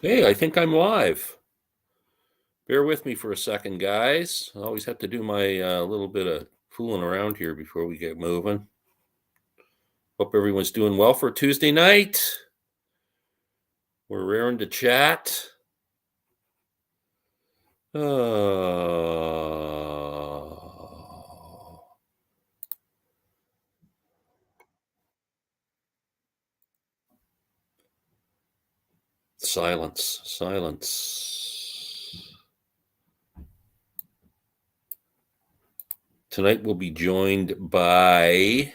Hey, I think I'm live. Bear with me for a second, guys. I always have to do my little bit of fooling around here before we get moving. Hope everyone's doing well for Tuesday night. We're raring to chat. Silence. Tonight we'll be joined by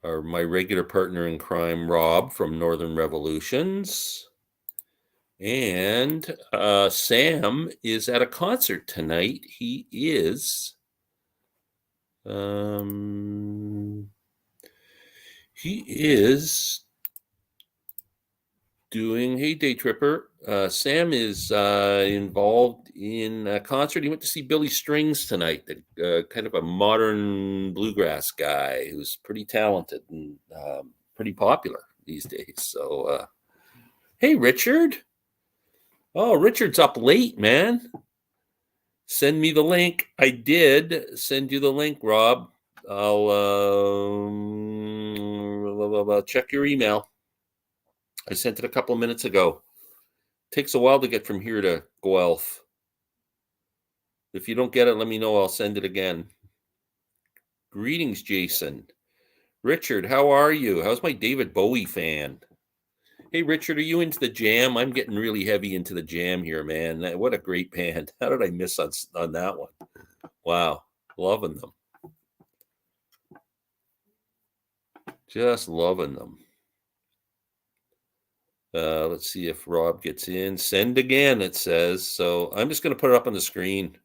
my regular partner in crime, Rob from Northern Revolutions. And Sam is at a concert tonight. He is doing, hey, Day Tripper. Sam is involved in a concert. He went to see Billy Strings tonight, kind of a modern bluegrass guy who's pretty talented and pretty popular these days. So, hey, Richard. Oh, Richard's up late, man. Send me the link. I did send you the link, Rob. I'll check your email. I sent it a couple of minutes ago. Takes a while to get from here to Guelph. If you don't get it, let me know. I'll send it again. Greetings, Jason. Richard, how are you? How's my David Bowie fan? Hey, Richard, are you into the Jam? I'm getting really heavy into the Jam here, man. What a great band. How did I miss on that one? Wow. Loving them. Just loving them. Let's see if Rob gets in. Send again, it says. So I'm just going to put it up on the screen.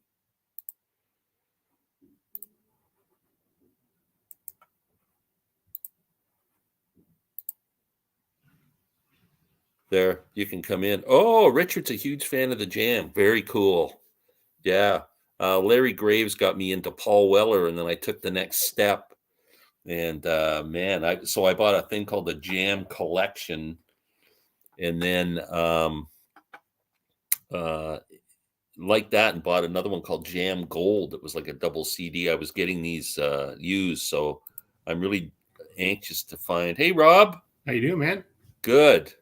There, you can come in. Oh, Richard's a huge fan of the Jam. Very cool. Yeah. Larry Graves got me into Paul Weller, and then I took the next step. And man, I bought a thing called the Jam Collection, and then like that, and bought another one called Jam Gold. It was like a double CD. I was getting these used, so I'm really anxious to find. Hey, Rob, how you doing, man? Good.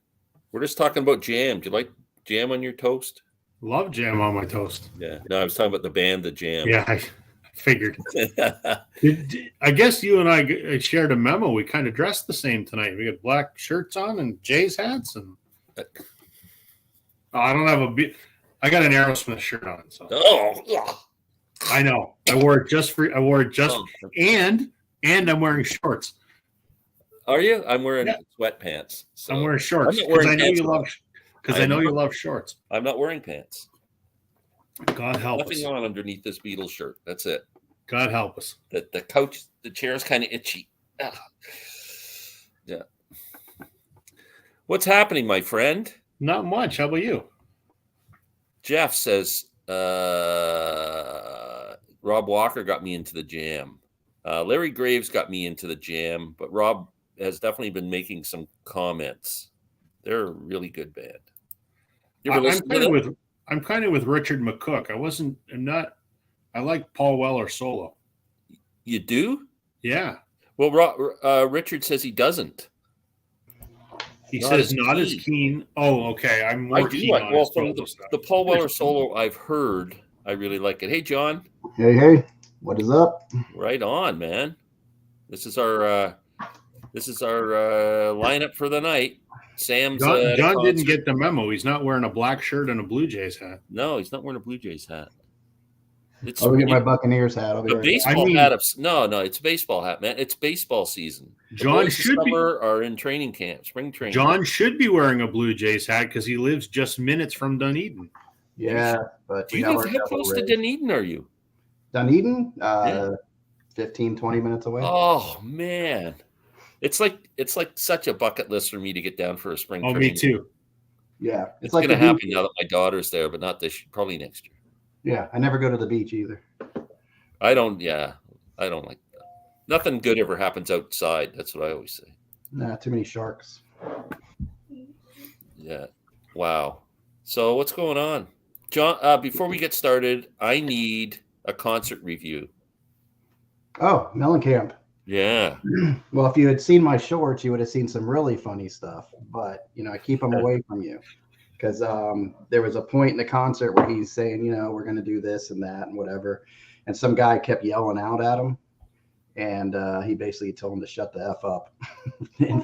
We're just talking about jam. Do you like jam on your toast? Love jam on my toast. Yeah. No, I was talking about the band, the Jam. Yeah, I figured. I guess you and I shared a memo. We kind of dressed the same tonight. We got black shirts on and Jay's hats, and I don't have I got an Aerosmith shirt on. So. Oh, yeah. I know. I wore it just, and I'm wearing shorts. Are you? I'm wearing sweatpants. So I'm wearing shorts because I know you love. Because I know you love shorts. I'm not wearing pants. God help us. Nothing on underneath this Beatles shirt. That's it. God help us. The couch, the chair is kind of itchy. Yeah. What's happening, my friend? Not much. How about you? Jeff says, Rob Walker got me into the Jam. Larry Graves got me into the Jam, but Rob has definitely been making some comments. They're a really good band. I'm kind of with Richard McCook. I like Paul Weller solo. You do? Yeah. Well, Richard says he doesn't. He says not as keen. Oh, okay. I'm more keen on his solo stuff. The Paul Weller solo I've heard. I really like it. Hey, John. Hey. What is up? Right on, man. This is our lineup for the night. Sam's John didn't get the memo. He's not wearing a black shirt and a Blue Jays hat. No, he's not wearing a Blue Jays hat. I'll get my Buccaneers hat. Hat. No, it's a baseball hat, man. It's baseball season. John are in training camp, spring training. John should be wearing a Blue Jays hat because he lives just minutes from Dunedin. Yeah, but do you live how close to Dunedin are you? Dunedin, 15, 20 minutes away. Oh man, it's like such a bucket list for me to get down for a spring. Oh, me too. Yeah, it's going to happen now that my daughter's there, but not this. Probably next year. Yeah, I never go to the beach either. I don't like that. Nothing good ever happens outside. That's what I always say. Nah, too many sharks. Yeah. Wow. So what's going on, John? Before we get started, I need a concert review. Oh, Mellencamp. Yeah. Well, if you had seen my shorts, you would have seen some really funny stuff. But I keep them away from you because there was a point in the concert where he's saying, we're going to do this and that and whatever, and some guy kept yelling out at him, and he basically told him to shut the f up.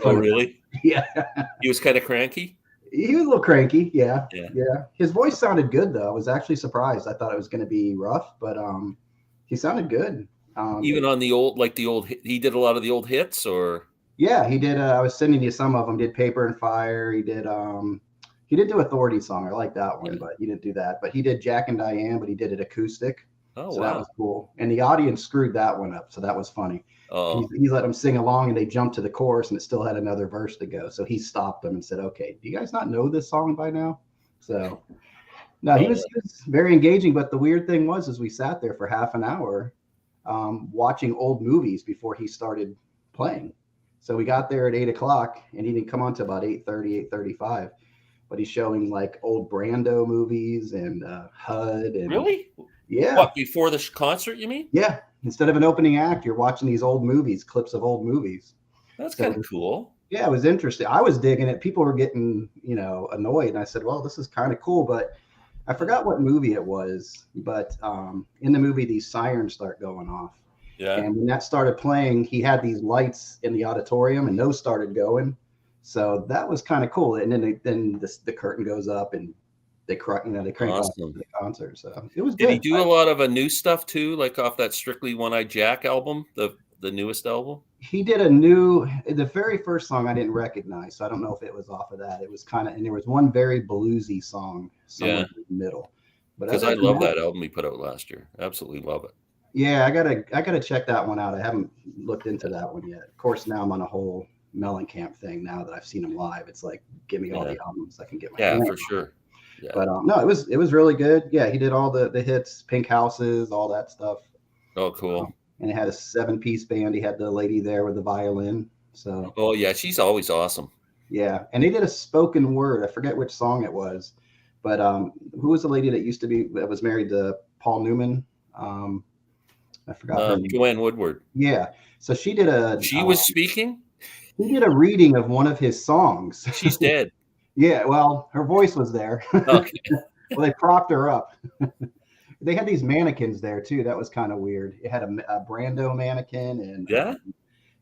Oh, really? Yeah. He was kind of cranky. He was a little cranky. Yeah. Yeah. His voice sounded good though. I was actually surprised. I thought it was going to be rough, but he sounded good. Even on he did a lot of the old hits, or yeah, he did. I was sending you some of them. Did Paper and Fire. He did do Authority song. I like that one, but he didn't do that. But he did Jack and Diane, but he did it acoustic. Oh, so wow. That was cool. And the audience screwed that one up, so that was funny. Oh. He let them sing along, and they jumped to the chorus, and it still had another verse to go. So he stopped them and said, "Okay, do you guys not know this song by now?" So no, he was very engaging. But the weird thing was we sat there for half an hour watching old movies before he started playing. So we got there at 8:00, and he didn't come on to about 8:30, 8:35. But he's showing like old Brando movies and HUD. And really? Yeah. What, before the concert, you mean? Yeah. Instead of an opening act, you're watching these old movies, clips of old movies. That's kind of cool. Yeah, it was interesting. I was digging it. People were getting, annoyed. And I said, well, this is kind of cool. But I forgot what movie it was. But in the movie, these sirens start going off. Yeah. And when that started playing, he had these lights in the auditorium, and those started going. So that was kind of cool. And then the curtain goes up, and they crank off the concert. So it was good. Did he do a lot of new stuff too, like off that Strictly One-Eyed Jack album, the newest album? He did the very first song I didn't recognize, so I don't know if it was off of that. It was and there was one very bluesy song somewhere in the middle. Because I love that album he put out last year. Absolutely love it. Yeah, I gotta check that one out. I haven't looked into that one yet. Of course, now I'm on a whole Mellencamp thing. Now that I've seen him live, it's like, give me all the albums I can get my hands for on. sure. Yeah. But no, it was really good. Yeah, he did all the hits, Pink Houses, all that stuff. Oh, cool. And it had a 7-piece band. He had the lady there with the violin. So. Oh yeah, she's always awesome. Yeah, and they did a spoken word. I forget which song it was, but who was the lady that was married to Paul Newman? I forgot her name. Joanne Woodward. Yeah, so she did She was speaking. He did a reading of one of his songs. She's dead. Yeah, well, her voice was there. Okay. Well, they propped her up. They had these mannequins there too. That was kind of weird. It had a Brando mannequin, and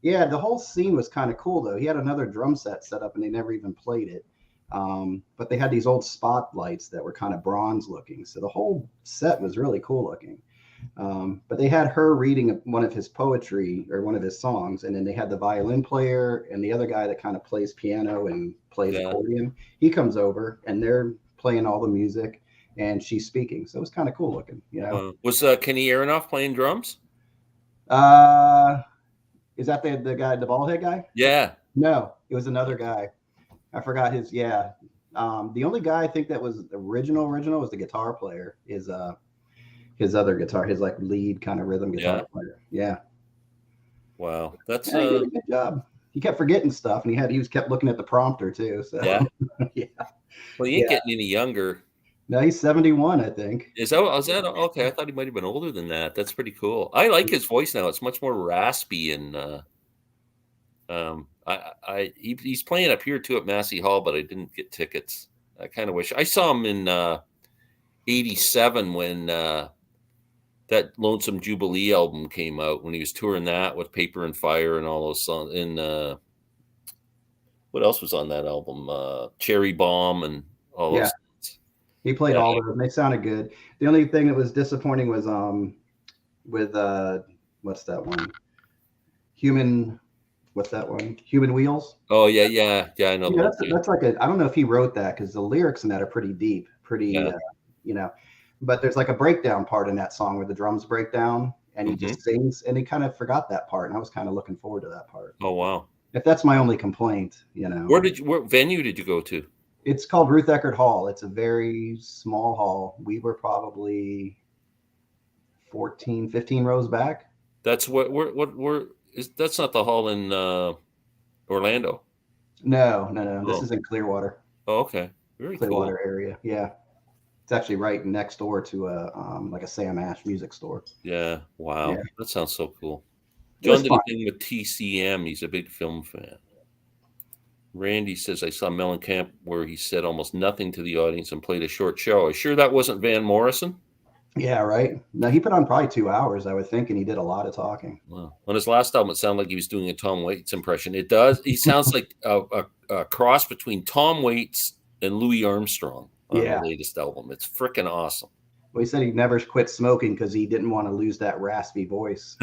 yeah, the whole scene was kind of cool though. He had another drum set set up, and they never even played it. But they had these old spotlights that were kind of bronze looking. So the whole set was really cool looking. But they had her reading one of his poetry or one of his songs, and then they had the violin player and the other guy that kind of plays piano and plays accordion. He comes over, and they're playing all the music, and she's speaking. So it was kind of cool looking. Was Kenny Aronoff playing drums? Is that the guy, the bald head guy? Yeah. No, it was another guy. I forgot his. Yeah. The only guy I think that was original was the guitar player. His other guitar, his like lead kind of rhythm guitar player. Yeah. Wow, that's he did a good job. He kept forgetting stuff, and he kept looking at the prompter too. So yeah. Well, he ain't Yeah. getting any younger. No, he's 71, I think. Is that okay? I thought he might have been older than that. That's pretty cool. I like his voice now. It's much more raspy, and he's playing up here too at Massey Hall, but I didn't get tickets. I kind of wish I saw him in '87 when that Lonesome Jubilee album came out, when he was touring that with Paper and Fire and all those songs. And what else was on that album? Cherry Bomb and all those. He played all of them. They sounded good. The only thing that was disappointing was with what's that one? Human Wheels. Oh yeah, I know. Yeah, that's like I don't know if he wrote that, because the lyrics in that are pretty deep, but there's like a breakdown part in that song where the drums break down and he just sings, and he kind of forgot that part, and I was kind of looking forward to that part. Oh wow. If that's my only complaint, What venue did you go to? It's called Ruth Eckerd Hall. It's a very small hall. We were probably 14, 15 rows back. That's that's not the hall in Orlando. No. This is in Clearwater. Oh, okay. Very Clearwater cool. area. Yeah. It's actually right next door to like a Sam Ash music store. Yeah. Wow. Yeah. That sounds so cool. It was John did fun. a thing with TCM. He's a big film fan. Randy says, I saw Mellencamp where he said almost nothing to the audience and played a short show. Are you sure that wasn't Van Morrison? Yeah, right. No, he put on probably 2 hours, I would think, and he did a lot of talking. Wow. On his last album, it sounded like he was doing a Tom Waits impression. It does. He sounds like a cross between Tom Waits and Louis Armstrong on Yeah. the latest album. It's freaking awesome. Well, he said he never quit smoking because he didn't want to lose that raspy voice.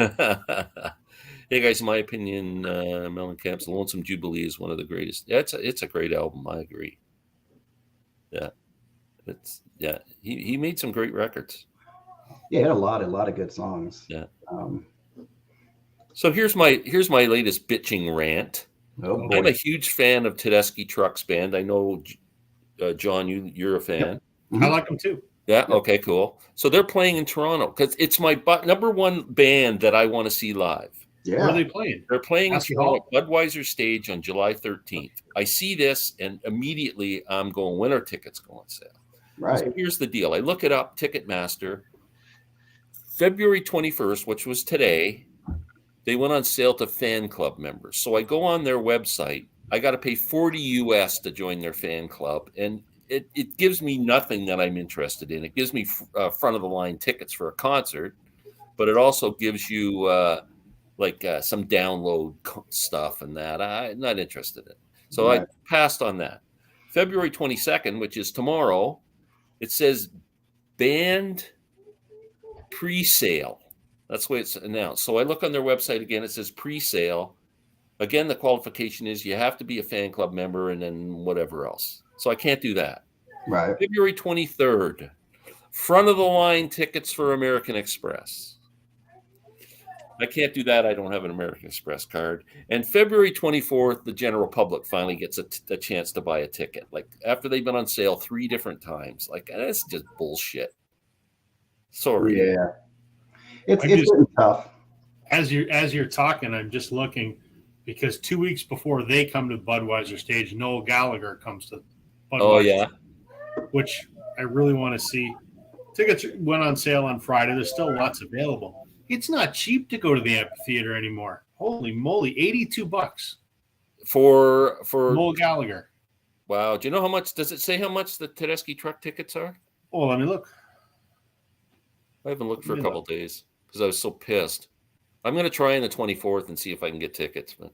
Hey guys, in my opinion, Mellencamp's Lonesome Jubilee is one of the greatest. Yeah, it's a great album. I agree. Yeah, he made some great records. Yeah, he had a lot of good songs. Yeah. So here's my latest bitching rant. Oh boy. I'm a huge fan of Tedeschi Trucks Band. I know, John, you're a fan. Yep. I like them too. Yeah. Okay. Cool. So they're playing in Toronto because it's my number one band that I want to see live. Yeah. Where are they playing? They're playing in Massey Toronto, Hall? Budweiser stage on July 13th. I see this and immediately I'm going, when are tickets go on sale? Right. So here's the deal. I look it up, Ticketmaster. February 21st, which was today, they went on sale to fan club members. So I go on their website. I got to pay $40 US to join their fan club. And it gives me nothing that I'm interested in. It gives me front of the line tickets for a concert, but it also gives you some download stuff and that. I'm not interested in. So Right. I passed on that. February 22nd, which is tomorrow, it says band pre-sale. That's the way it's announced. So I look on their website again. It says pre-sale. Again, the qualification is you have to be a fan club member and then whatever else. So I can't do that. Right. February 23rd, front of the line tickets for American Express. I can't do that. I don't have an American Express card. And February 24th, the general public finally gets a chance to buy a ticket. Like after they've been on sale 3 different times. Like that's just bullshit. Sorry. Yeah. It's getting tough. As you're talking, I'm just looking because 2 weeks before they come to the Budweiser stage, Noel Gallagher comes to Budweiser. Oh yeah. Which I really want to see. Tickets went on sale on Friday. There's still lots available. It's not cheap to go to the amphitheater anymore. Holy moly, $82 for Noel Gallagher. Wow. Do you know how much? Does it say how much the Tedeschi truck tickets are? Oh, let me look. I haven't looked for a couple days because I was so pissed. I'm going to try on the 24th and see if I can get tickets. But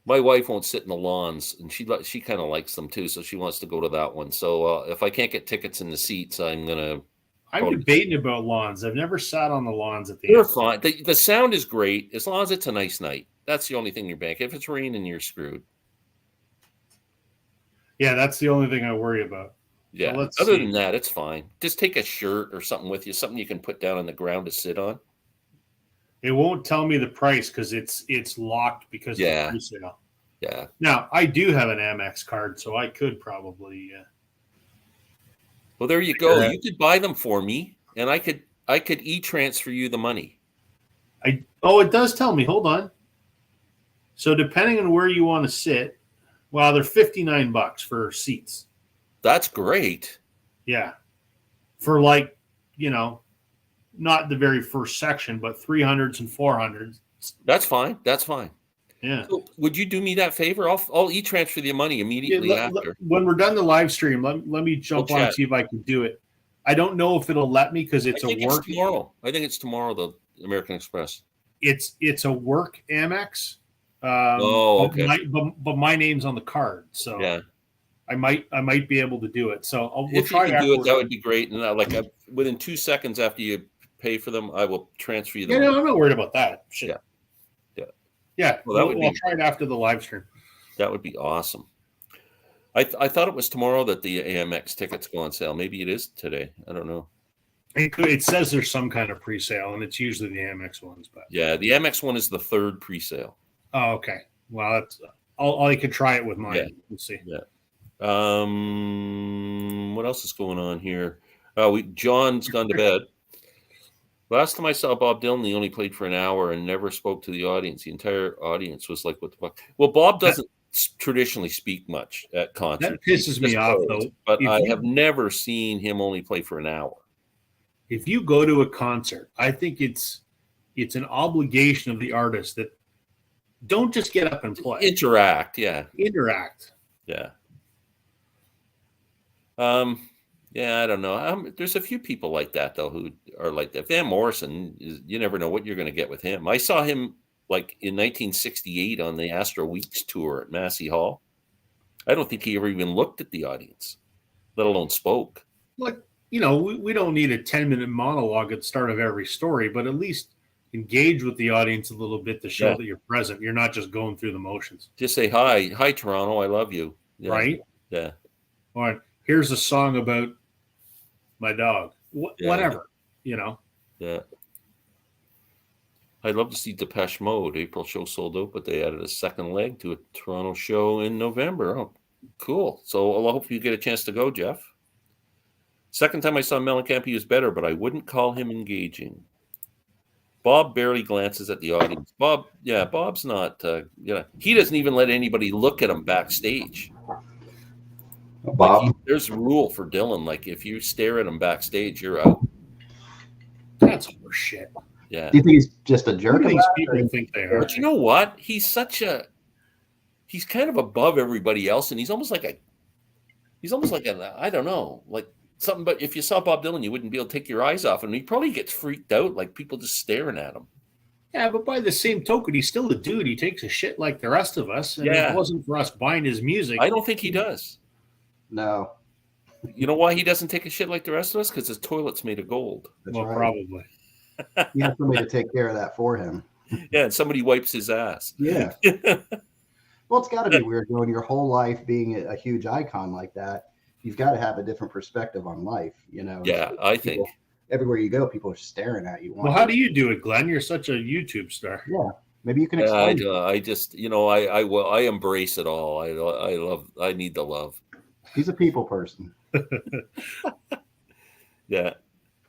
my wife won't sit in the lawns, and she kind of likes them too, so she wants to go to that one. So if I can't get tickets in the seats, I'm debating about lawns. I've never sat on the lawns at the. They're fine. The sound is great as long as it's a nice night. That's the only thing you're banking. If it's raining, you're screwed. Yeah, that's the only thing I worry about. Yeah. So Other than that, it's fine. Just take a shirt or something with you, something you can put down on the ground to sit on. It won't tell me the price because it's locked because of the pre-sale. Yeah. Now I do have an Amex card, so I could probably. Well, there you go. You could buy them for me, and I could e-transfer you the money. It does tell me. Hold on. So depending on where you want to sit, well, they're $59 for seats. That's great. Yeah, for not the very first section, but 300s and 400s. That's fine. That's fine. Yeah. So would you do me that favor? I'll e-transfer the money immediately after. When we're done the live stream, let me jump on and see if I can do it. I don't know if it'll let me because it's a work. It's tomorrow. I think it's tomorrow. The American Express. It's a work Amex. Okay. But my name's on the card, so yeah. I might be able to do it. So we'll try to do it. That would be great. And within 2 seconds after you pay for them, I will transfer you them. Yeah, no, I'm not worried about that. Shit. Yeah. Yeah. Well, I'll try it after the live stream. That would be awesome. I thought it was tomorrow that the AMX tickets go on sale. Maybe it is today. I don't know. It says there's some kind of pre-sale, and it's usually the Amex ones. But yeah, the Amex one is the 3rd pre-sale. Oh, okay. Well, that's I could try it with mine. Yeah. We'll see. Yeah. What else is going on here? John's gone to bed. Last time I saw Bob Dylan, he only played for an hour and never spoke to the audience. The entire audience was like, "What the fuck?" Well, Bob doesn't traditionally speak much at concerts. That pisses me off, though. But I have never seen him only play for an hour. If you go to a concert, I think it's an obligation of the artist that don't just get up and play. Interact, yeah. Interact. Yeah. Yeah, I don't know. There's a few people like that, though, who are like that. Van Morrison, you never know what you're going to get with him. I saw him like in 1968 on the Astro Weeks tour at Massey Hall. I don't think he ever even looked at the audience, let alone spoke. Like, you know, we don't need a 10-minute monologue at the start of every story, but at least engage with the audience a little bit to show that you're present. You're not just going through the motions. Just say, hi, Toronto, I love you. Yeah. Right? Yeah. Or here's a song about my dog. Whatever, you know. Yeah. I'd love to see Depeche Mode. April show sold out, but they added a second leg to a Toronto show in November. Oh, cool. So I hope you get a chance to go, Jeff. Second time I saw Mellencamp, he was better, but I wouldn't call him engaging. Bob barely glances at the audience. Bob's not, he doesn't even let anybody look at him backstage. Bob? Like there's a rule for Dylan. Like if you stare at him backstage, you're out. That's horseshit. Yeah. Do you think he's just a jerk? Who do these people think they are? But you know what? He's kind of above everybody else, and he's almost like I don't know, like something. But if you saw Bob Dylan, you wouldn't be able to take your eyes off him. He probably gets freaked out, like people just staring at him. Yeah, but by the same token, he's still a dude. He takes a shit like the rest of us. And if it wasn't for us buying his music, I don't think he does. No. You know why he doesn't take a shit like the rest of us? Because his toilet's made of gold. That's right. Probably. You have somebody to take care of that for him. Yeah, and somebody wipes his ass. Yeah. Well, it's got to be weird going your whole life being a huge icon like that. You've got to have a different perspective on life, you know. Yeah, I think. Everywhere you go, people are staring at you. Well, how do you do it, Glenn? You're such a YouTube star. Yeah. Maybe you can explain. I just, I embrace it all. I need the love. He's a people person. Yeah.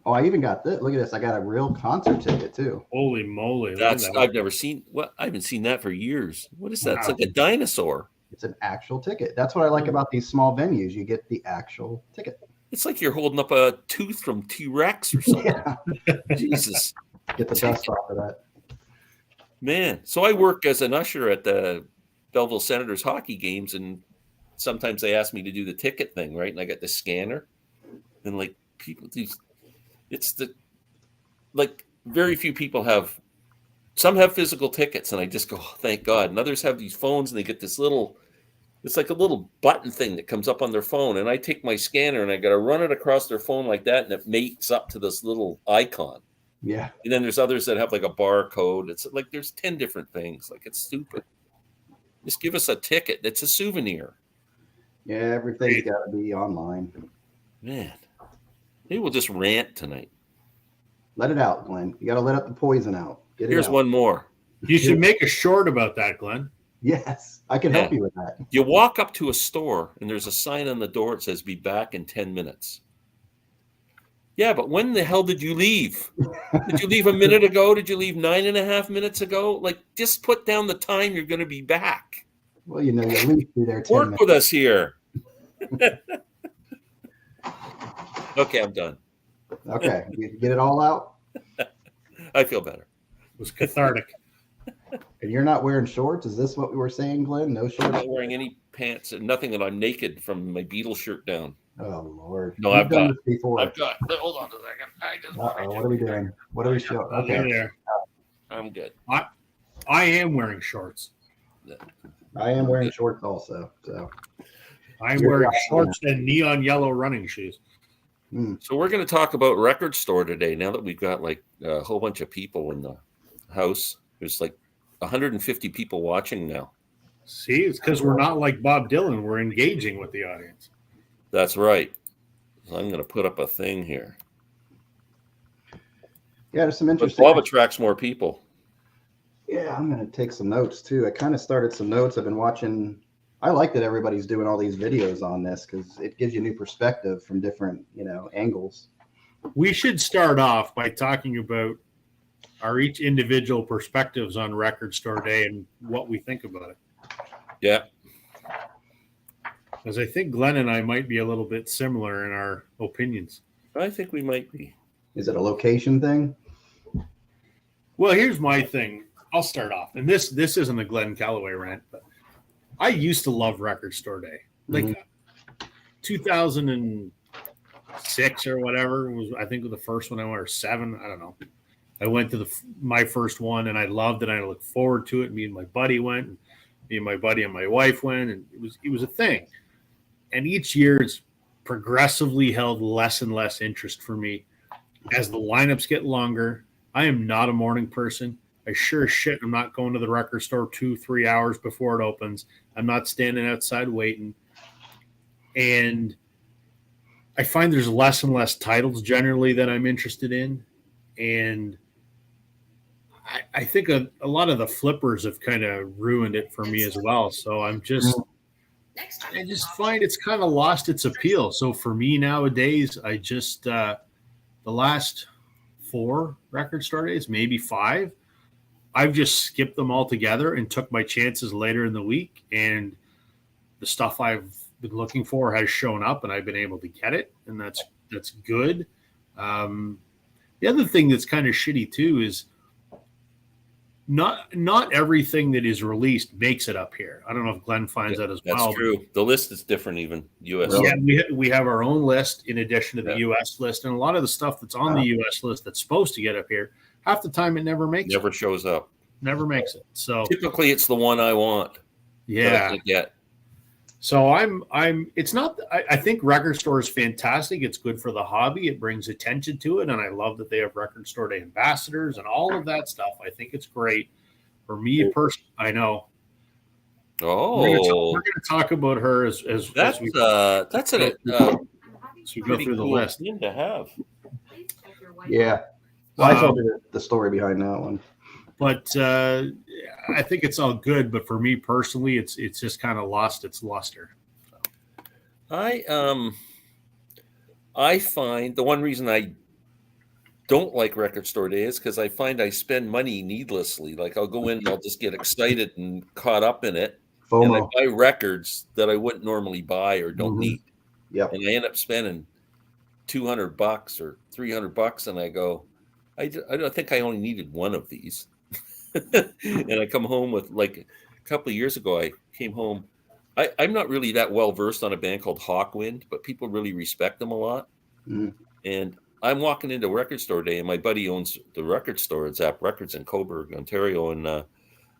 Oh, I even got this. Look at this. I got a real concert ticket too. Holy moly. I've never seen. I haven't seen that for years. What is that? Wow. It's like a dinosaur. It's an actual ticket. That's what I like about these small venues. You get the actual ticket. It's like you're holding up a tooth from T-Rex or something. Yeah. Jesus. Get the dust off of that. Man. So I work as an usher at the Belleville Senators hockey games, and sometimes they ask me to do the ticket thing, right? And I got the scanner, and like people, very few people have. Some have physical tickets, and I just go, oh, thank God. And others have these phones, and they get this it's like a little button thing that comes up on their phone. And I take my scanner, and I got to run it across their phone like that, and it mates up to this little icon. Yeah. And then there's others that have like a barcode. It's like there's 10 different things. Like it's stupid. Just give us a ticket. It's a souvenir. Yeah, everything's got to be online. Man, maybe we'll just rant tonight. Let it out, Glenn. You got to let up the poison out. Here's one more. You should make a short about that, Glenn. Yes, I can help you with that. You walk up to a store, and there's a sign on the door that says, be back in 10 minutes. Yeah, but when the hell did you leave? Did you leave a minute ago? Did you leave 9.5 minutes ago? Like, just put down the time you're going to be back. Well, you at least be there 10 Work minutes. with us here. Okay, I'm done. Okay, you get it all out? I feel better. It was cathartic. And you're not wearing shorts? Is this what we were saying, Glenn? No shorts? I'm not wearing any pants and nothing, and I'm naked from my Beatles shirt down. Oh, Lord. No, You've I've done got this before. Hold on a second. What are we doing? What are we showing? Okay. There. I'm good. I am wearing shorts. I am wearing shorts also. So I'm wearing shorts and neon yellow running shoes. So we're going to talk about Record Store today. Now that we've got like a whole bunch of people in the house, there's like 150 people watching now. See, it's because we're not like Bob Dylan. We're engaging with the audience. That's right. So I'm going to put up a thing here. Yeah, there's some But interesting. Bob attracts more people. Yeah, I'm going to take some notes too. I kind of started some notes. I've been watching. I like that everybody's doing all these videos on this because it gives you new perspective from different, angles. We should start off by talking about our each individual perspectives on Record Store Day and what we think about it. Yeah. Because I think Glenn and I might be a little bit similar in our opinions. I think we might be. Is it a location thing? Well, here's my thing. I'll start off, and this isn't a Glenn Calloway rant, but I used to love Record Store Day. Like 2006 or whatever was, I think, the first one I went, or 7. I don't know. I went to my first one, and I loved it. I looked forward to it. Me and my buddy went, and me and my buddy and my wife went, and it was a thing. And each year it's progressively held less and less interest for me as the lineups get longer. I am not a morning person. I sure as shit am not going to the record store 2-3 hours before it opens. I'm not standing outside waiting. And I find there's less and less titles generally that I'm interested in. And I think a lot of the flippers have kind of ruined it for me as well. So I just find it's kind of lost its appeal. So for me nowadays, I just the last 4 record store days, maybe 5, I've just skipped them all together and took my chances later in the week. And the stuff I've been looking for has shown up, and I've been able to get it, and that's good. The other thing that's kind of shitty too is not everything that is released makes it up here. I don't know if Glenn finds that as well. That's true. The list is different, even U.S. Yeah, we have our own list in addition to the U.S. list, and a lot of the stuff that's on the U.S. list that's supposed to get up here, half the time it never makes Never shows up. Never makes it. So typically it's the one I want. Yeah. Get. So it's not, I think Record Store is fantastic. It's good for the hobby. It brings attention to it. And I love that they have Record Store Day ambassadors and all of that stuff. I think it's great. For me personally, I know. Oh, we're going to talk about her as we go through the list. To have. Yeah. Well, I told you the story behind that one. But I think it's all good. But for me personally, it's just kind of lost its luster. I find the one reason I don't like Record Store Day is because I find I spend money needlessly. Like I'll go in and I'll just get excited and caught up in it. FOMO. And I buy records that I wouldn't normally buy or don't need. Yep. And I end up spending $200 or $300, and I go, I don't think I only needed one of these. And I come home with, like, a couple of years ago, I came home. I'm not really that well versed on a band called Hawkwind, but people really respect them a lot. And I'm walking into Record Store Day, and my buddy owns the record store at Zap Records in Cobourg, Ontario, and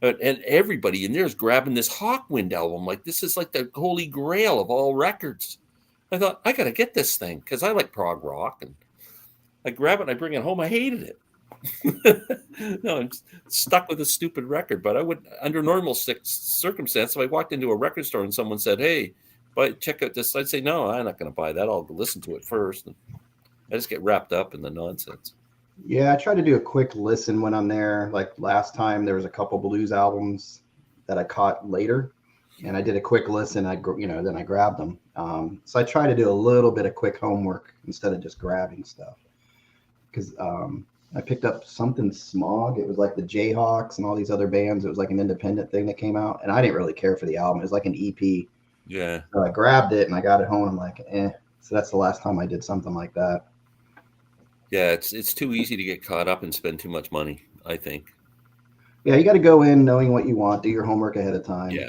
everybody in there is grabbing this Hawkwind album. Like, this is like the holy grail of all records. I thought, I got to get this thing because I like prog rock. And I grab it and I bring it home. I hated it. No, I'm stuck with a stupid record. But I would, under normal circumstances, if I walked into a record store and someone said, hey, check out this, I'd say, no, I'm not going to buy that. I'll listen to it first. And I just get wrapped up in the nonsense. Yeah, I try to do a quick listen when I'm there. Like last time, there was a couple blues albums that I caught later, and I did a quick listen. Then I grabbed them. So I try to do a little bit of quick homework instead of just grabbing stuff. Because I picked up something Smog. It was like the Jayhawks and all these other bands. It was like an independent thing that came out, and I didn't really care for the album. It was like an EP. Yeah. So I grabbed it and I got it home. I'm like, eh. So that's the last time I did something like that. Yeah, it's too easy to get caught up and spend too much money, I think. Yeah, you got to go in knowing what you want, do your homework ahead of time. Yeah,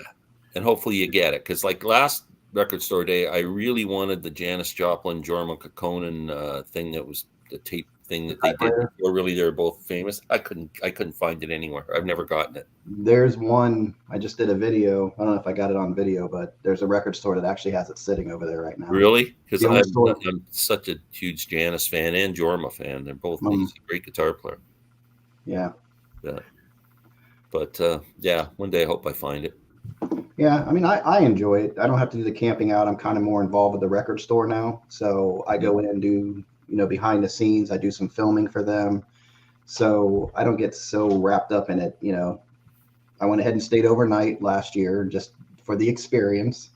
and hopefully you get it. Because like last Record Store Day, I really wanted the Janis Joplin, Jorma Kaukonen thing that was the tape thing that they did before really they were both famous. I couldn't find it anywhere. I've never gotten it. There's one, I just did a video. I don't know if I got it on video, but there's a record store that actually has it sitting over there right now. Really? Because I'm such a huge Janis fan and Jorma fan. They're both he's a great guitar player. Yeah. Yeah. But yeah, one day I hope I find it. Yeah, I mean, I enjoy it. I don't have to do the camping out. I'm kind of more involved with the record store now. So I go in and do, behind the scenes. I do some filming for them. So I don't get so wrapped up in it. I went ahead and stayed overnight last year just for the experience,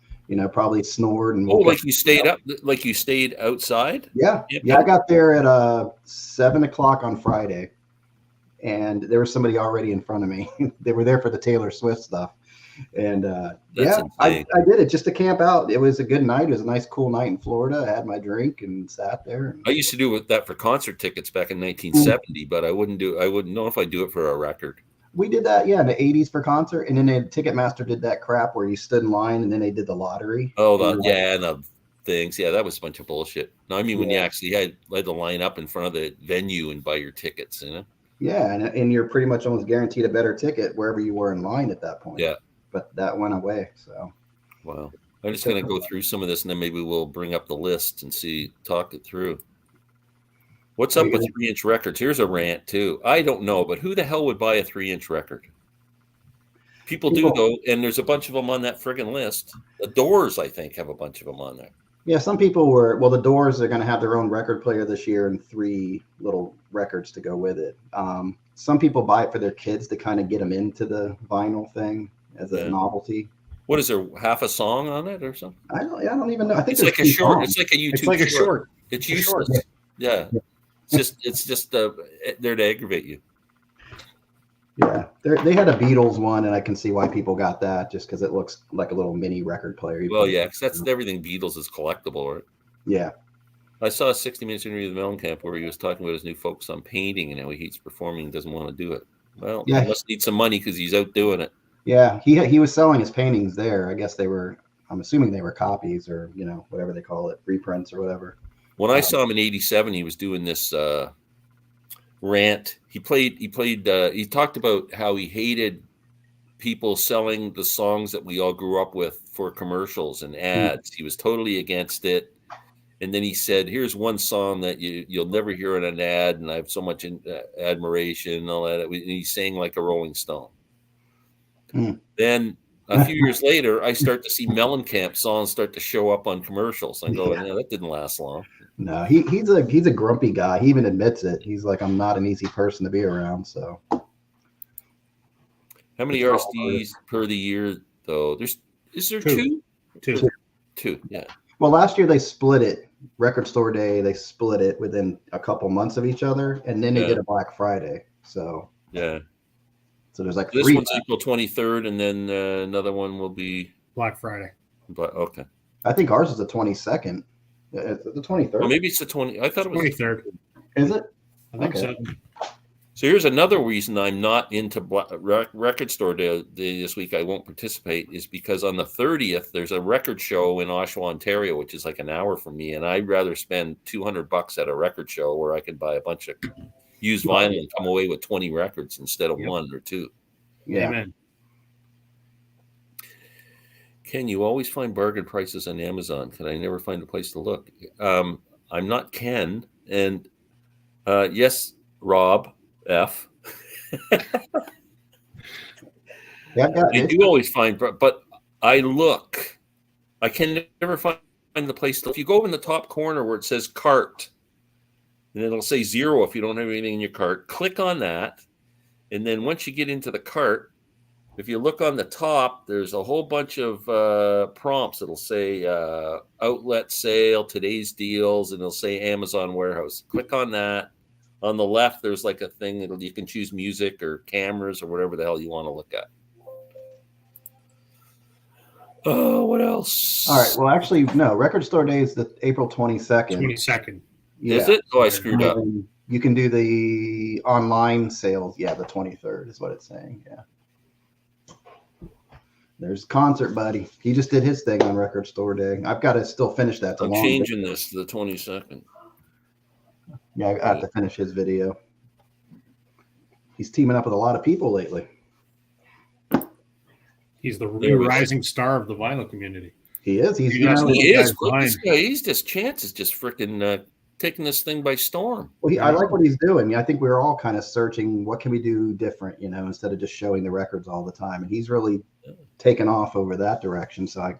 probably snored. And like you stayed up, like you stayed outside? Yeah. Yeah. I got there at 7:00 on Friday, and there was somebody already in front of me. They were there for the Taylor Swift stuff. And I did it just to camp out. It was a good night. It was a nice, cool night in Florida. I had my drink and sat there. And... I used to do that for concert tickets back in 1970, but I wouldn't know if I do it for a record. We did that, in the 80s for concert, and then Ticketmaster did that crap where you stood in line, and then they did the lottery. Oh, and the things. Yeah, that was a bunch of bullshit. No, I mean when you actually had to line up in front of the venue and buy your tickets, you know. Yeah, and you're pretty much almost guaranteed a better ticket wherever you were in line at that point. Yeah. But that went away, so. Wow. I'm just going to go through some of this, and then maybe we'll bring up the list and talk it through. What's up with 3-inch records? Here's a rant, too. I don't know, but who the hell would buy a 3-inch record? People do, though, and there's a bunch of them on that friggin' list. The Doors, I think, have a bunch of them on there. Yeah, some people were. Well, the Doors are going to have their own record player this year and 3 little records to go with it. Some people buy it for their kids to kind of get them into the vinyl thing as a novelty. What is there? Half a song on it or something? I don't even know. I think it's like a short. Songs. It's like a YouTube. It's like a short. It's useless. Yeah. It's just there to aggravate you. Yeah, they had a Beatles one, and I can see why people got that just because it looks like a little mini record player. Well, yeah, because that's everything Beatles is collectible, right? Yeah. I saw a 60 Minutes interview with Mellencamp where he was talking about his new focus on painting and how he hates performing and doesn't want to do it. Well, he must need some money because he's out doing it. Yeah, he was selling his paintings there. I guess I'm assuming they were copies or, whatever they call it, reprints or whatever. When I saw him in '87, he was doing this rant. He talked about how he hated people selling the songs that we all grew up with for commercials and ads. He was totally against it. And then he said, here's one song that you'll never hear in an ad, and I have so much admiration and all that. And he sang like a Rolling Stone. Then a few years later, I start to see Mellencamp songs start to show up on commercials. I go, that didn't last long. No, he's a grumpy guy. He even admits it. He's like, I'm not an easy person to be around. So, how many RSDs per the year though? Is there two? Two. Yeah. Well, last year they split it. Record Store Day, they split it within a couple months of each other, and then they did a Black Friday. So So there's like this one's April 23rd, and then another one will be Black Friday. But okay. I think ours is the 22nd. Is it the 23rd? Well, maybe it's the 20. I thought it was 23rd. Is it? I think so. So here's another reason I'm not into Record Store Day this week. I won't participate is because on the 30th there's a record show in Oshawa, Ontario, which is like an hour from me, and I'd rather spend $200 at a record show where I can buy a bunch of used vinyl and come away with 20 records instead of 1 or 2. Yeah. Amen. Ken, you always find bargain prices on Amazon. Can I never find a place to look? I'm not Ken, and yes, Rob F. I do always find, but I look. I can never find the place to. If you go in the top corner where it says cart, and it'll say 0 if you don't have anything in your cart. Click on that, and then once you get into the cart, if you look on the top, there's a whole bunch of prompts. It'll say outlet sale, today's deals, and it'll say Amazon warehouse. Click on that. On the left, there's like a thing that you can choose music or cameras or whatever the hell you want to look at. Oh, what else? All right. Well, actually, no. Record Store Day is the April 22nd. 22nd. Yeah. Is it? Oh, I screwed up. You can do the online sales. Yeah, the 23rd is what it's saying. Yeah. There's Concert Buddie. He just did his thing on Record Store Day. I've got to still finish that. I'm changing this to the 22nd. Yeah, I have to finish his video. He's teaming up with a lot of people lately. He's the real rising star of the vinyl community. He is. He is. Look, this guy, he's just freaking taking this thing by storm. Well, I like what he's doing. I think we're all kind of searching what can we do different, instead of just showing the records all the time. And he's really taken off over that direction. So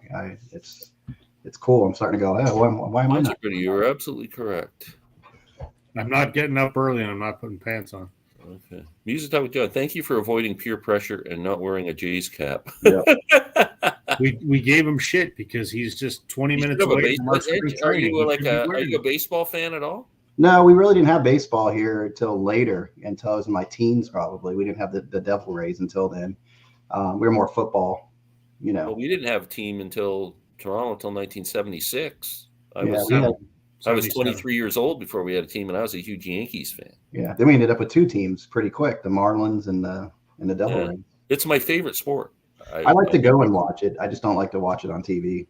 it's cool. I'm starting to go, oh, why am I not? You're absolutely correct. I'm not getting up early and I'm not putting pants on. Okay. Music Talk with John. Thank you for avoiding peer pressure and not wearing a Jays cap. Yeah. we gave him shit because he's just 20 minutes away from our spring training. Are you a baseball fan at all? No, we really didn't have baseball here until later, until I was in my teens probably. We didn't have the Devil Rays until then. We were more football. Well, we didn't have a team until Toronto until 1976. I was 23 years old before we had a team, and I was a huge Yankees fan. Yeah, then we ended up with two teams pretty quick: the Marlins and the Devil Rays. It's my favorite sport. I like to go and watch it. I just don't like to watch it on TV.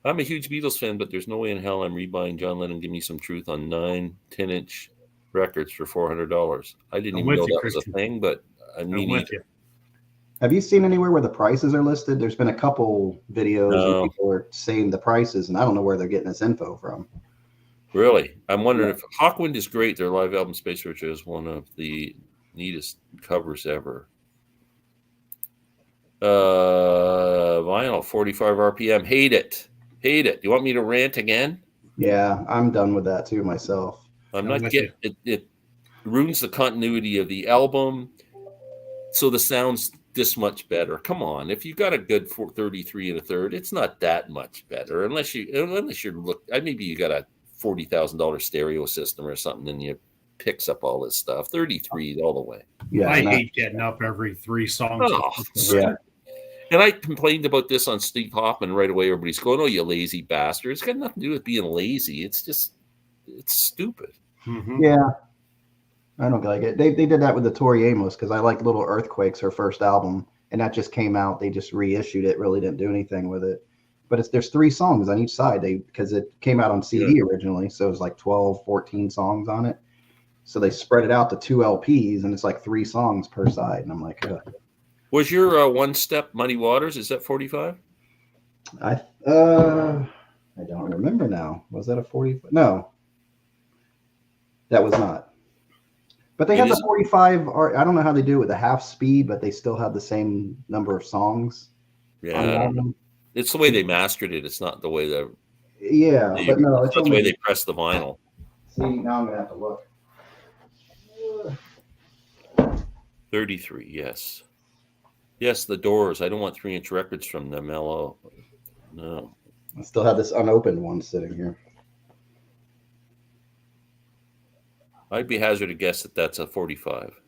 I'm a huge Beatles fan, but there's no way in hell I'm rebuying John Lennon Give Me Some Truth on 9 10-inch records for $400. I didn't even know that was a thing, but I mean, with you. Have you seen anywhere where the prices are listed? There's been a couple videos where people are saying the prices, and I don't know where they're getting this info from. Really? I'm wondering if Hawkwind is great. Their live album Space Searcher is one of the neatest covers ever. Vinyl, 45 RPM. Hate it. You want me to rant again? Yeah, I'm done with that too myself. I'm not getting it ruins the continuity of the album. So the sound's this much better. Come on. If you got a good 433 1/3, it's not that much better unless you're maybe you got a $40,000 stereo system or something and you picks up all this stuff. 33 all the way. Yeah, I hate getting up every 3 songs. Yeah. And I complained about this on Steve Hoffman right away. Everybody's going, "Oh, you lazy bastard." It's got nothing to do with being lazy. It's stupid. Mm-hmm. Yeah. I don't like it. They did that with the Tori Amos because I like Little Earthquakes, her first album, and that just came out. They just reissued it. Really didn't do anything with it. But there's 3 songs on each side because it came out on CD originally. So it was like 12, 14 songs on it. So they spread it out to 2 LPs and it's like 3 songs per side. And I'm like, ugh. Was your One Step Muddy Waters? Is that 45? I don't remember now. Was that a 45? No, that was not. But they have the 45. Or I don't know how they do it with the half speed, but they still have the same number of songs. Yeah, it's the way they mastered it. It's not the way that. Yeah, but no, it's not the way they press the vinyl. See, now I'm gonna have to look. 33, yes. Yes, the Doors. I don't want 3-inch records from them, LO. No. I still have this unopened one sitting here. I'd be hazard to guess that that's a 45.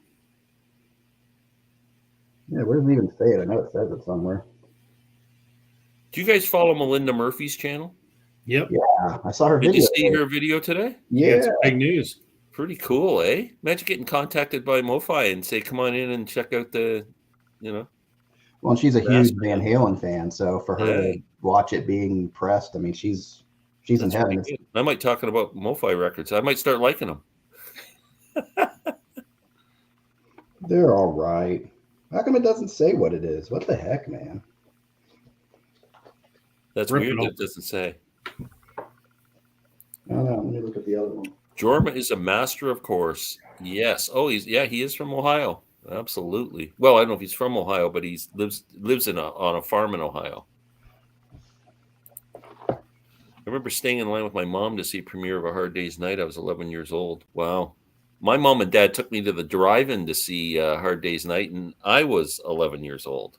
Yeah, where does it even say it? I know it says it somewhere. Do you guys follow Melinda Murphy's channel? Yep. Yeah, I saw her video. Did you see her video today? Yeah. It's big news. Pretty cool, eh? Imagine getting contacted by MoFi and say, come on in and check out the, Well, and she's a huge Van Halen fan, so for her to watch it being pressed, I mean, she's in heaven. I might talking about MoFi records. I might start liking them. They're all right. How come it doesn't say what it is? What the heck, man? That's weird that it doesn't say. No, let me look at the other one. Jorma is a master of course. Yes. Oh, he is from Ohio. Absolutely. Well, I don't know if he's from Ohio, but he lives on a farm in Ohio. I remember staying in line with my mom to see a premiere of A Hard Day's Night. I was 11 years old. Wow. My mom and dad took me to the drive-in to see Hard Day's Night, and I was 11 years old.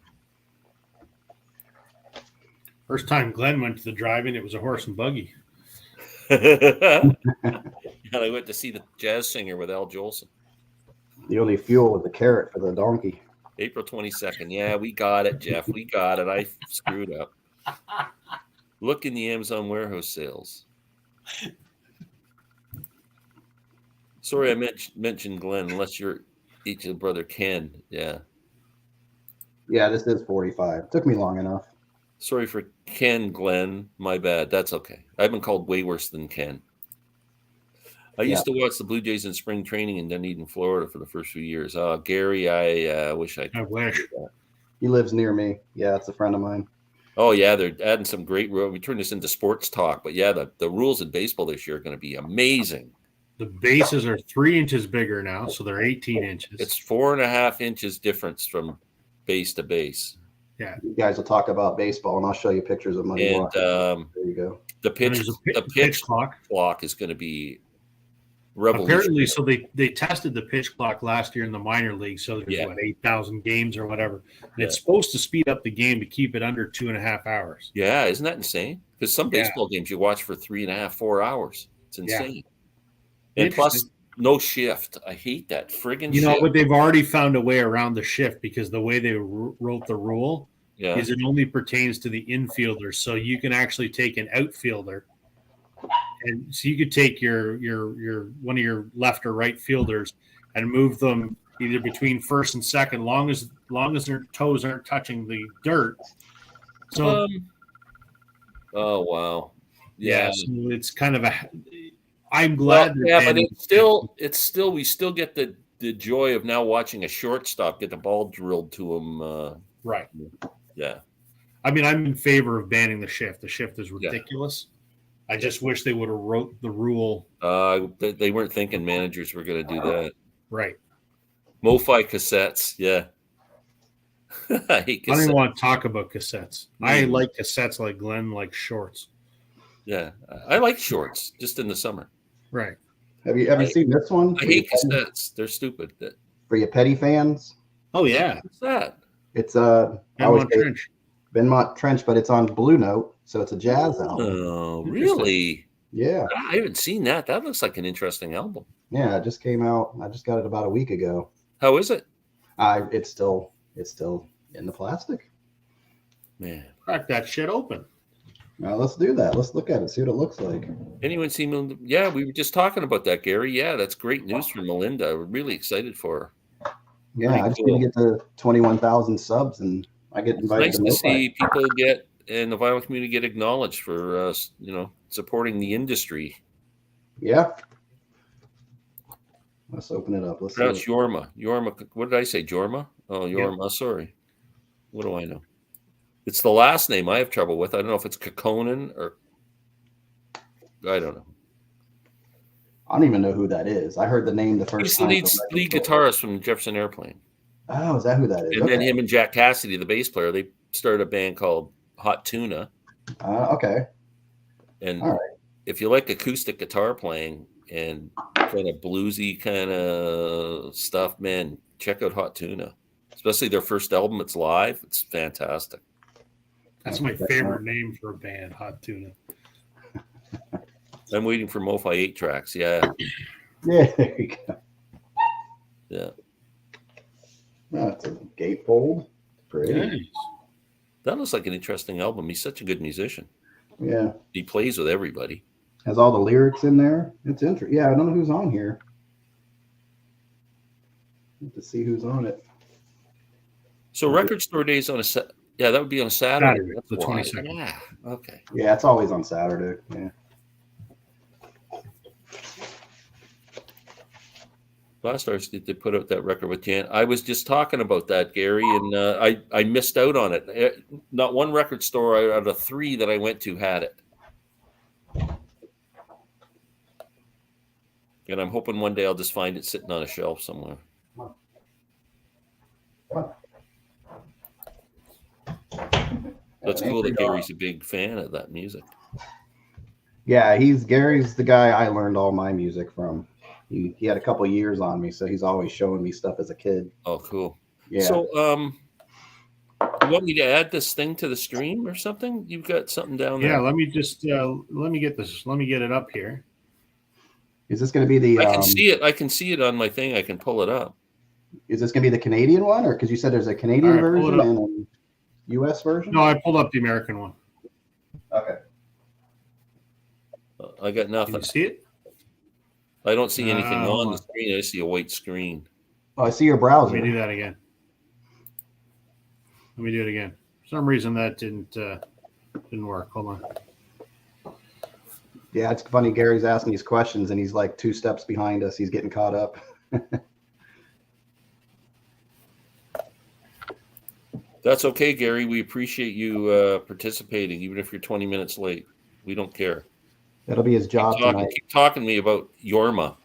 First time Glenn went to the drive-in, it was a horse and buggy. And I went to see the Jazz Singer with Al Jolson. The only fuel was the carrot for the donkey. April 22nd. Yeah, we got it, Jeff. We got it. I screwed up. Look in the Amazon warehouse sales. Sorry, I mentioned Glenn, unless you're each of brother Ken. Yeah. Yeah, this is 45. Took me long enough. Sorry for Ken, Glenn. My bad. That's okay. I've been called way worse than Ken. I used to watch the Blue Jays in spring training in Dunedin, Florida for the first few years. Gary, I wish I could. I wish. He lives near me. Yeah, it's a friend of mine. Oh, yeah, they're adding some great rules. We turn this into sports talk, but yeah, the rules in baseball this year are going to be amazing. The bases are 3 inches bigger now, so they're 18 inches. It's 4.5 inches difference from base to base. Yeah, you guys will talk about baseball, and I'll show you pictures of money. And there you go. The pitch clock is going to be revolutionary. Apparently, so they tested the pitch clock last year in the minor league. So there's 8,000 games or whatever, and it's supposed to speed up the game to keep it under 2.5 hours. Yeah, isn't that insane? Because some baseball games you watch for 3.5, 4 hours. It's insane. And plus, no shift. I hate that friggin' shift. But they've already found a way around the shift because the way they wrote the rule, Yeah. is it only pertains to the infielders. So you can actually take an outfielder, and so you could take your one of your left or right fielders and move them either between first and second, long as their toes aren't touching the dirt. So, oh wow, yeah, so it's kind of a. I'm well, glad. yeah, but it's still we still get the joy of now watching a shortstop get the ball drilled to him. Right. Yeah. I mean, I'm in favor of banning the shift. The shift is ridiculous. Yeah. I just wish they would have wrote the rule. They weren't thinking managers were going to do that. Right. MoFi cassettes. Yeah. I hate cassettes. I don't even want to talk about cassettes. I like cassettes like Glenn likes shorts. Yeah. I like shorts just in the summer. Right. Have you seen this one? I hate cassettes. They're stupid. For your petty fans. Oh yeah. What's that? It's Benmont Trench, but it's on Blue Note, so it's a jazz album. Oh, really? Yeah. I haven't seen that. That looks like an interesting album. Yeah, it just came out. I just got it about a week ago. How is it? It's still in the plastic. Man, crack that shit open. Now let's do that. Let's look at it, see what it looks like. Anyone seen? Yeah, we were just talking about that, Gary. Yeah, that's great news for Melinda. We're really excited for her. Yeah, I just didn't get to 21,000 subs, and I get invited. It's nice to see people in the vinyl community get acknowledged for supporting the industry. Yeah. Let's open it up. That's Yorma. Yorma. What did I say? Jorma? Oh, Yorma. Yeah. Sorry. What do I know? It's the last name I have trouble with. I don't know if it's Kekkonen or I don't know. I don't even know who that is. I heard the name the first time. He's the lead guitarist from Jefferson Airplane. Oh, is that who that is? And then him and Jack Cassidy, the bass player, they started a band called Hot Tuna. Okay. And if you like acoustic guitar playing and kind of bluesy kind of stuff, man, check out Hot Tuna. Especially their first album. It's live. It's fantastic. That's my favorite name for a band, Hot Tuna. I'm waiting for MoFi 8 tracks. Yeah. Yeah, there you go. Yeah. That's a gatefold. Pretty. Nice. That looks like an interesting album. He's such a good musician. Yeah. He plays with everybody. Has all the lyrics in there. It's interesting. Yeah, I don't know who's on here. To see who's on it. So Record Store Days on a set. Yeah, that would be on Saturday. That's the 22nd. Yeah. Okay. Yeah, it's always on Saturday. Yeah. Last Stars did they put out that record with Jan? I was just talking about that, Gary, and I missed out on it. Not one record store out of 3 that I went to had it. And I'm hoping one day I'll just find it sitting on a shelf somewhere. That's cool that Gary's a big fan of that music. Yeah, Gary's the guy I learned all my music from. He had a couple years on me, so he's always showing me stuff as a kid. Oh, cool. Yeah. So, you want me to add this thing to the stream or something? You've got something down there. Yeah, let me just let me get this. Let me get it up here. Is this going to be the? I can see it. I can see it on my thing. I can pull it up. Is this going to be the Canadian one, or because you said there's a Canadian version and a U.S. version? No, I pulled up the American one. Okay. I got nothing. Can you see it? I don't see anything on the screen. I see a white screen. Oh, I see your browser. Let me do that again. Let me do it again. For some reason that didn't work. Hold on. Yeah, it's funny. Gary's asking these questions, and he's like 2 steps behind us. He's getting caught up. That's okay, Gary. We appreciate you participating, even if you're 20 minutes late. We don't care. That'll be his job tonight. Keep talking to me about Yorma.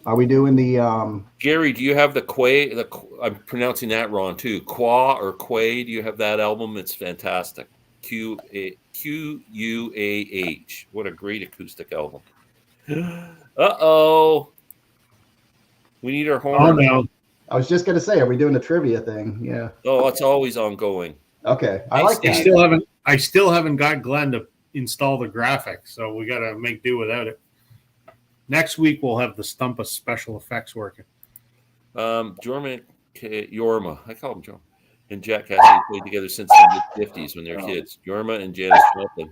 Are we doing the Gary, do you have the Quay? I'm pronouncing that wrong too. Qua or Quay? Do you have that album? It's fantastic. Quuah. What a great acoustic album. Uh-oh. We need our horn. Oh no. I was just gonna say, are we doing a trivia thing? Yeah. Oh, it's always ongoing. Okay. I like that. I still haven't got Glenn to install the graphics, so we gotta make do without it. Next week we'll have the stump of special effects working. Jorman Yorma. I call him Jorma. And Jack Cassidy played together since the mid-50s when they were kids. Yorma and Janis Joplin.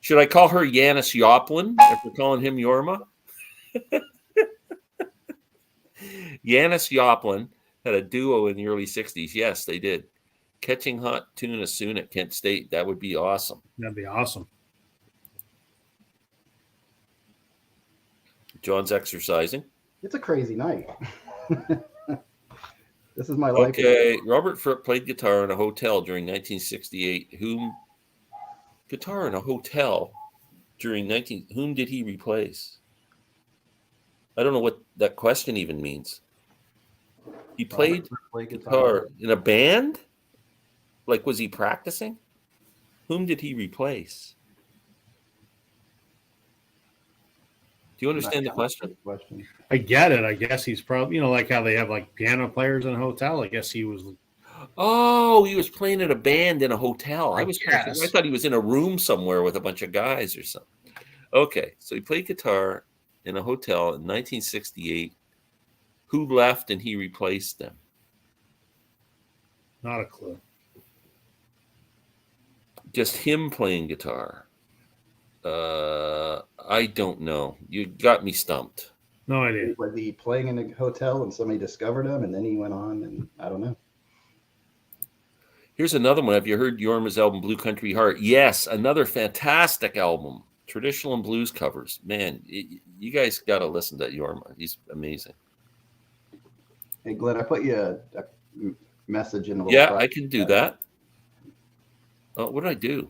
Should I call her Janis Joplin if we're calling him Yorma? Janis Joplin had a duo in the early 60s. Yes, they did. Catching hot tuna soon at Kent State. That would be awesome. That'd be awesome. John's exercising. It's a crazy night. This is my life. Okay, Robert Fripp played guitar in a hotel during 1968. Whom did he replace? I don't know what that question even means. He played guitar in a band? Like, was he practicing? Whom did he replace? Do you understand the question? I get it. I guess he's probably, like how they have like piano players in a hotel. I guess he was. Oh, he was playing in a band in a hotel. I guess. I thought he was in a room somewhere with a bunch of guys or something. Okay, so he played guitar in a hotel in 1968. Who left and he replaced them? Not a clue. Just him playing guitar. I don't know. You got me stumped. No idea. Was he playing in a hotel and somebody discovered him and then he went on and I don't know. Here's another one. Have you heard Yorma's album Blue Country Heart? Yes, another fantastic album. Traditional and blues covers. Man, you guys got to listen to Yorma. He's amazing. Hey, Glenn, I put you a message in the Yeah, I can do that. Oh, what did I do?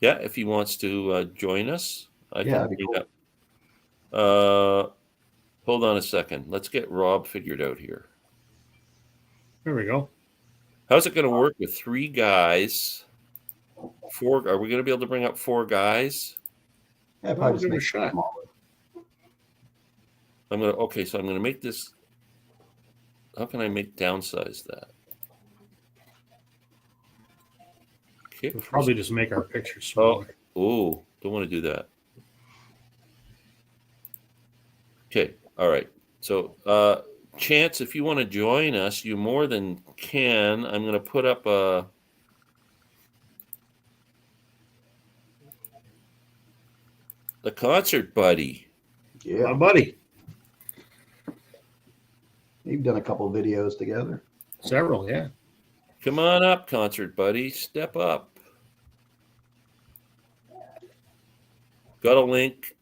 Yeah, if he wants to join us, I can do that. Hold on a second. Let's get Rob figured out here. There we go. How's it going to work with 3 guys? 4? Are we going to be able to bring up 4 guys? Yeah, probably give it a shot. Okay, so I'm going to make this. How can I downsize that? We'll probably just make our pictures smaller. Oh, don't want to do that. Okay, all right. So, Chance, if you want to join us, you more than can. I'm going to put up the Concert Buddy. Yeah, my buddy. You've done a couple of videos together. Several, yeah. Come on up, Concert Buddy. Step up. Got a link.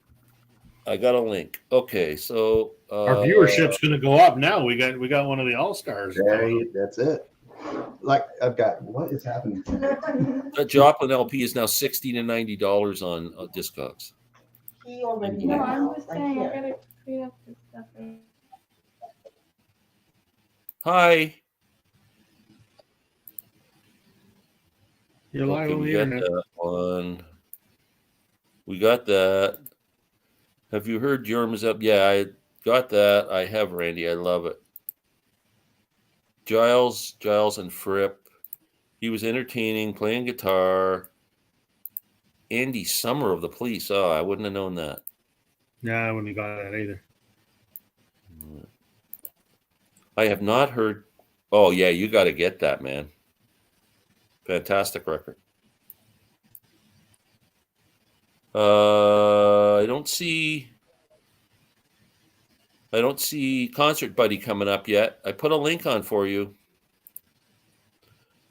I got a link. Okay, so our viewership's going to go up now. We got one of the all-stars. That's it. Like I've got. What is happening? The Joplin LP is now $60 to $90 on Discogs. He already. No, I'm just saying I gotta clean up this stuff. Hi. You're live on the internet. We got that. Have you heard Yorma's up? Yeah, I got that. I have, Randy. I love it. Giles and Fripp. He was entertaining, playing guitar. Andy Summer of the Police. Oh, I wouldn't have known that. No, I wouldn't have got that either. I have not heard. Oh, yeah, you got to get that, man. Fantastic record. I don't see Concert Buddy coming up yet. I put a link on for you.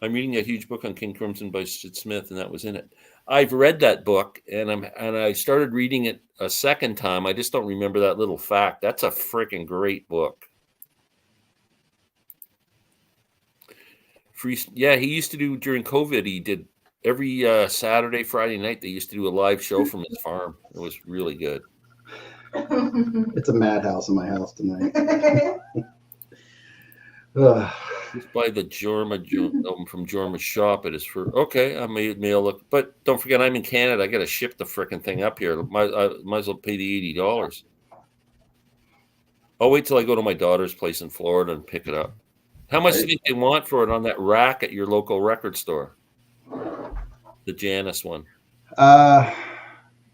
I'm reading a huge book on King Crimson by Sid Smith, and that was in it. I've read that book, and I started reading it a second time. I just don't remember that little fact. That's a freaking great book. Yeah, he used to do during COVID. He did every Saturday, Friday night. They used to do a live show from his farm. It was really good. It's a madhouse in my house tonight. Just buy the Jorma album from Jorma's shop. It is for okay. I may look, but don't forget I'm in Canada. I got to ship the freaking thing up here. Might as well pay the $80. I'll wait till I go to my daughter's place in Florida and pick it up. How much do you think they want for it on that rack at your local record store? The Janis one. I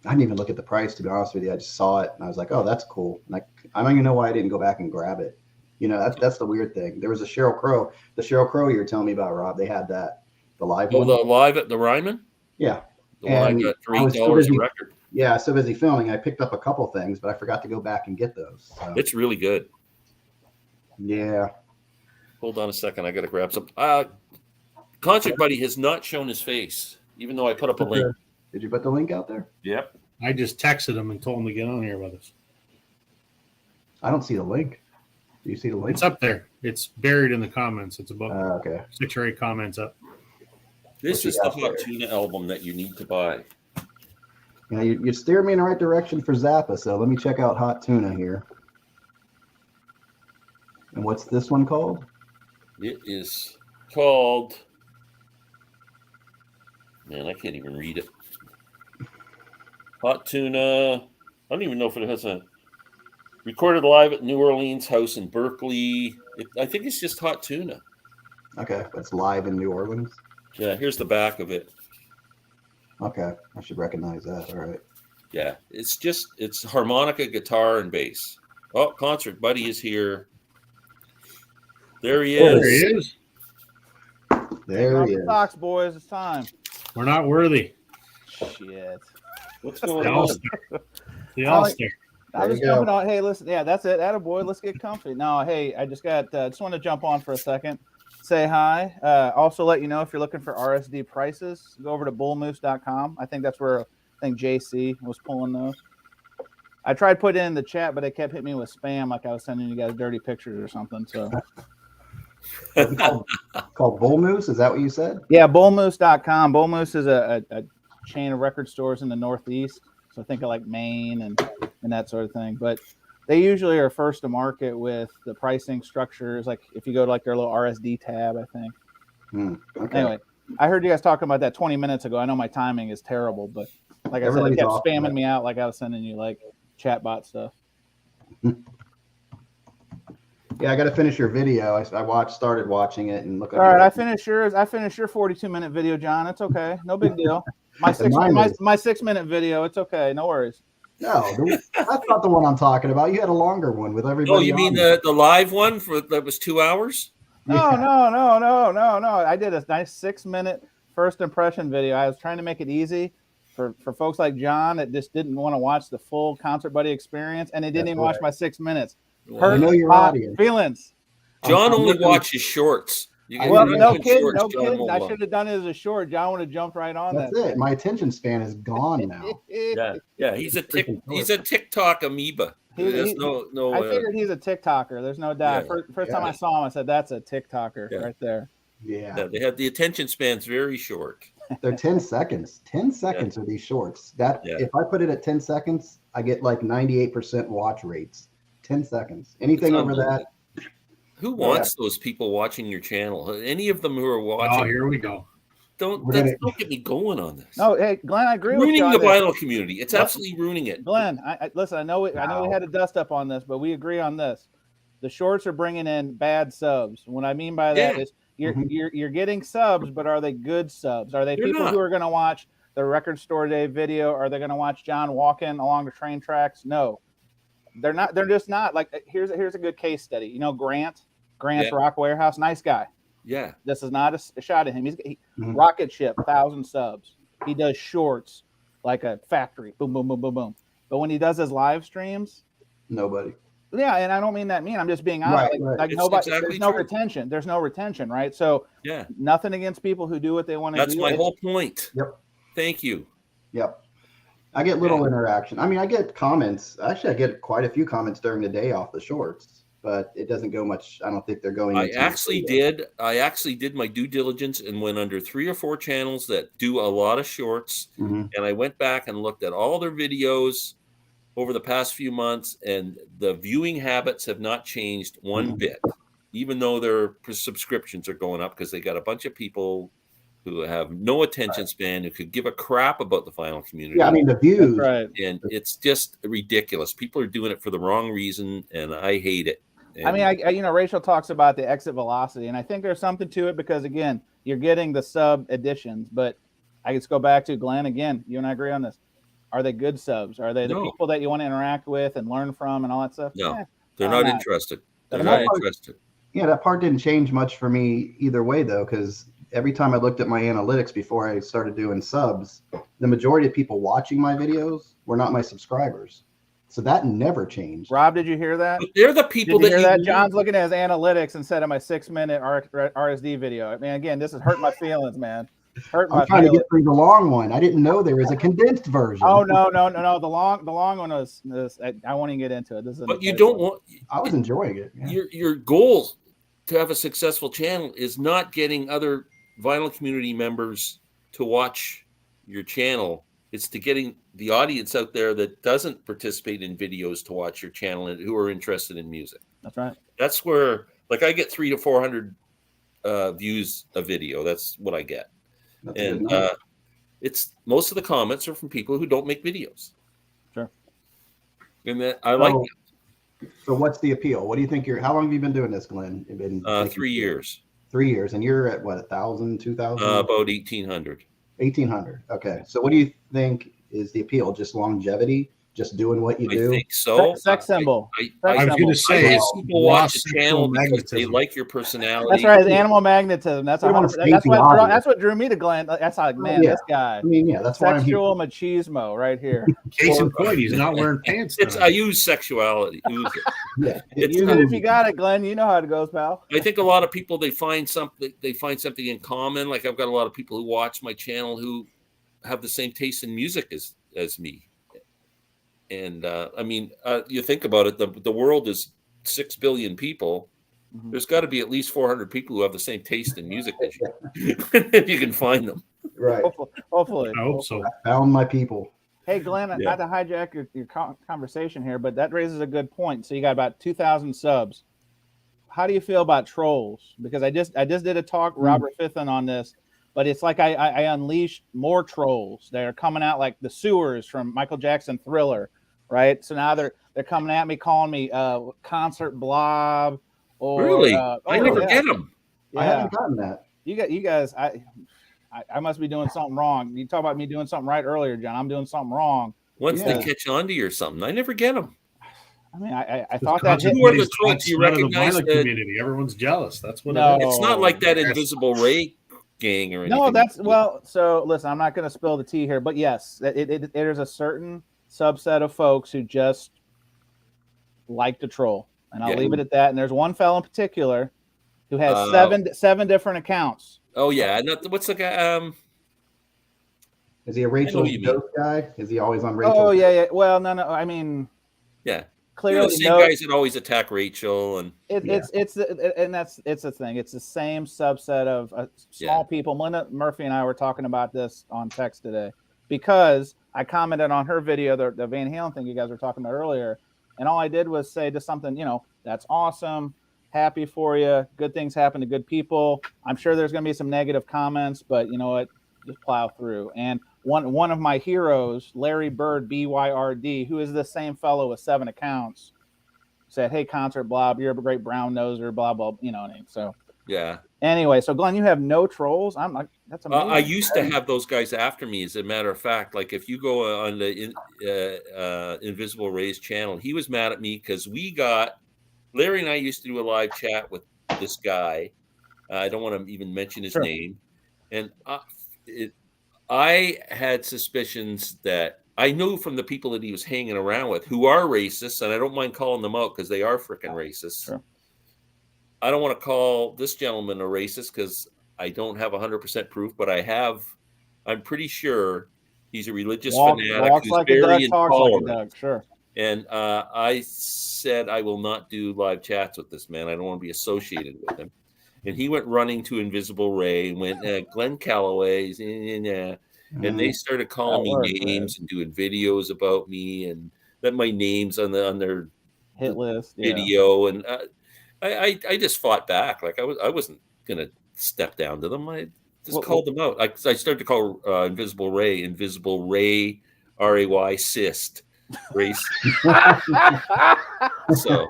didn't even look at the price, to be honest with you. I just saw it and I was like, oh, that's cool. And I don't even know why I didn't go back and grab it. You know, that's the weird thing. There was a Sheryl Crow. The Sheryl Crow you were telling me about, Rob. They had that, the live one. The live at the Ryman? Yeah. The one got $3 a record. Yeah, I was so busy filming. I picked up a couple things, but I forgot to go back and get those. So. It's really good. Yeah. Hold on a second. I got to grab some. Concert Buddie has not shown his face, even though I put up a link. Did you put the link out there? Yep. I just texted him and told him to get on here with us. I don't see the link. Do you see the link? It's up there. It's buried in the comments. It's about okay. 6 or 8 comments up. This is the Hot Tuna album that you need to buy. Yeah, you steer me in the right direction for Zappa, so let me check out Hot Tuna here. And what's this one called? It is called... Man, I can't even read it. Hot Tuna. I don't even know if it has a... Recorded live at New Orleans house in Berkeley. I think it's just Hot Tuna. Okay, that's live in New Orleans. Yeah, here's the back of it. Okay, I should recognize that. All right. Yeah, it's harmonica, guitar, and bass. Oh, Concert Buddie is here. There he is. There he is. There he is. Socks, boys. It's time. We're not worthy. Shit. What's going The on? All-Star. The All-Star. I was jumping on. Hey, listen. Yeah, that's it. Attaboy. Let's get comfy. No, hey, I just want to jump on for a second. Say hi. Also, let you know if you're looking for RSD prices, go over to bullmoose.com. I think that's where JC was pulling those. I tried putting it in the chat, but it kept hitting me with spam, like I was sending you guys dirty pictures or something. So, called Bull Moose. Is that what you said? yeah, bullmoose.com. Bull Moose is a chain of record stores in the Northeast. So think of like Maine and that sort of thing. But they usually are first to market with the pricing structures. Like if you go to like their little RSD tab, I think. Okay. Anyway, I heard you guys talking about that 20 minutes ago. I know my timing is terrible, but like I said, it kept spamming me out like I was sending you like chatbot stuff. Yeah, I got to finish your video. I started watching it and looking. All right, I finished yours. I finished your 42-minute video, John. It's okay. No big deal. My 6-minute video. It's okay. No worries. No, that's not the one I'm talking about. You had a longer one with everybody. Oh, you mean the live one that was 2 hours? No. I did a nice 6-minute first impression video. I was trying to make it easy for folks like John that just didn't want to watch the full Concert Buddie experience, and they didn't even watch my 6 minutes. Well, I know your audience. Feelings. John only watches shorts. No kidding. I should have done it as a short. John would have jumped right on that. That's it. My attention span is gone now. Yeah. He's a TikTok amoeba. I figured he's a TikToker. There's no doubt. Yeah. First time I saw him, I said, "That's a TikToker right there." Yeah. They have the attention spans very short. They're 10 seconds. 10 seconds are these shorts. If I put it at 10 seconds, I get like 98% watch rates. 10 seconds. Anything over that. Who wants those people watching your channel? Any of them who are watching? Oh, here we go. Don't get me going on this. No, hey, Glenn, I agree with you. Ruining the vinyl community. It's absolutely ruining it. Glenn, listen. I know we had a dust up on this, but we agree on this. The shorts are bringing in bad subs. What I mean by that is you're getting subs, but are they good subs? Are they people who are going to watch the Record Store Day video? Are they going to watch John walking along the train tracks? No, they're not. They're just not. Like here's a good case study. You know, Grant's Rock Warehouse, nice guy. Yeah, this is not a shot at him. He's rocket ship, 1,000 subs. He does shorts like a factory, boom, boom, boom, boom, boom. But when he does his live streams, nobody. Yeah, and I don't mean that mean. I'm just being honest. Right. Like nobody. There's no retention. There's no retention, right? So nothing against people who do what they want to do. That's my whole point. Yep. Thank you. Yep. I get little interaction. I mean, I get comments. Actually, I get quite a few comments during the day off the shorts, but it doesn't go much. I don't think they're going. I actually did my due diligence and went under 3 or 4 channels that do a lot of shorts, and I went back and looked at all their videos over the past few months, and the viewing habits have not changed one bit, even though their subscriptions are going up because they got a bunch of people who have no attention span, who could give a crap about the vinyl community. Yeah, I mean, the views. Right. And it's just ridiculous. People are doing it for the wrong reason, and I hate it. And I mean, Rachel talks about the exit velocity, and I think there's something to it because, again, you're getting the sub additions. But I just go back to Glenn again. You and I agree on this. Are they good subs? Are they the people that you want to interact with and learn from and all that stuff? No, they're not interested. They're not interested. Yeah, that part didn't change much for me either way, though, because every time I looked at my analytics before I started doing subs, the majority of people watching my videos were not my subscribers. So that never changed. Rob, did you hear that? But they're the people did you hear that? John's looking at his analytics instead of my 6-minute RSD video. I mean, again, this is hurting my feelings, man. I'm trying to get through the long one. I didn't know there was a condensed version. Oh no. The long one was I won't even get into it. This is but you don't want. I was enjoying it. Yeah. Your goal to have a successful channel is not getting other vinyl community members to watch your channel. It's to getting the audience out there that doesn't participate in videos to watch your channel and who are interested in music. That's right. That's where, like, I get 300 to 400 views a video. That's what I get. That's and it's most of the comments are from people who don't make videos. Sure. And that I like it. So what's the appeal? What do you think how long have you been doing this, Glenn? 3 years. 3 years. And you're at what, 1,000, 2,000? About 1,800. 1,800. Okay. So what do you think is the appeal? Just longevity? Just doing what you do? I think so. Sex symbol. I was going to say, people watch the channel because they like your personality. That's right. It's animal magnetism. That's what drew me to Glenn. That's like, man, this guy. I mean, yeah, that's sexual machismo right here. Case in point, he's not wearing pants. I use sexuality. Use it. Yeah. Use it if you got it, Glenn. You know how it goes, pal. I think a lot of people they find something in common. Like I've got a lot of people who watch my channel who have the same taste in music as me. And I mean, you think about it, the world is 6 billion people. Mm-hmm. There's got to be at least 400 people who have the same taste in music as you, if you can find them. Right. Hopefully. I hope so. I found my people. Hey, Glenn, not to hijack your conversation here, but that raises a good point. So you got about 2,000 subs. How do you feel about trolls? Because I just did a talk, Robert Fithen, on this. But it's like I unleashed more trolls. They're coming out like the sewers from Michael Jackson Thriller, right? So now they're coming at me, calling me concert blob. Or, really? I never get them. Yeah. I haven't gotten that. You guys, I must be doing something wrong. You talk about me doing something right earlier, John. I'm doing something wrong. Once they catch on to you or something, I never get them. I mean, I thought that. Who are the trolls? You recognize the community? Everyone's jealous. That's what. It's not like that Invisible Ray gang or anything. No, that's so listen, I'm not going to spill the tea here, but yes, there's a certain subset of folks who just like to troll, and I'll leave it at that. And there's one fellow in particular who has seven different accounts. Oh yeah, what's the guy? Is he a Rachel Joke guy? Is he always on Rachel? Oh yeah. Well, no. I mean, yeah. Clearly, the same guys that always attack Rachel, and it's the thing. It's the same subset of small people. Melinda Murphy and I were talking about this on text today because I commented on her video, the Van Halen thing you guys were talking about earlier, and all I did was say just something, that's awesome, happy for you, good things happen to good people. I'm sure there's going to be some negative comments, but you know what, just plow through. And one of my heroes, Larry Bird, BYRD, who is the same fellow with 7 accounts, said, "Hey, concert blob, you're a great brown noser, blah blah." You know what I mean? So yeah. Anyway, so Glenn, you have no trolls. I'm like, that's amazing. I used to have those guys after me. As a matter of fact, like if you go on the Invisible Ray's channel, he was mad at me because Larry and I used to do a live chat with this guy. I don't want to even mention his name, and I had suspicions that I knew from the people that he was hanging around with who are racist, and I don't mind calling them out because they are freaking racist. Sure. I don't want to call this gentleman a racist because I don't have 100% proof, but I'm pretty sure he's a religious fanatic who's like very intolerant. Like sure. And I said I will not do live chats with this man. I don't want to be associated with him. And he went running to Invisible Ray and went, Glenn Calloway's, and they started calling me names and doing videos about me, and then my name's on their hit list video. And I just fought back. Like I wasn't gonna step down to them. I just called them out. I started to call Invisible Ray RAY cyst race. So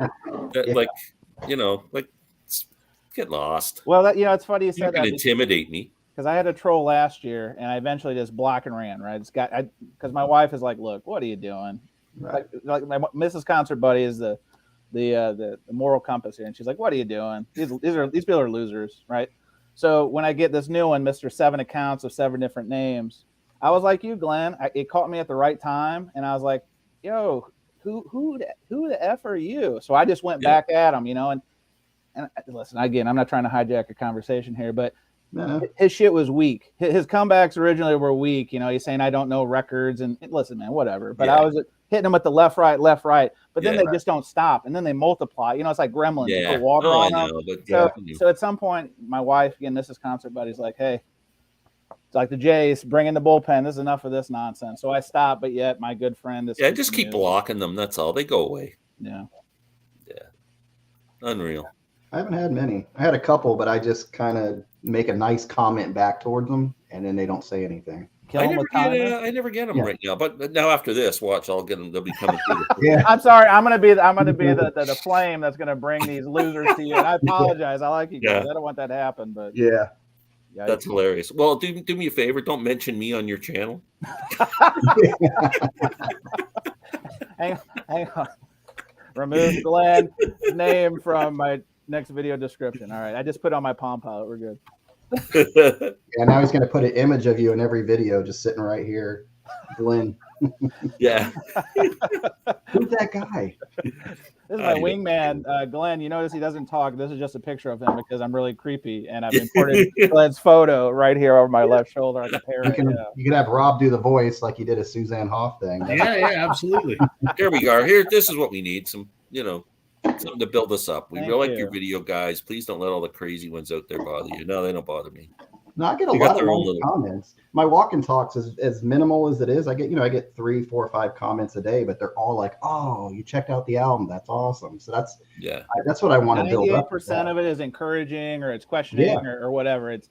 get lost. Well, it's funny you said that. You can intimidate me. Because I had a troll last year, and I eventually just block and ran. Right, because my wife is like, "Look, what are you doing?" Right. Like my Mrs. Concert Buddie is the the moral compass here, and she's like, "What are you doing? These people are losers, right?" So when I get this new one, Mr. 7 accounts of 7 different names, I was like you, Glenn. It caught me at the right time, and I was like, "Yo, who the F are you?" So I just went back at him, and listen, again, I'm not trying to hijack a conversation here, but his shit was weak. His comebacks originally were weak. He's saying I don't know records, and listen, man, whatever. But I was hitting him with the left, right. But then they just don't stop, and then they multiply. It's like gremlins. You put water on them. So at some point, my wife, again, this is Concert Buddy's like, hey, it's like the Jays, bring in the bullpen. This is enough of this nonsense. So I stopped, but yet my good friend. Just keep blocking them. That's all. They go away. Yeah. Unreal. I haven't had many. I had a couple, but I just kind of make a nice comment back towards them, and then they don't say anything. I never get them right now. But now after this, watch, I'll get them. They'll be coming through. I'm sorry. I'm gonna be the flame that's gonna bring these losers to you. And I apologize. I like you guys. I don't want that to happen. But that's hilarious. Well, do me a favor. Don't mention me on your channel. hang on. Remove Glenn's name from my next video description. All right. I just put on my Palm Pilot. We're good. Now he's going to put an image of you in every video just sitting right here. Glenn. Yeah. Who's that guy? This is my wingman, Glenn. You notice he doesn't talk. This is just a picture of him because I'm really creepy, and I've imported Glenn's photo right here over my left shoulder. I compare you can have Rob do the voice like he did a Suzanne Hoff thing. Yeah, absolutely. Here we go. This is what we need. Some, something to build us up. We really like your video, guys. Please don't let all the crazy ones out there bother you. No, they don't bother me. No, I get a lot of comments. My walk and talks is as minimal as it is. I get 3, 4, 5 comments a day, but they're all like, "Oh, you checked out the album? That's awesome." So that's what I want to build up. 98% of it is encouraging, or it's questioning, or whatever. It's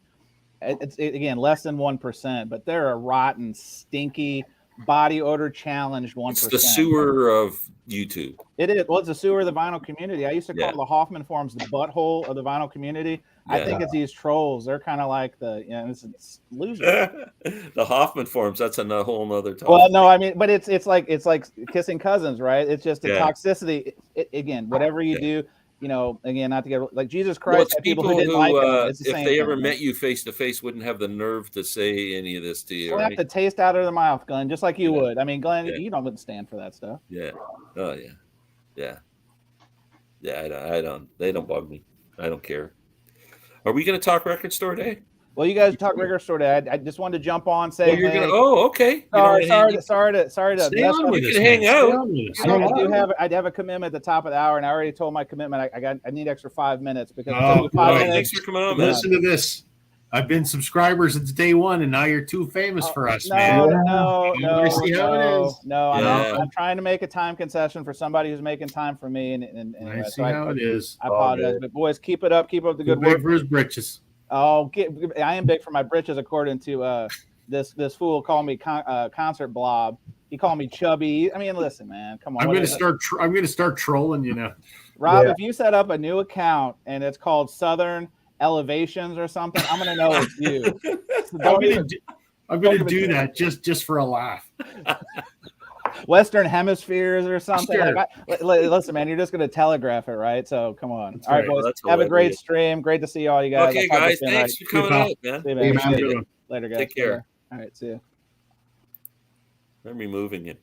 again less than 1%, but they're a rotten, stinky, body odor challenged 1%. It's the sewer of YouTube. It is. Well, it's the sewer of the vinyl community. I used to call the Hoffman forums the butthole of the vinyl community. I think it's these trolls. They're kind of like it's losers. The Hoffman forums. That's a whole nother topic. Well, no, I mean, but it's like kissing cousins, right? It's just the toxicity. Again, whatever you do, again, not to get like Jesus Christ. Well, people who didn't like him, if they ever met you face to face, wouldn't have the nerve to say any of this to you. Have to taste out of their mouth, Glenn, just like you would. I mean, Glenn, you wouldn't stand for that stuff. Yeah. Oh yeah. Yeah. Yeah. I don't. They don't bug me. I don't care. Are we going to talk record store day? Well, you guys talk record store day. I just wanted to jump on, say, you're gonna. Oh, okay. Sorry to. Stay on. You can hang out. I have a commitment at the top of the hour, and I already told my commitment. I need extra 5 minutes because 5 minutes. Thanks for coming on, man. Listen to this. I've been subscribers since day one, and now you're too famous for us, man. I'm trying to make a time concession for somebody who's making time for me, and I see how it is. I apologize, but boys, keep it up. Keep up the good work. Big for his britches. Oh, I am big for my britches, according to this fool called me concert blob. He called me chubby. I mean, listen, man, come on. I'm gonna start trolling you now. Rob, if you set up a new account and it's called Southern Elevations or something, I'm gonna know it's you. I'm gonna do that just for a laugh. Western Hemispheres or something. Listen, man, you're just gonna telegraph it, right? So come on. That's all right, boys. Have a great stream. Great to see all you guys. Okay, guys. Thanks for coming out, man. See you, man. Later, guys. Take care. All right, see you. I'm removing it.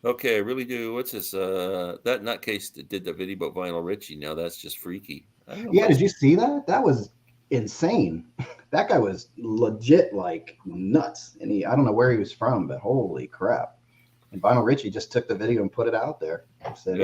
Okay, I really do. What's this? That nutcase that did the video about Vinyl Richie. Now that's just freaky. Yeah, did you see that? That was insane. That guy was legit like nuts. And I don't know where he was from, but holy crap. And Vinyl Richie just took the video and put it out there. Said,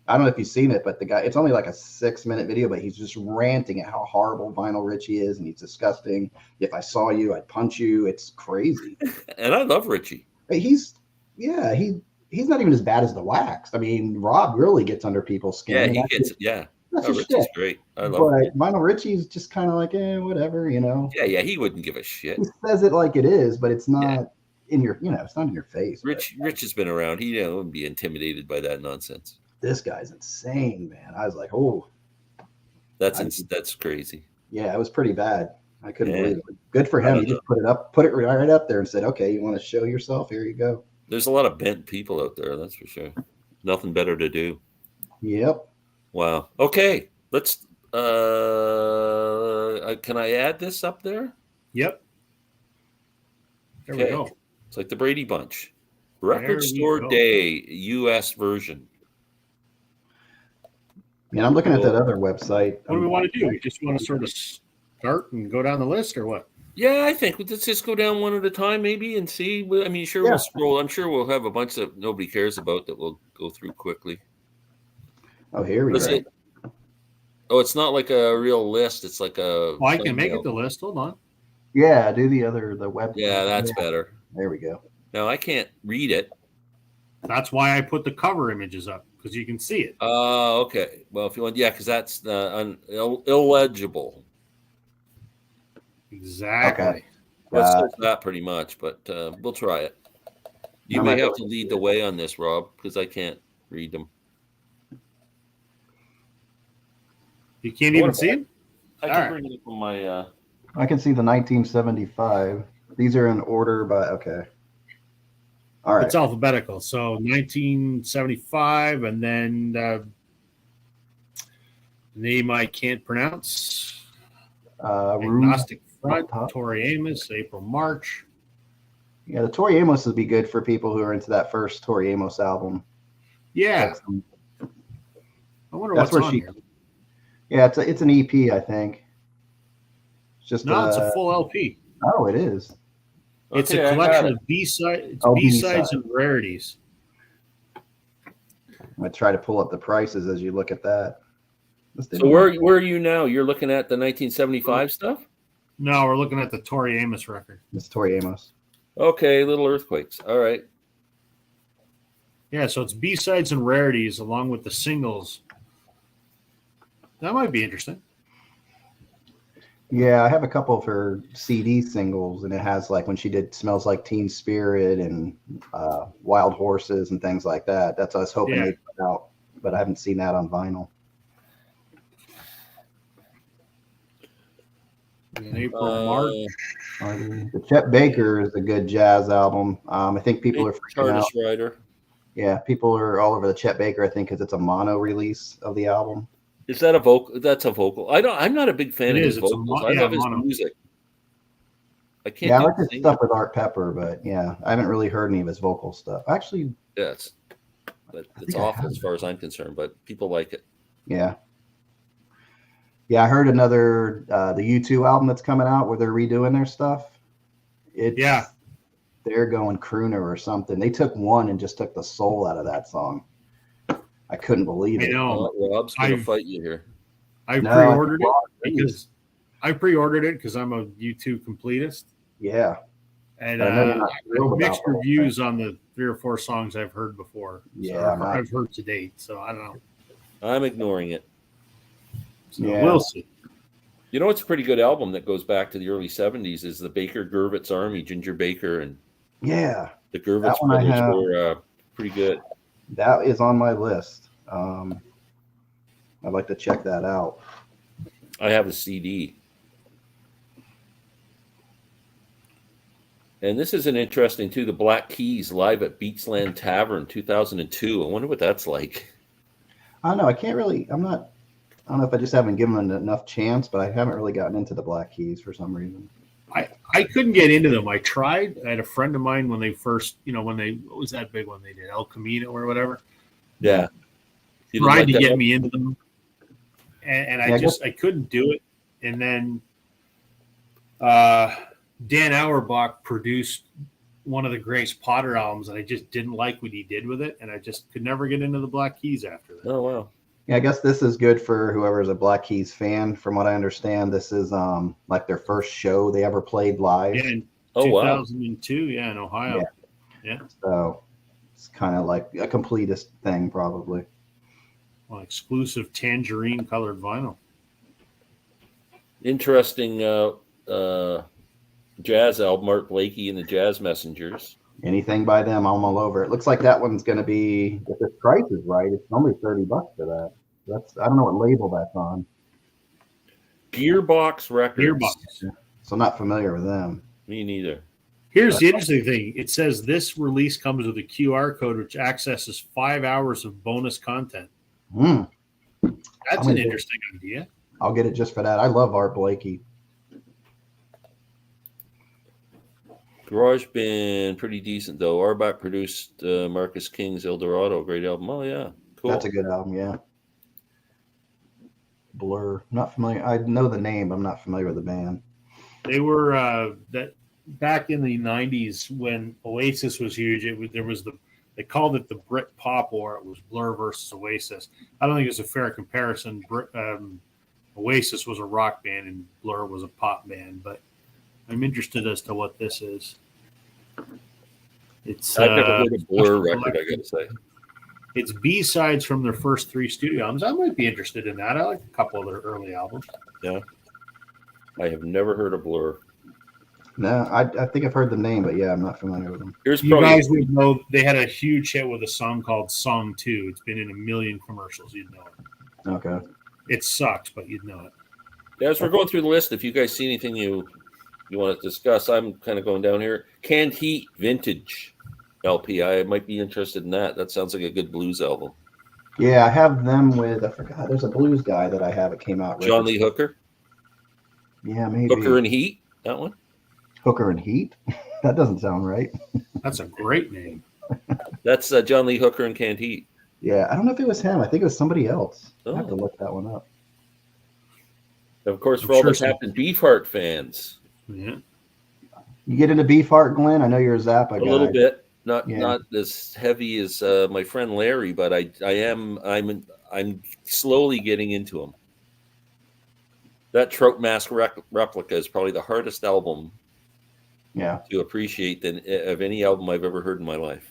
I don't know if you've seen it, but the guy, it's only like a 6-minute video, but he's just ranting at how horrible Vinyl Richie is, and he's disgusting. If I saw you, I'd punch you. It's crazy. And I love Richie. He's not even as bad as the Wax. I mean, Rob really gets under people's skin. Yeah, he gets it. That's Richie's great. I love it. But Vinyl Richie's just kind of like, whatever, Yeah, he wouldn't give a shit. He says it like it is, but it's not in your, it's not in your face. Rich has been around. He wouldn't be intimidated by that nonsense. This guy's insane, man. I was like, oh. That's crazy. Yeah, it was pretty bad. I couldn't believe it. Good for him. He just put it right up there and said, okay, you want to show yourself? Here you go. There's a lot of bent people out there, that's for sure. Nothing better to do. Yep. Wow. Okay. Let's. Can I add this up there? Yep. There we go. It's like the Brady Bunch. There Record we Store go. Day, U.S. version. Yeah, I'm looking at that other website. What do we want to do? We just want to sort of start and go down the list, or what? Yeah, I think let's just go down one at a time, maybe, and see. I mean, sure, we'll scroll. I'm sure we'll have a bunch that nobody cares about that we'll go through quickly. Oh, here we go. Oh, it's not like a real list. It's like a. Well, I can make it the list. Hold on. Yeah, do the website. Yeah, that's better. There we go. Now I can't read it. That's why I put the cover images up, because you can see it. Oh, okay. Well, if you want, because that's illegible. Exactly. Okay. That's that pretty much, but we'll try it. You may have to lead the way on this, Rob, because I can't read them. You can't even see it? I can bring it up on my. I can see the 1975. These are in order by, okay. All right. It's alphabetical. So 1975, and then name I can't pronounce. Agnostic Front, Tori Amos, April, March. Yeah, the Tori Amos would be good for people who are into that first Tori Amos album. Yeah. I wonder what's on here. Yeah, it's an EP, I think. It's just it's a full LP. Oh, it is. It's a collection of B-sides and rarities. I'm gonna try to pull up the prices as you look at that. So where are you now? You're looking at the 1975 stuff? No, we're looking at the Tori Amos record. It's Tori Amos. Okay, Little Earthquakes. All right. Yeah, so it's B-sides and rarities along with the singles. That might be interesting. Yeah, I have a couple of her CD singles, and it has like when she did "Smells Like Teen Spirit" and "Wild Horses" and things like that. That's what I was hoping they'd put out, but I haven't seen that on vinyl. In April, March. The Chet Baker is a good jazz album. I think people are freaking out. Writer. Yeah, people are all over the Chet Baker, I think, because it's a mono release of the album. Is that a vocal? That's a vocal. I'm not a big fan of his vocals. I love his music. I can't. Yeah, I like his stuff with Art Pepper, but yeah, I haven't really heard any of his vocal stuff. Actually, it's awful as far as I'm concerned, but people like it. Yeah. Yeah, I heard another the U2 album that's coming out where they're redoing their stuff. They're going crooner or something. They took one and just took the soul out of that song. I couldn't believe it. I know. Rob's going to fight you here. I pre-ordered it because I'm a U2 completist. Yeah. And I mixed reviews on the 3 or 4 songs I've heard before. Yeah, I've heard to date. So I don't know. I'm ignoring it. So we'll see. You know, it's a pretty good album that goes back to the early 70s is the Baker Gurvitz Army, Ginger Baker, and the Gurvitz brothers were pretty good. That is on my list. I'd like to check that out. I have a CD. And this is an interesting, too, the Black Keys live at Beachland Tavern, 2002. I wonder what that's like. I don't know. I don't know if I just haven't given them enough chance, but I haven't really gotten into the Black Keys for some reason. I couldn't get into them. I tried. I had a friend of mine when they first, what was that big one they did? El Camino or whatever. Yeah. Tried to get me into them. And I couldn't do it. And then Dan Auerbach produced one of the Grace Potter albums, and I just didn't like what he did with it. And I just could never get into the Black Keys after that. Oh, wow. Yeah, I guess this is good for whoever's a Black Keys fan. From what I understand, this is like their first show they ever played live. Yeah, in 2002, in Ohio. Yeah. So it's kind of like a completist thing, probably. Well, exclusive tangerine colored vinyl. Interesting jazz album, Art Blakey and the Jazz Messengers. Anything by them, I'm all over. It looks like that one's going to be, if this price is right, it's only $30 for that. I don't know what label that's on. Gearbox Records. So not familiar with them. Me neither. Here's the interesting thing. It says this release comes with a QR code which accesses 5 hours of bonus content. Mm. That's an interesting idea. I'll get it just for that. I love Art Blakey. Garage Band, pretty decent though. Arbach produced Marcus King's El Dorado, great album. Oh yeah, cool. That's a good album, yeah. Blur, not familiar. I know the name, but I'm not familiar with the band. They were that back in the '90s when Oasis was huge. They called it the Brit Pop War. It was Blur versus Oasis. I don't think it's a fair comparison. Oasis was a rock band and Blur was a pop band, but I'm interested as to what this is. I've never heard a Blur record, I gotta say. It's B-sides from their first 3 studio albums. I might be interested in that. I like a couple of their early albums. Yeah. I have never heard of Blur. No, I think I've heard the name, but yeah, I'm not familiar with them. You guys would know they had a huge hit with a song called Song 2. It's been in a million commercials. You'd know it. Okay. It sucks, but you'd know it. Yeah, as we're going through the list, if you guys see anything you want to discuss, I'm kind of going down here. Canned Heat Vintage LP. I might be interested in that. That sounds like a good blues album. Yeah, I have them with, I forgot, there's a blues guy that I have. It came out. John Lee Hooker? Yeah, maybe. Hooker and Heat? That one? Hooker and Heat? That doesn't sound right. That's a great name. That's John Lee Hooker and Canned Heat. Yeah, I don't know if it was him. I think it was somebody else. I have to look that one up. Of course, for all the Captain Beefheart fans. Yeah. You get into Beefheart, Glenn? I know you're a Zappa guy. A little bit. Not as heavy as my friend Larry, but I'm slowly getting into him. That Trout Mask Replica is probably the hardest album to appreciate of any album I've ever heard in my life.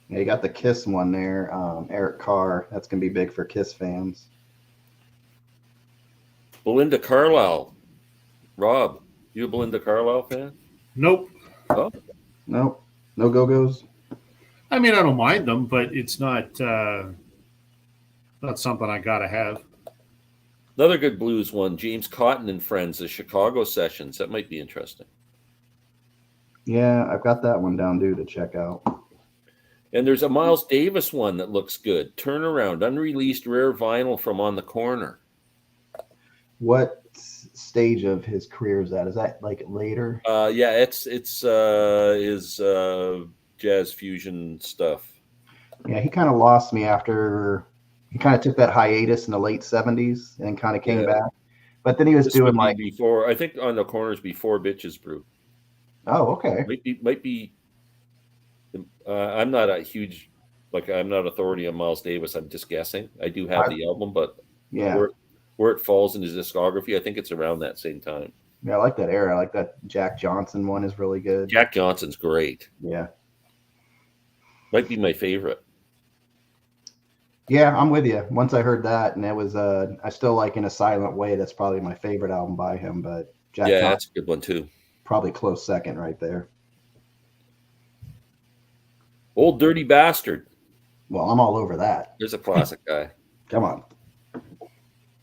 Yeah, you got the Kiss one there, Eric Carr. That's going to be big for Kiss fans. Belinda Carlisle. Rob, you a Belinda Carlisle fan? Nope. Oh? Nope. No Go-Go's? I mean, I don't mind them, but it's not something I got to have. Another good blues one, James Cotton and Friends, the Chicago Sessions. That might be interesting. Yeah, I've got that one down due to check out. And there's a Miles Davis one that looks good. Turnaround, unreleased rare vinyl from On the Corner. What stage of his career is that? Is that like later? Yeah, it's his jazz fusion stuff. Yeah, he kind of lost me after he kind of took that hiatus in the late 70s and kind of came back. But then he was doing like before, I think On the Corners before Bitches Brew. Oh, okay. Might be. I'm not a huge, I'm not authority on Miles Davis. I'm just guessing. I do have the album, but where it falls in his discography, I think it's around that same time. Yeah, I like that era. I like that Jack Johnson one is really good. Jack Johnson's great. Yeah. Might be my favorite. Yeah, I'm with you. Once I heard that, and it was, I still like In a Silent Way. That's probably my favorite album by him, but Jack Johnson, that's a good one too. Probably close second right there. Old Dirty Bastard. Well, I'm all over that. There's a classic guy. Come on.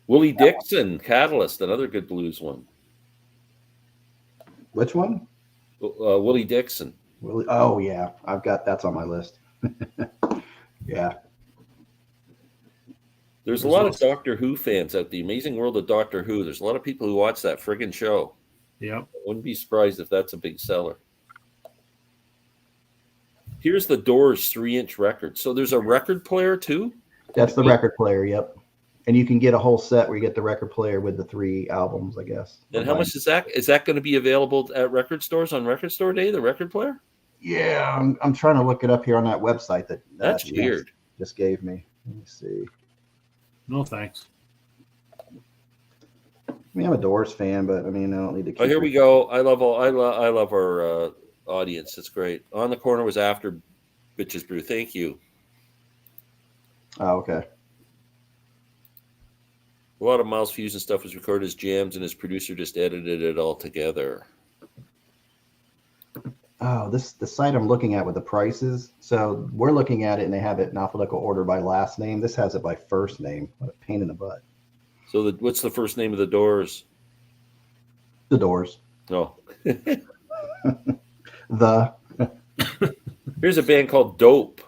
Willie Dixon, Catalyst, another good blues one. Which one? Willie Dixon. Oh, yeah. That's on my list. Yeah. There's a lot of Doctor Who fans out the Amazing World of Doctor Who. There's a lot of people who watch that friggin' show. Yeah. I wouldn't be surprised if that's a big seller. Here's the Doors 3-inch record. So there's a record player too? That's the record player, yep. And you can get a whole set where you get the record player with the 3 albums, I guess. And how much is that? Is that going to be available at record stores on Record Store Day, the record player? Yeah, I'm trying to look it up here on that website that's weird. Just gave me. Let me see. No thanks. I mean, I'm a Doors fan, but I mean, I don't need to. Oh, here we go. I love our audience. It's great. On the Corner was after Bitches Brew. Thank you. Oh, okay. A lot of Miles Fusion stuff was recorded as jams, and his producer just edited it all together. Oh, the site I'm looking at with the prices. So we're looking at it, and they have it in alphabetical order by last name. This has it by first name. What a pain in the butt. So what's the first name of the Doors? The Doors. Oh. The. Here's a band called Dope.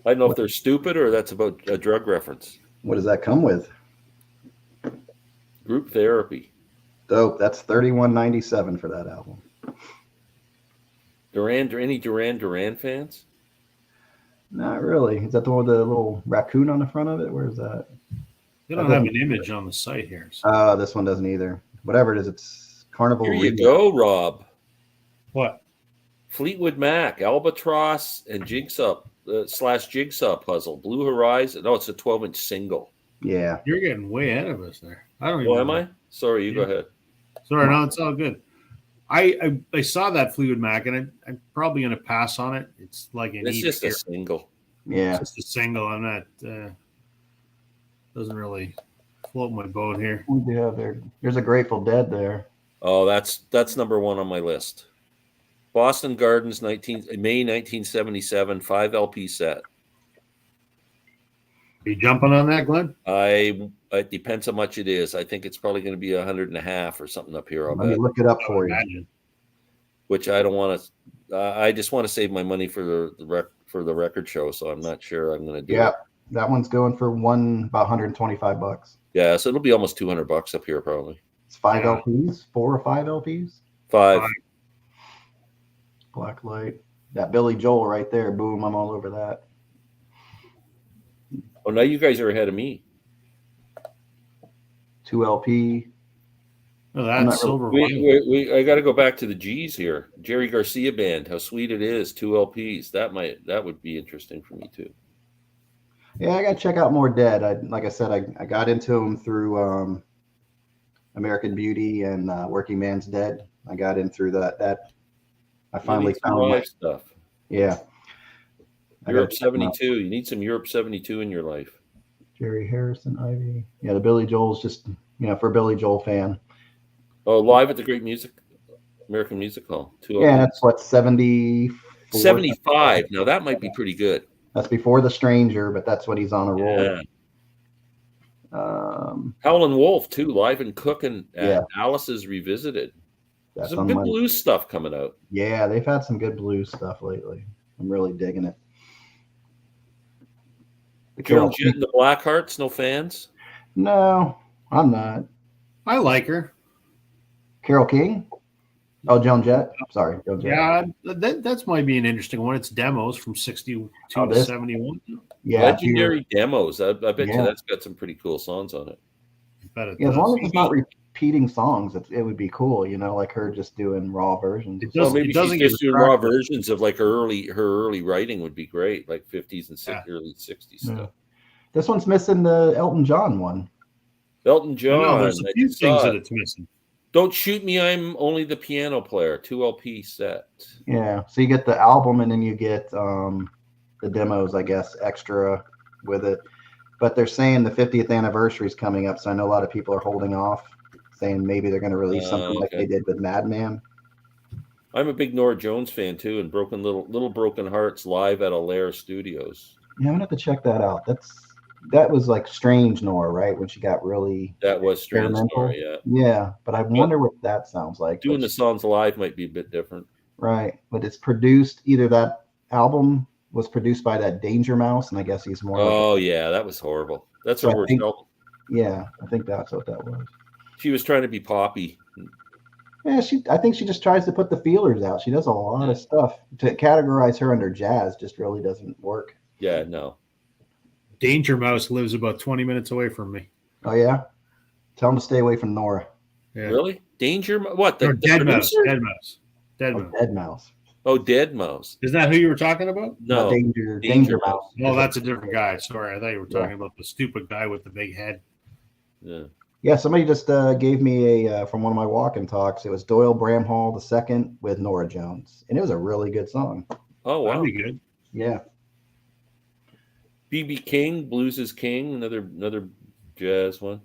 I don't know if they're stupid or that's about a drug reference. What does that come with? Group therapy. Oh, that's $31.97 for that album. Any Duran fans? Not really. Is that the one with the little raccoon on the front of it? Where is that? They don't have an image on the site here. So. This one doesn't either. Whatever it is, it's Carnival. Here you go, Rob. What? Fleetwood Mac, Albatross, and Jigsaw /Jigsaw Puzzle, Blue Horizon. No, it's a 12-inch single. Yeah, you're getting way ahead of us there. I don't even. Oh, am I? Sorry, you go ahead. Sorry, no, it's all good. I saw that Fleetwood Mac, and I'm probably going to pass on it. It's like it's just a single. Yeah, it's just a single. I'm not. Doesn't really float my boat here. Yeah, there's a Grateful Dead there. Oh, that's number one on my list. Boston Gardens, May 1977, 5 LP set. Are you jumping on that, Glenn? It depends how much it is. I think it's probably going to be 150 or something up here. Let me look it up for you. Which I don't want to. I just want to save my money for the record show, so I'm not sure I'm going to do it. Yeah, that one's going for about $125. Yeah, so it'll be almost $200 up here probably. It's 5 LPs, 4 or 5 LPs. 5. Black Light. That Billy Joel right there. Boom, I'm all over that. Oh, now you guys are ahead of me. 2 LP. Oh, that's silver. I got to go back to the G's here. Jerry Garcia Band. How sweet it is. 2 LPs. That would be interesting for me too. Yeah, I got to check out more Dead. Like I said, I got into them through American Beauty and Working Man's Dead. I got in through that. I finally found my stuff. Yeah. Europe 72. You need some Europe 72 in your life. Jerry Harrison, Ivy. Yeah, the Billy Joel's just, for a Billy Joel fan. Oh, Live at the Great American Music Hall. Yeah, that's what, 74? 75. Now that might be pretty good. That's before The Stranger, but that's what he's on a roll. Yeah. Howlin' Wolf too, Live and Cookin' at Alice's Revisited. There's some good blues stuff coming out. Yeah, they've had some good blues stuff lately. I'm really digging it. Joan Jett and the Blackhearts, no fans? No, I'm not. I like her. Carole King? Oh, Joan Jett. Sorry, Joan Jett. Yeah, that might be an interesting one. It's demos from 62 to 71. Yeah, legendary demos. I bet you that's got some pretty cool songs on it. Yeah, as long as it's not repeating songs, it would be cool. Like her just doing raw versions. Maybe she's just doing raw versions of like her early writing would be great, like 50s and early 60s stuff. This one's missing the Elton John one. Elton John. There's a few things that it's missing. Don't Shoot Me, I'm Only the Piano Player, 2 LP set. Yeah, so you get the album and then you get the demos, I guess, extra with it. But they're saying the 50th anniversary is coming up, so I know a lot of people are holding off, saying maybe they're going to release something like they did with Madman. I'm a big Nora Jones fan too, and Little Broken Hearts live at Alaire Studios. Yeah, I'm gonna have to check that out. That was like Strange Nora, right? When she got really Strange Nora, yeah. Yeah, but I wonder what that sounds like. Doing the songs live might be a bit different. Right, but it's produced, either that album was produced by that Danger Mouse, and I guess he's more. Oh yeah, that was horrible. That's her worst album. Yeah, I think that's what that was. She was trying to be poppy. Yeah, I think she just tries to put the feelers out. She does a lot of stuff. To categorize her under jazz just really doesn't work. Yeah, no. Danger Mouse lives about 20 minutes away from me. Oh yeah, tell him to stay away from Nora. Yeah. Really? Danger? What? The Dead Mouse. Dead Mouse. Dead Mouse. Oh, Dead Mouse. Is that who you were talking about? No, Danger Mouse. Oh, that's a different guy. Sorry, I thought you were talking about the stupid guy with the big head. Yeah. Yeah, somebody just gave me from one of my walk-in talks. It was Doyle Bramhall II with Nora Jones, and it was a really good song. Oh, wow. That'd be good. Yeah. B.B. King, Blues is King, another jazz one.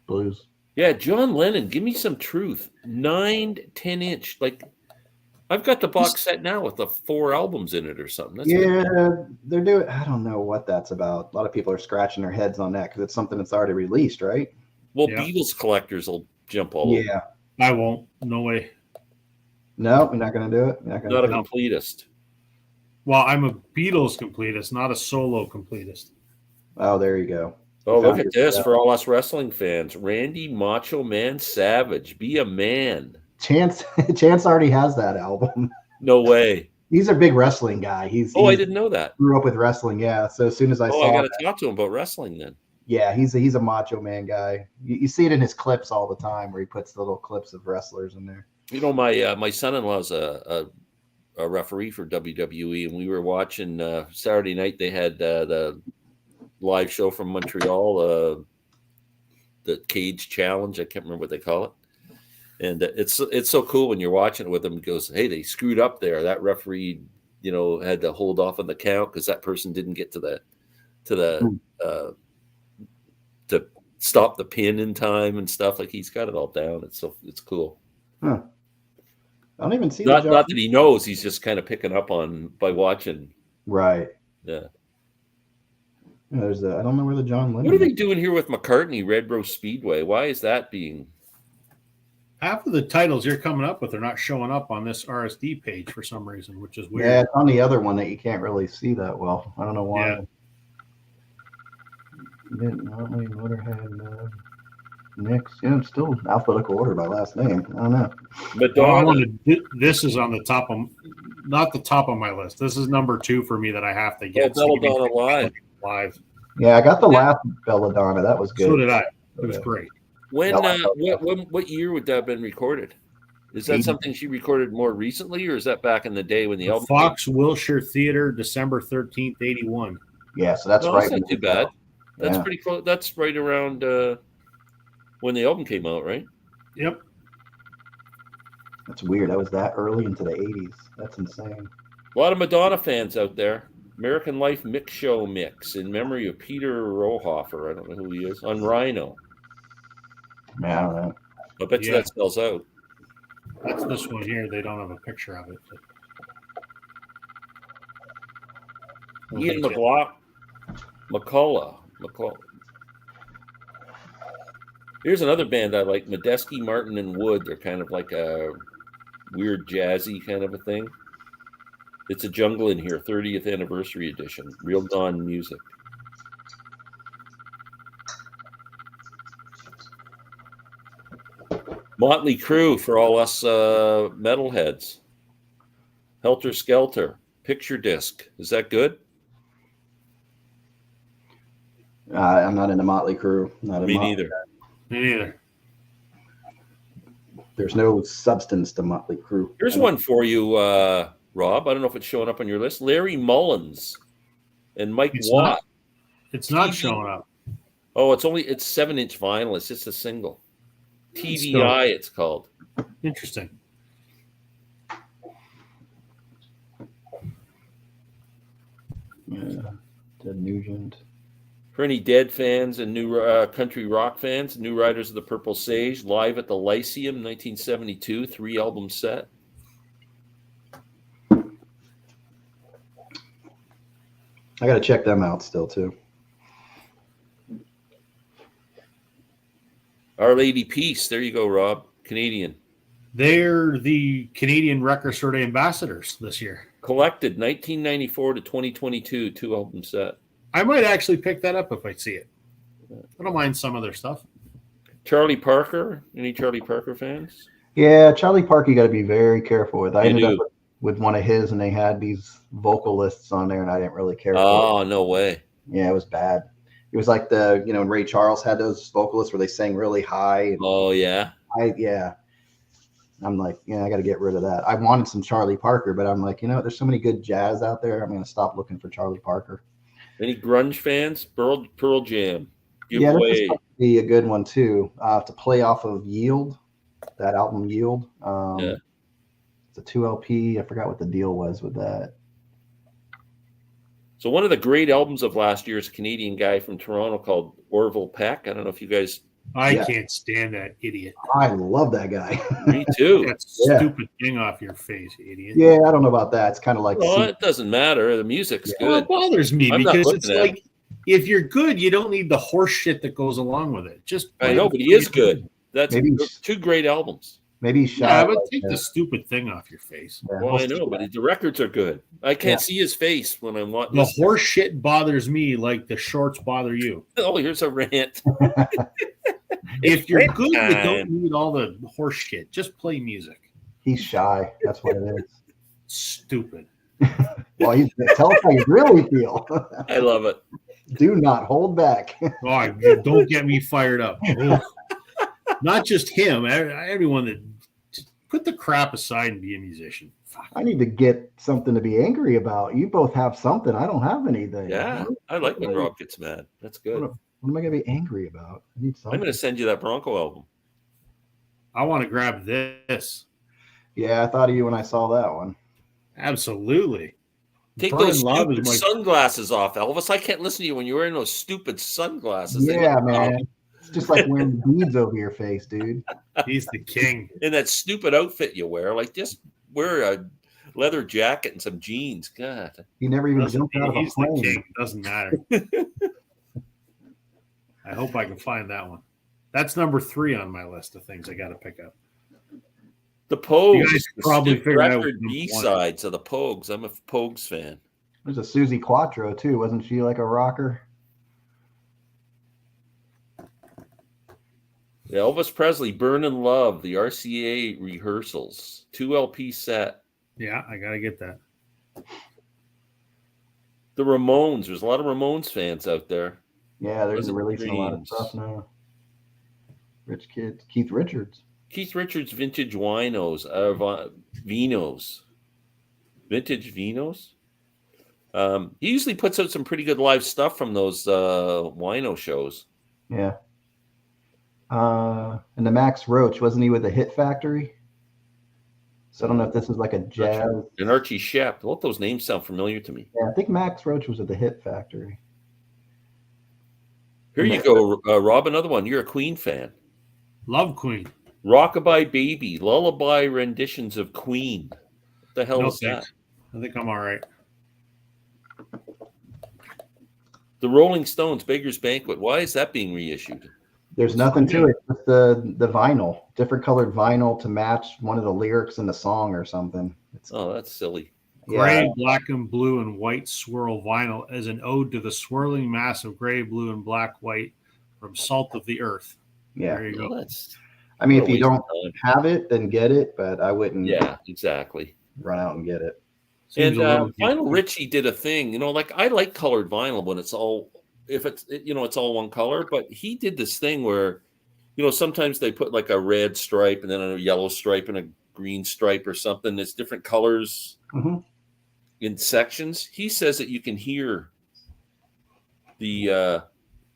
Blues. Yeah, John Lennon, give me some truth. 9 10-inch, like I've got the box set now with the 4 albums in it or something. That's they're doing. I don't know what that's about. A lot of people are scratching their heads on that because it's something that's already released, right? Well, Beatles collectors will jump all over. Yeah, I won't. No way. No, we're not going to do it. Not a completist. Well, I'm a Beatles completist, not a solo completist. Oh, there you go. Oh, look at this for all us wrestling fans. Randy Macho Man Savage. Be a man. Chance already has that album. No way. He's a big wrestling guy. I didn't know that. Grew up with wrestling, yeah. So as soon as I saw I got to talk to him about wrestling then. Yeah, he's a Macho Man guy. You see it in his clips all the time where he puts the little clips of wrestlers in there. You know, my son-in-law's a referee for WWE, and we were watching Saturday night. They had the live show from Montreal, the Cage Challenge. I can't remember what they call it. And it's so cool when you're watching it with him. He goes, hey, they screwed up there. That referee, had to hold off on the count because that person didn't get to stop the pin in time and stuff. Like, he's got it all down. It's cool. Huh. I don't even see not that he knows. He's just kind of picking up on by watching. Right. Yeah. I don't know where the John Lennon. What are they doing here with McCartney Red Rose Speedway? Why is that being? Half of the titles you're coming up with are not showing up on this RSD page for some reason, which is weird. Yeah, it's on the other one that you can't really see that well. I don't know why. Yeah. Motorhead, Nick's. Yeah, I'm still alphabetical order by last name. I don't know. Madonna. This is on the top of, not the top of my list. This is number 2 for me that I have to get. Belladonna live. Yeah, I got the last Belladonna. That was good. So did I. It was great. What year would that have been recorded? Is that something she recorded more recently, or is that back in the day when the album? Fox Wilshire Theater, December 13th, 81. Yeah, so that's right. That's not too bad. That's pretty close. That's right around when the album came out, right? Yep. That's weird. That was that early into the 80s. That's insane. A lot of Madonna fans out there. American Life Mix Show Mix in memory of Peter Rohofer. I don't know who he is. On Rhino. Yeah, I don't know. I bet you that spells out. That's this one here. They don't have a picture of it. Ian McCullough. Here's another band I like, Medeski, Martin, and Wood. They're kind of like a weird jazzy kind of a thing. It's a Jungle in Here, 30th anniversary edition. Real Dawn music. Motley Crue for all us metalheads. Helter Skelter. Picture disc. Is that good? I'm not into Motley Crue. Me neither. Me neither. There's no substance to Motley Crue. Here's one for you, Rob. I don't know if it's showing up on your list. Larry Mullins and Mike Watt. It's not showing up. Oh, it's 7-inch vinyl. It's just a single. TVI, it's called. Interesting. Ted Nugent. For any Dead fans and new country rock fans, New Riders of the Purple Sage, live at the Lyceum, 1972, 3-album set. I got to check them out still, too. Our Lady Peace. There you go, Rob. Canadian. They're the Canadian Record Store ambassadors this year. Collected 1994 to 2022, 2-album set. I might actually pick that up if I see it. I don't mind some of their stuff. Charlie Parker. Any Charlie Parker fans? Yeah, Charlie Parker, you got to be very careful with. I ended up with one of his, and they had these vocalists on there, and I didn't really care for it. Oh, no way. Yeah, it was bad. It was like when Ray Charles had those vocalists where they sang really high. And oh, yeah. I'm like, I got to get rid of that. I wanted some Charlie Parker, but I'm like, there's so many good jazz out there. I'm going to stop looking for Charlie Parker. Any grunge fans? Pearl Jam. Yeah, this is be a good one too. To play off of Yield, that album Yield. It's a 2 LP. I forgot what the deal was with that. So one of the great albums of last year is a Canadian guy from Toronto called Orville Peck. I don't know if you guys. I can't stand that idiot. I love that guy. Me too. That stupid thing off your face, idiot. Yeah, I don't know about that. It's kind of like. Well, it doesn't matter. The music's good. Well, it bothers me because it's like, if you're good, you don't need the horse shit that goes along with it. I know, but he is good. That's 2 great albums. Maybe he's shy. Yeah, but take the stupid thing off your face. Yeah, Well, I know, but the records are good. I can't see his face when I'm watching. The horse shit bothers me like the shorts bother you. Oh, here's a rant. If you're good, you don't need all the horse shit. Just play music. He's shy. That's what it is. Stupid. Well, tell us how you really feel. I love it. Do not hold back. Oh, don't get me fired up. Not just him. Everyone that put the crap aside and be a musician. Fuck. I need to get something to be angry about. You both have something. I don't have anything. Yeah, I like when Rob gets mad. That's good. What am I going to be angry about? I need something. I'm going to send you that Bronco album. I want to grab this. Yeah, I thought of you when I saw that one. Absolutely. Take those stupid sunglasses off, Elvis. I can't listen to you when you're wearing those stupid sunglasses. Yeah, man. It's just like wearing beads over your face, dude. He's the king. And that stupid outfit you wear, like just wear a leather jacket and some jeans. God. He never even jumped out of a plane. The king. Doesn't matter. I hope I can find that one. That's number 3 on my list of things I got to pick up. The Pogues. You guys probably figured out B-sides of the Pogues. I'm a Pogues fan. There's a Susie Quattro, too. Wasn't she like a rocker? Elvis Presley, Burn in Love, the RCA rehearsals, 2 LP set. Yeah, I got to get that. The Ramones. There's a lot of Ramones fans out there. Yeah, they're releasing a lot of stuff now. Rich kids. Keith Richards. Keith Richards vintage winos, vinos. Vintage vinos. He usually puts out some pretty good live stuff from those wino shows. Yeah. And the Max Roach, wasn't he with the Hit Factory? So I don't know if this is like a jazz. And Archie Shepp. Both those names sound familiar to me. Yeah, I think Max Roach was at the Hit Factory. Here you go, Rob, another one. You're a Queen fan. Love Queen. Rockabye Baby, lullaby renditions of Queen. What the hell is that? I think I'm all right. The Rolling Stones, Beggar's Banquet. Why is that being reissued? There's nothing to it. Just the vinyl, different colored vinyl to match one of the lyrics in the song or something. That's silly. Gray, black, and blue, and white swirl vinyl as an ode to the swirling mass of gray, blue, and black, white from Salt of the Earth. Yeah. There you go. Well, I mean, if you don't have it, then get it, but I wouldn't. Yeah, exactly. Run out and get it. And Vinyl Richie did a thing, like I like colored vinyl when it's all, it's all one color, but he did this thing where, sometimes they put like a red stripe and then a yellow stripe and a green stripe or something. It's different colors in sections. He says that you can hear it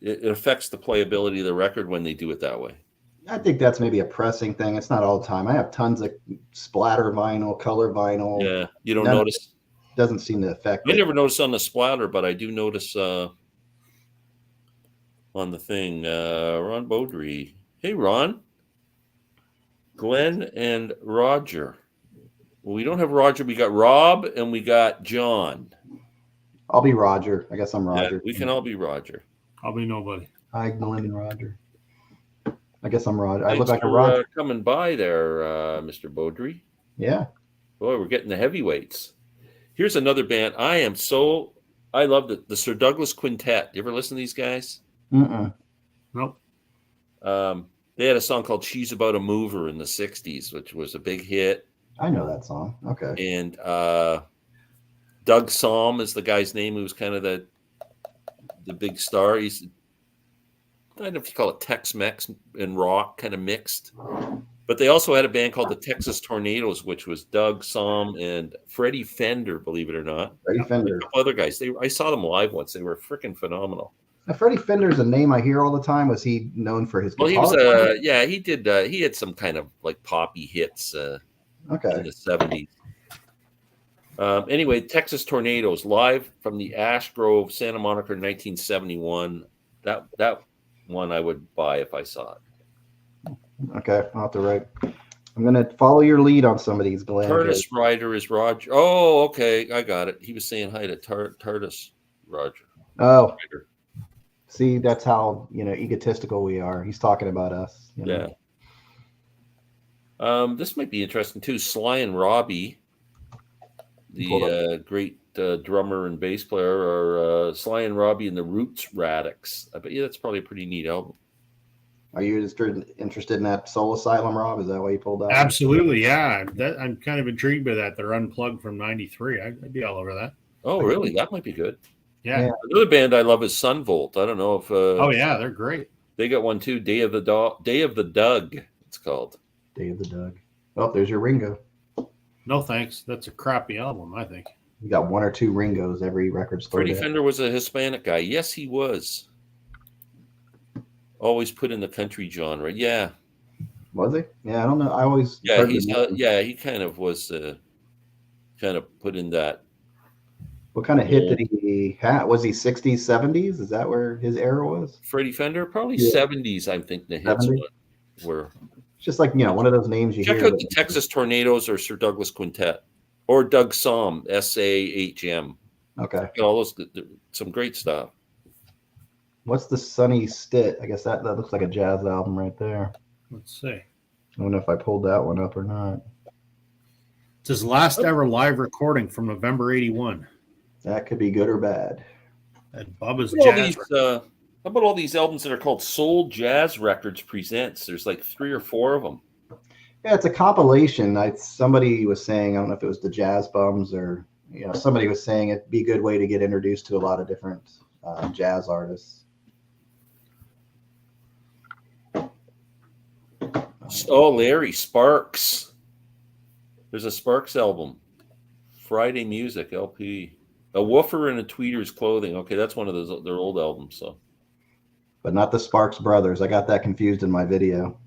affects the playability of the record when they do it that way. I think that's maybe a pressing thing. It's not all the time. I have tons of splatter vinyl, color vinyl. Yeah, you don't notice. Doesn't seem to affect I never noticed on the splatter, but I do notice on the thing. Ron Beaudry. Hey, Ron. Glenn and Roger. Well, we don't have Roger. We got Rob and we got John. I'll be Roger. I guess I'm Roger. Yeah, we can all be Roger. I'll be nobody. Hi, Glenn and Roger. I guess I'm Roger. Thanks I look like a Roger. Coming by there, Mr. Beaudry. Yeah. Boy, we're getting the heavyweights. Here's another band. I love the Sir Douglas Quintet. You ever listen to these guys? Nope. They had a song called She's About a Mover in the 60s, which was a big hit. I know that song. Okay. And Doug Sahm is the guy's name, who was kind of the big star. He's, I don't know if you call it Tex-Mex and rock, kind of mixed. But they also had a band called the Texas Tornadoes, which was Doug Sahm and Freddie Fender, believe it or not. Freddie Fender. A couple other guys. I saw them live once. They were freaking phenomenal. Now, Freddie Fender's a name I hear all the time. Was he known for his guitar? Well, he was he did. He had some kind of like poppy hits in the 70s. Anyway, Texas Tornadoes live from the Ash Grove, Santa Monica, 1971. That one I would buy if I saw it. Okay, I'll have to write. I'm going to follow your lead on some of these, Glenn. Tardis Rider is Roger. Oh, okay, I got it. He was saying hi to Tardis Roger. Oh, Rider. See, that's how egotistical we are. He's talking about us. Yeah. This might be interesting too. Sly and Robbie, the great drummer and bass player, are Sly and Robbie and the Roots Radix. I bet you that's probably a pretty neat album. Are you interested in that Soul Asylum, Rob? Is that why you pulled out? Absolutely, yeah. I'm kind of intrigued by that. They're unplugged from '93. I'd be all over that. Oh, really? That might be good. Yeah. Another band I love is Sunvolt. I don't know if. Oh yeah, they're great. They got one too. Day of the Doug. It's called. Day of the Doug. Oh, there's your Ringo. No thanks. That's a crappy album, I think. You got one or two Ringos every record store. Freddie Fender was a Hispanic guy. Yes, he was. Always put in the country genre. Yeah. Was he? Yeah, I don't know. I always. Yeah, he kind of was kind of put in that. What kind of hit did he have? Was he 60s, 70s? Is that where his era was? Freddie Fender? Probably 70s, I think the hits were. It's just like, one of those names you hear. Check out the Texas Tornadoes or Sir Douglas Quintet. Or Doug Sahm, SAHM. Okay. All those, some great stuff. What's the Sunny Stitt? I guess that looks like a jazz album right there. Let's see. I don't know if I pulled that one up or not. It's his last ever live recording from November '81. That could be good or bad. And Bubba's Jazz. How about all these albums that are called Soul Jazz Records Presents? There's like 3 or 4 of them. Yeah, it's a compilation. Somebody was saying, I don't know if it was the Jazz Bums or somebody was saying it'd be a good way to get introduced to a lot of different jazz artists. Oh, Larry Sparks. There's a Sparks album. Friday Music LP. A Woofer in a Tweeter's Clothing. Okay, that's one of their old albums. So, but not the Sparks Brothers. I got that confused in my video.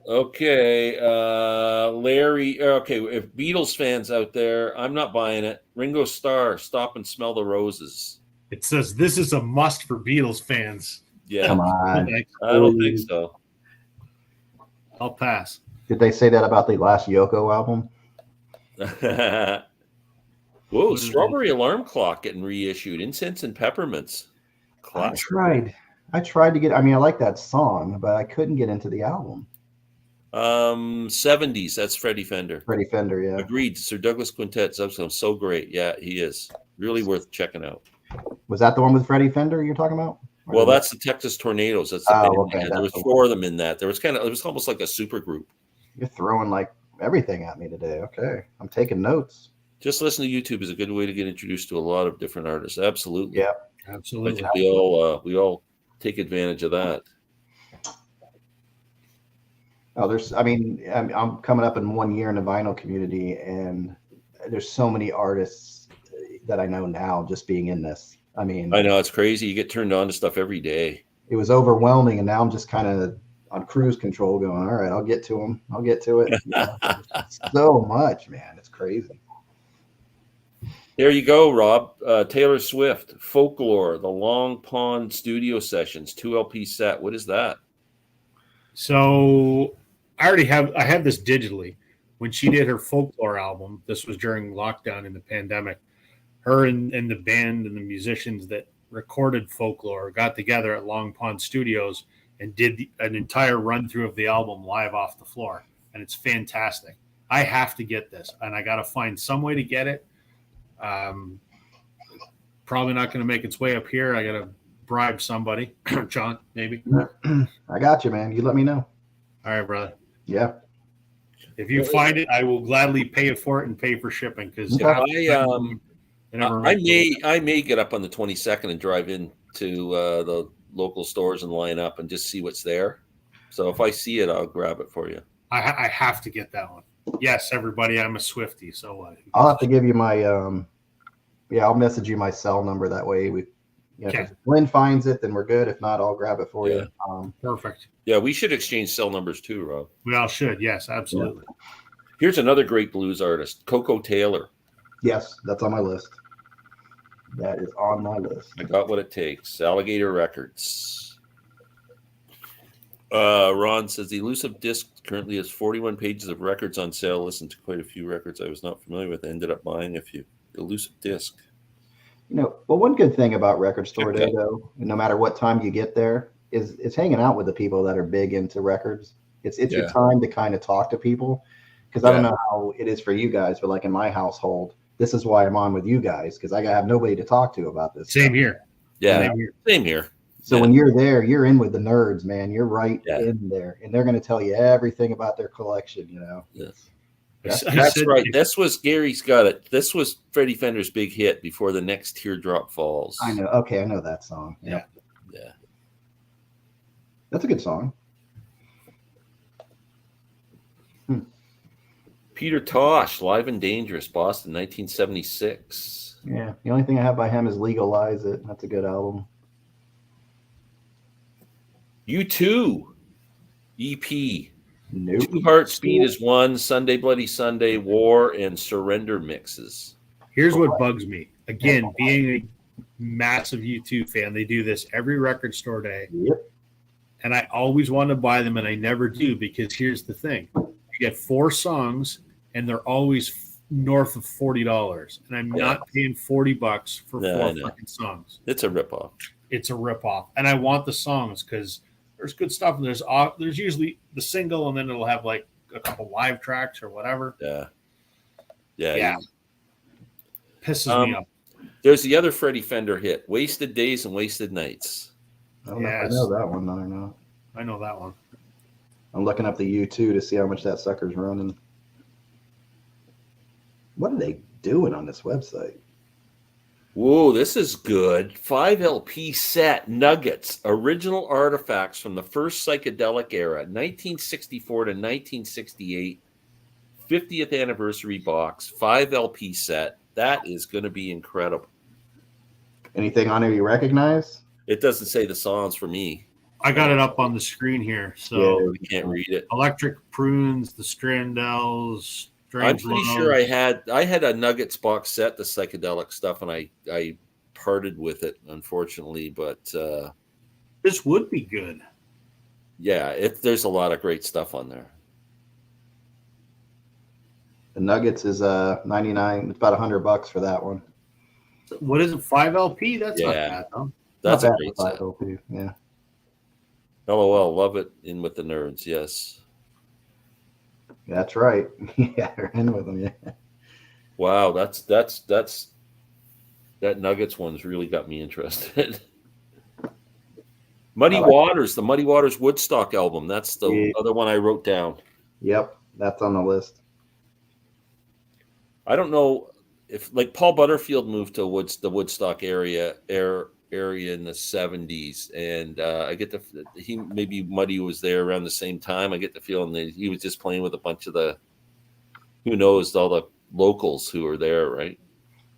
Okay, Larry. Okay, if Beatles fans out there, I'm not buying it. Ringo Starr, Stop and Smell the Roses. It says this is a must for Beatles fans. Yeah, come on. I don't think so. I'll pass. Did they say that about the last Yoko album? Whoa, Strawberry Alarm Clock getting reissued. Incense and Peppermints. Classic. I tried to get. I like that song, but I couldn't get into the album. 70s. That's Freddie Fender. Freddie Fender, yeah. Agreed. Sir Douglas Quintet. So great. Yeah, he is really worth checking out. Was that the one with Freddie Fender you're talking about? Well, that's the Texas Tornadoes. That's the band. Okay, there was 4 of them in that. It was almost like a super group. You're throwing like everything at me today. Okay, I'm taking notes. Just listen to YouTube is a good way to get introduced to a lot of different artists. Absolutely. Yeah, absolutely. I think we all take advantage of that. Oh, I'm coming up in 1 year in the vinyl community, and there's so many artists that I know now just being in this. I know it's crazy. You get turned on to stuff every day. It was overwhelming, and now I'm just kind of on cruise control going, all right, I'll get to them. I'll get to it. So much, man. It's crazy. There you go, Rob. Taylor Swift, Folklore, the Long Pond Studio Sessions, 2 LP set. What is that? So I have this digitally. When she did her Folklore album, this was during lockdown in the pandemic, her and the band and the musicians that recorded Folklore got together at Long Pond Studios and did an entire run through of the album live off the floor. And it's fantastic. I have to get this, and I got to find some way to get it. Probably not going to make its way up here. I got to bribe somebody. John, maybe. I got you, man. You let me know. All right, brother. Yeah. If you find it, I will gladly pay for it and pay for shipping because I may get up on the 22nd and drive into the local stores and line up and just see what's there. So if I see it, I'll grab it for you. I have to get that one. Yes, everybody, I'm a Swiftie. So I'll have to give you my I'll message you my cell number. That way if Lynn finds it, then we're good. If not, I'll grab it for you. Perfect. Yeah, we should exchange cell numbers too, Rob. We all should. Yes, absolutely. Yeah. Here's another great blues artist, Coco Taylor. Yes, that's on my list. That is on my list. I got what it takes. Alligator Records. Ron says the Elusive Disc currently has 41 pages of records on sale. Listened to quite a few records I was not familiar with. I ended up buying a few. Elusive Disc. One good thing about Record Store Day, though, no matter what time you get there, is hanging out with the people that are big into records. It's your time to kind of talk to people. Because I don't know how it is for you guys, but like in my household, this is why I'm on with you guys, because I have nobody to talk to about this. Same here. Yeah, same here. So when you're there, you're in with the nerds, man. You're right in there, and they're going to tell you everything about their collection. Yes. That's right. This was Gary's got it. This was Freddie Fender's big hit before the next teardrop falls. I know. Okay, I know that song. Yeah. That's a good song. Peter Tosh, Live and Dangerous, Boston, 1976. Yeah. The only thing I have by him is Legalize It. That's a good album. U2 EP. Nope. Two Heart Speed is one. Sunday Bloody Sunday, War, and Surrender mixes. Here's what bugs me. Again, being a massive U2 fan, they do this every record store day. Yep. And I always want to buy them, and I never do, because here's the thing. You get 4 songs, and they're always north of $40. And I'm not paying $40 for 4 fucking songs. It's a ripoff. It's a ripoff. And I want the songs because there's good stuff. And there's usually the single, and then it'll have like a couple live tracks or whatever. Yeah. Pisses me off. There's the other Freddie Fender hit, Wasted Days and Wasted Nights. I don't know if I know that one. I don't know. I know that one. I'm looking up the U2 to see how much that sucker's running. What are they doing on this website? Whoa, this is good. 5 LP set, Nuggets, original artifacts from the first psychedelic era, 1964 to 1968, 50th anniversary box, 5 LP set. That is going to be incredible. Anything on there you recognize? It doesn't say the songs for me. I got it up on the screen here, so you can't read it. Electric Prunes, the Strandells. I'm pretty sure I had a Nuggets box set, the psychedelic stuff, and I parted with it, unfortunately. But this would be good. Yeah, there's a lot of great stuff on there. The Nuggets is $99. It's about $100 for that one. What is it? 5 LP? That's not bad, though. That's a great 5 LP. Yeah. LOL, love it. In with the nerds, yes. That's right. Yeah, they're in with them. Yeah. Wow, that's that Nuggets one's really got me interested. Muddy Waters, the Muddy Waters Woodstock album. That's the other one I wrote down. Yep, that's on the list. I don't know if like Paul Butterfield moved to the Woodstock area in the 70s, and I get maybe Muddy was there around the same time. I get the feeling that he was just playing with a bunch of who knows, all the locals who are there, right?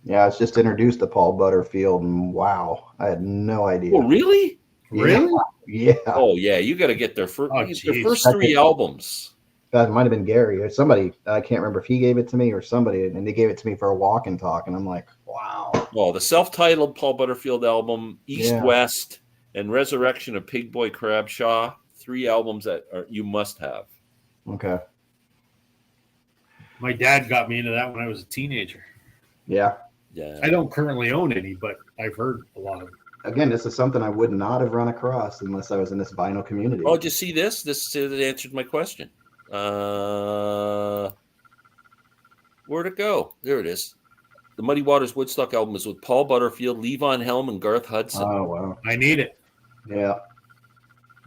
Yeah, I was just introduced to Paul Butterfield, and wow, I had no idea. Oh, really? Really? Yeah. Oh, yeah. You got to get their first 3 albums. That might have been Gary or somebody. I can't remember if he gave it to me or somebody, and they gave it to me for a walk and talk, and I'm like, wow. Oh, the self-titled Paul Butterfield album, East West, and Resurrection of Pig Boy Crabshaw. 3 albums that you must have. Okay. My dad got me into that when I was a teenager. Yeah. I don't currently own any, but I've heard a lot of it. Again, this is something I would not have run across unless I was in this vinyl community. Oh, did you see this? This answered my question. Where'd it go? There it is. The Muddy Waters Woodstock album is with Paul Butterfield, Levon Helm, and Garth Hudson. Oh, wow. I need it. Yeah.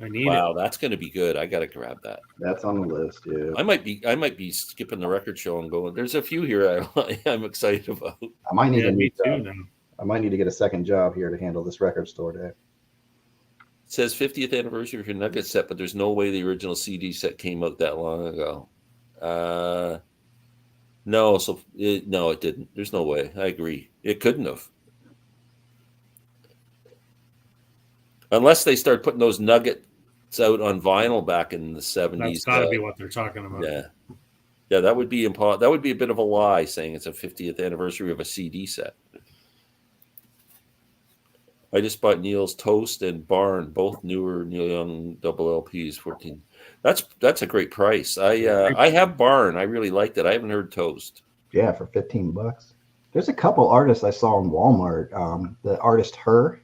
I need it. Wow, that's going to be good. I got to grab that. That's on the list, yeah. I might be skipping the record show and going. There's a few here I'm excited about. I might need me too now. I might need to get a second job here to handle this record store day. It says 50th anniversary of your Nugget set, but there's no way the original CD set came out that long ago. No, it didn't. There's no way. I agree. It couldn't have. Unless they start putting those Nuggets out on vinyl back in the 70s. That's got to be what they're talking about. Yeah, that would be that would be a bit of a lie saying it's a 50th anniversary of a CD set. I just bought Neil's Toast and Barn, both newer Neil Young double LPs, 14. That's a great price. I have Barn. I really liked it. I haven't heard Toast. Yeah, for $15. There's a couple artists I saw in Walmart. The artist her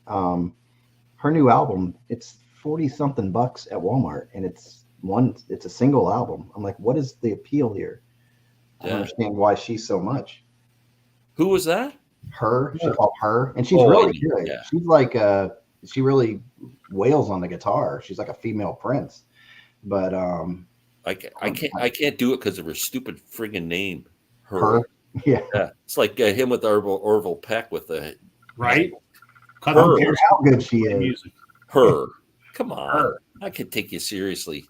new album, it's $40-something at Walmart, and it's one. It's a single album. I'm like, what is the appeal here? I don't understand why she's so much. Who was that? Her. She called Her, and she's really good. Yeah. She's like she really wails on the guitar. She's like a female Prince. But I can't do it because of her stupid friggin' name. Her. Yeah. It's like him with Orville Peck with the right. Her. How good she is. Music. Her. Come on. Her. I could take you seriously.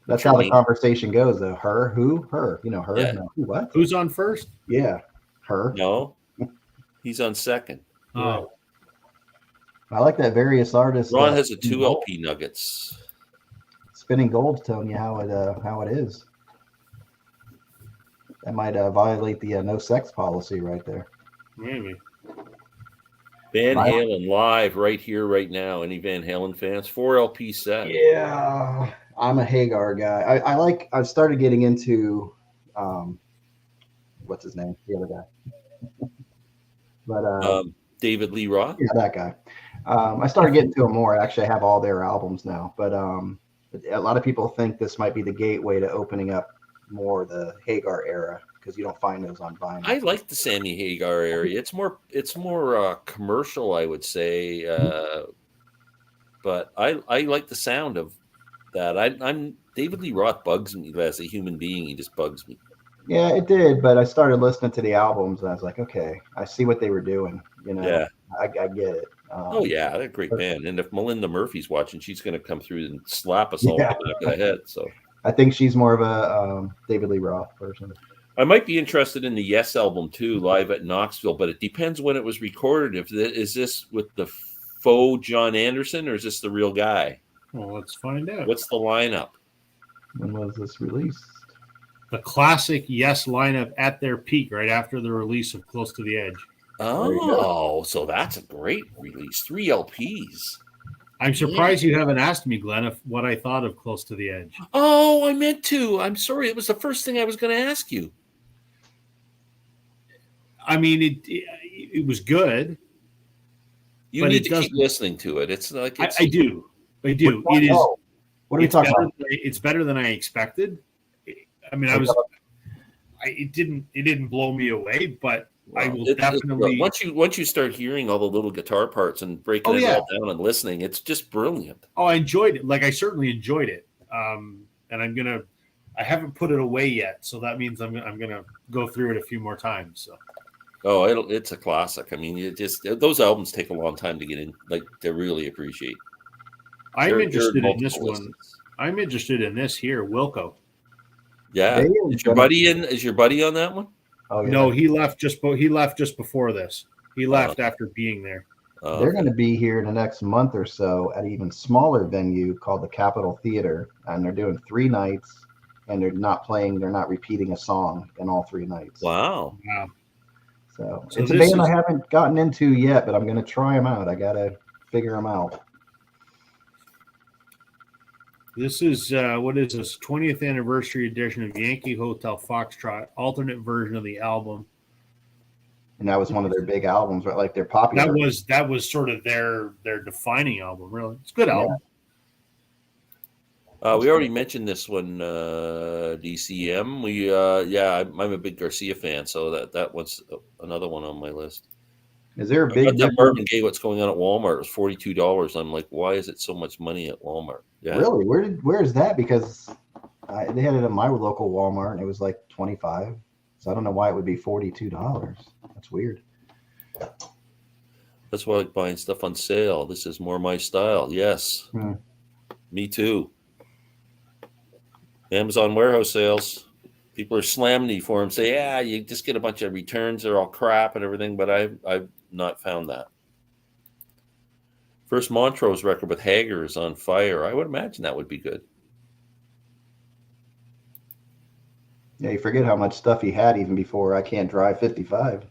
That's how the conversation goes, though. Her, who, her. You know, her. Yeah. No. What? Who's on first? Yeah, Her. No, he's on second. Oh, I like that various artists. Ron has a 2 LP Nuggets. Spinning Gold's telling you how it is. That might violate the no sex policy right there. Maybe. Van Halen live right here, right now. Any Van Halen fans? 4 LP set. Yeah, I'm a Hagar guy. I started getting into, what's his name? The other guy. But David Lee Roth. Yeah, that guy. I started getting to him more. Actually, I have all their albums now. But a lot of people think this might be the gateway to opening up more the Hagar era, because you don't find those on vinyl. I like the Sammy Hagar area. It's more commercial, I would say, but I like the sound of that. I'm David Lee Roth bugs me as a human being. He just bugs me. Yeah, it did. But I started listening to the albums, and I was like, okay, I see what they were doing. You know, yeah, I get it. Oh yeah, they're a great band. And if Melinda Murphy's watching, she's going to come through and slap us all in the back of the head. So I think she's more of a David Lee Roth person. I might be interested in the Yes album too, live at Knoxville, but it depends when it was recorded. Is this with the faux John Anderson, or is this the real guy? Well, let's find out. What's the lineup? When was this released? The classic Yes lineup at their peak, right after the release of Close to the Edge. Oh, so that's a great release. 3 LPs. I'm surprised you haven't asked me, Glenn, what I thought of Close to the Edge. Oh, I meant to. I'm sorry. It was the first thing I was going to ask you. I mean, it was good. You need to keep listening to it. It's like I do. It is. What are we talking about? It's better than I expected. I mean, it didn't blow me away, but I will definitely. Once you start hearing all the little guitar parts and breaking it all down and listening, it's just brilliant. Oh, I enjoyed it. Like, I certainly enjoyed it. And I haven't put it away yet, so that means I'm gonna go through it a few more times. So. Oh, it's a classic. I mean, those albums take a long time to get in, like, to really appreciate. I'm interested in this one. I'm interested in this here, Wilco. Yeah, is your buddy on that one? Oh, yeah. No, he left just before this. He left after being there. They're going to be here in the next month or so at an even smaller venue called the Capitol Theater, and they're doing 3 nights, and they're not repeating a song in all 3 nights. Wow. So it's a band I haven't gotten into yet, but I'm going to try them out. I got to figure them out. This is what is this 20th anniversary edition of Yankee Hotel Foxtrot, alternate version of the album. And that was one of their big albums, right? Like, they're popular. That was sort of their defining album, really. It's a good album. We already mentioned this one, DCM. I'm a big Garcia fan, so that was another one on my list. Is there a big that Marvin Gaye What's Going On at Walmart? It was $42. I'm like, why is it so much money at Walmart? Yeah. Really? Where is that? Because they had it at my local Walmart, and it was like $25. So I don't know why it would be $42. That's weird. That's why I like buying stuff on sale. This is more my style. Yes. Me too. Amazon warehouse sales. People are slamming me for them. Say, yeah, you just get a bunch of returns. They're all crap and everything. But I've not found that. First Montrose record with Hagar is on fire. I would imagine that would be good. Yeah, you forget how much stuff he had even before I Can't Drive 55.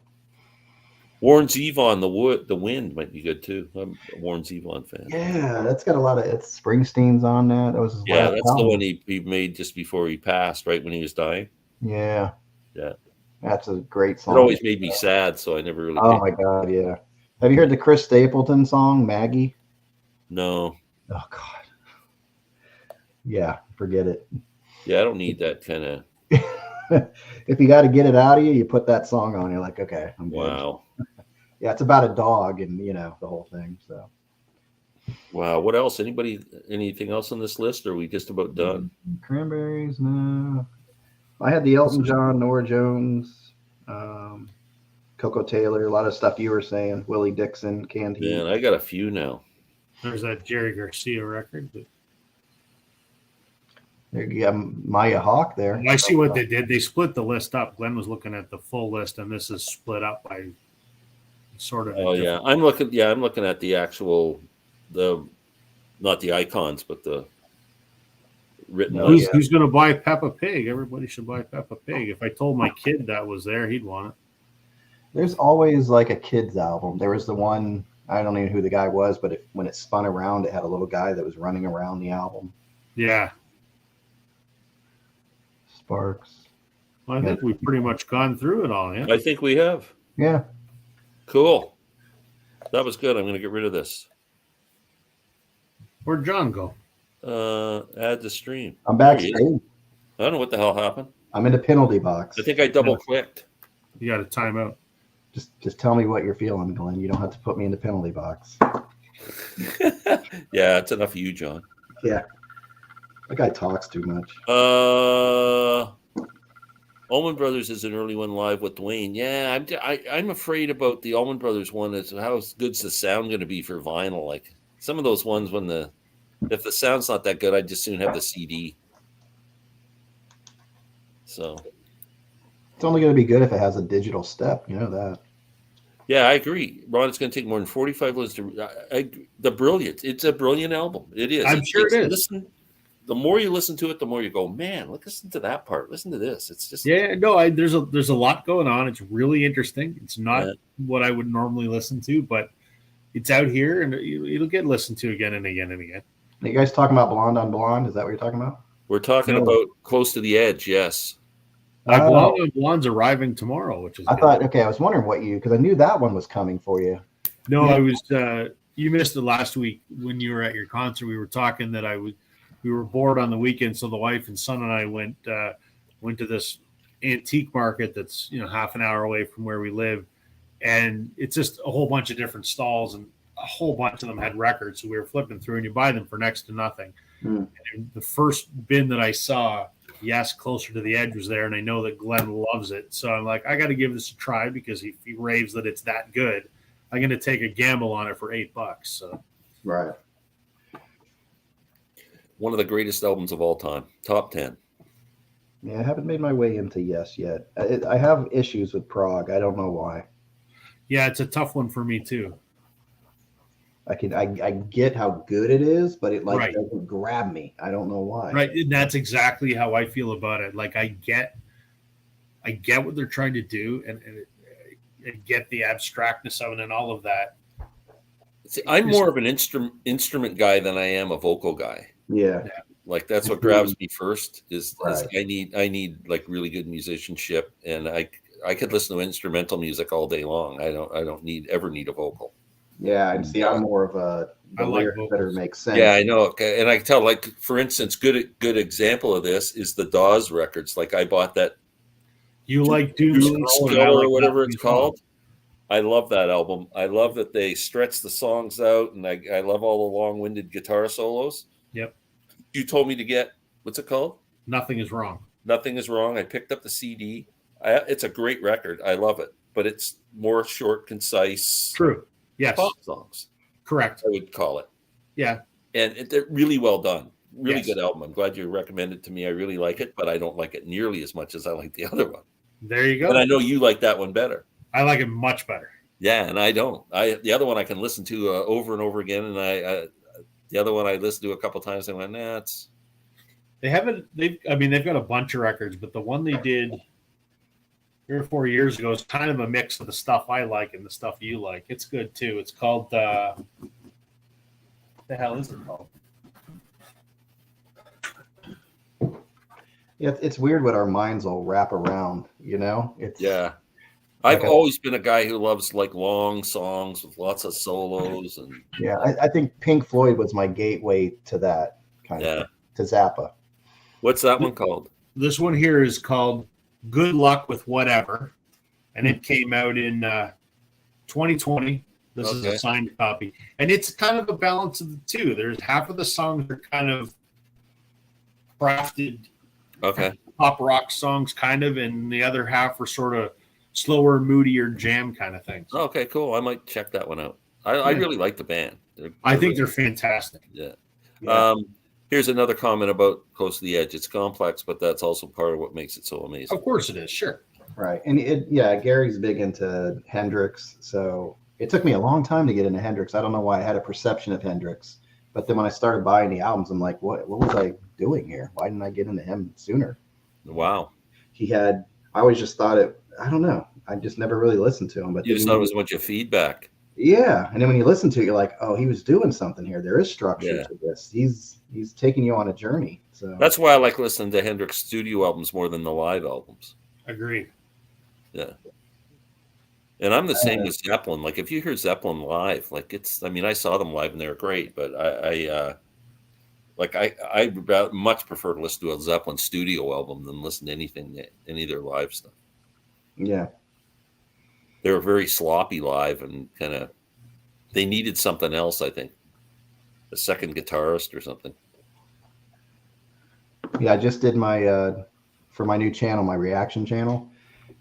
Warren Zevon, The Wind might be good too. I'm a Warren Zevon fan. Yeah, that's got a lot of Springsteen's on that. That was his last that's album. the one he made just before he passed, right when he was dying. Yeah. That's a great song. It always made me sad, so I never really. Oh my God, yeah. Have you heard the Chris Stapleton song, Maggie? No. Oh God. Yeah, forget it. Yeah, I don't need that kind of. If you got to get it out of you, you put that song on. You're like, okay, I'm good. Wow. Yeah, it's about a dog and the whole thing. So. Wow. What else? Anything else on this list? Or are we just about done? Cranberries, no. I had the Elton John, Norah Jones, Coco Taylor, a lot of stuff you were saying. Willie Dixon, Canned Heat. Man, I got a few now. There's that Jerry Garcia record. But You got Maya Hawke there. I see what they did. They split the list up. Glenn was looking at the full list, and this is split up by sort of. Oh yeah, I'm looking at the actual, not the icons, but the written. Who's going to buy Peppa Pig? Everybody should buy Peppa Pig. If I told my kid that was there, he'd want it. There's always like a kids album. There was the one, I don't even know who the guy was, but when it spun around, it had a little guy that was running around the album. Yeah. Sparks. Well, I think we've pretty much gone through it all. Yeah. I think we have. Yeah. Cool. That was good. I'm going to get rid of this. Where'd John go? Add the stream. I'm backstage. I don't know what the hell happened. I'm in the penalty box. I think I double clicked. You got a timeout. Just tell me what you're feeling, Glenn. You don't have to put me in the penalty box. Yeah, it's enough of you, John. Yeah. That guy talks too much. Allman Brothers is an early one live with Dwayne. Yeah, I'm afraid about the Allman Brothers one. Is how good's the sound going to be for vinyl? Like some of those ones, if the sound's not that good, I'd just soon have the CD. So it's only going to be good if it has a digital step. You know that. Yeah, I agree. Ron, it's going to take more than 45 listens the brilliant. It's a brilliant album. It is. I'm sure it is. The more you listen to it, the more you go, man, listen to that part. Listen to this. It's just there's a lot going on. It's really interesting. It's not what I would normally listen to, but it's out here and it'll get listened to again and again and again. Are you guys talking about Blonde on Blonde? Is that what you're talking about? We're talking about Close to the Edge, yes. Blonde on Blonde's arriving tomorrow, which is I was wondering because I knew that one was coming for you. No, I was you missed it last week when you were at your concert. We were talking that we were bored on the weekend, so the wife and son and I went to this antique market that's half an hour away from where we live, and it's just a whole bunch of different stalls, and a whole bunch of them had records. So we were flipping through, and you buy them for next to nothing. And the first bin that I saw, Closer to the Edge was there, and I know that Glenn loves it, so I'm like, I got to give this a try because if he raves that it's that good, I'm going to take a gamble on it for $8. So right. One of the greatest albums of all time. Top 10. Yeah, I haven't made my way into Yes yet. I have issues with prog. I don't know why. Yeah, it's a tough one for me too. I get how good it is, but it doesn't grab me. I don't know why. Right, and that's exactly how I feel about it. Like I get what they're trying to do, and I get the abstractness of it and all of that. See, I'm more of an instrument guy than I am a vocal guy. Yeah. Like that's what grabs me first is I need like really good musicianship, and I could listen to instrumental music all day long. I don't ever need a vocal. Yeah, and see, I'm more of the lyrics better make sense. Yeah, I know, and I can tell. Like for instance, good example of this is the Dawes records. Like I bought that. You like Doom Skull or whatever it's called. I love that album. I love that they stretch the songs out, and I love all the long-winded guitar solos. Yep. You told me to get what's it called? Nothing Is Wrong. Nothing Is Wrong. I picked up the CD. It's a great record. I love it, but it's more short, concise. True. Yes. Pop songs. Correct. I would call it. Yeah. And they're really well done. Really good album. I'm glad you recommended it to me. I really like it, but I don't like it nearly as much as I like the other one. There you go. And I know you like that one better. I like it much better. Yeah, and I don't. The other one I can listen to over and over again, and the other one I listened to a couple times. I went, nah, it's. They've got a bunch of records, but the one they did 3 or 4 years ago is kind of a mix of the stuff I like and the stuff you like. It's good too. It's called what the hell is it called? Yeah, it's weird what our minds will wrap around. I've always been a guy who loves like long songs with lots of solos and. Yeah, I think Pink Floyd was my gateway to that kind of to Zappa. What's that one called? This one here is called Good Luck with Whatever, and it came out in 2020. This is a signed copy, and it's kind of a balance of the two. There's half of the songs are kind of crafted, pop rock songs, kind of, and the other half are sort of slower, moodier jam kind of things. Okay, cool. I might check that one out. I really like the band. I think they're fantastic. Yeah. Here's another comment about Close to the Edge. It's complex, but that's also part of what makes it so amazing. Of course it is. Sure. Right. And Gary's big into Hendrix. So it took me a long time to get into Hendrix. I don't know why I had a perception of Hendrix. But then when I started buying the albums, I'm like, what was I doing here? Why didn't I get into him sooner? Wow. I always just thought I don't know. I just never really listened to him. But you just thought it was a bunch of feedback. Yeah. And then when you listen to it, you're like, oh, he was doing something here. There is structure to this. He's taking you on a journey. So that's why I like listening to Hendrix studio albums more than the live albums. Agreed. Yeah. And I'm the same with Zeppelin. Like if you hear Zeppelin live, like I saw them live and they were great, but I much prefer to listen to a Zeppelin studio album than listen to any of their live stuff. Yeah. They were very sloppy live and they needed something else, I think. A second guitarist or something. Yeah, I just did for my new channel, my reaction channel.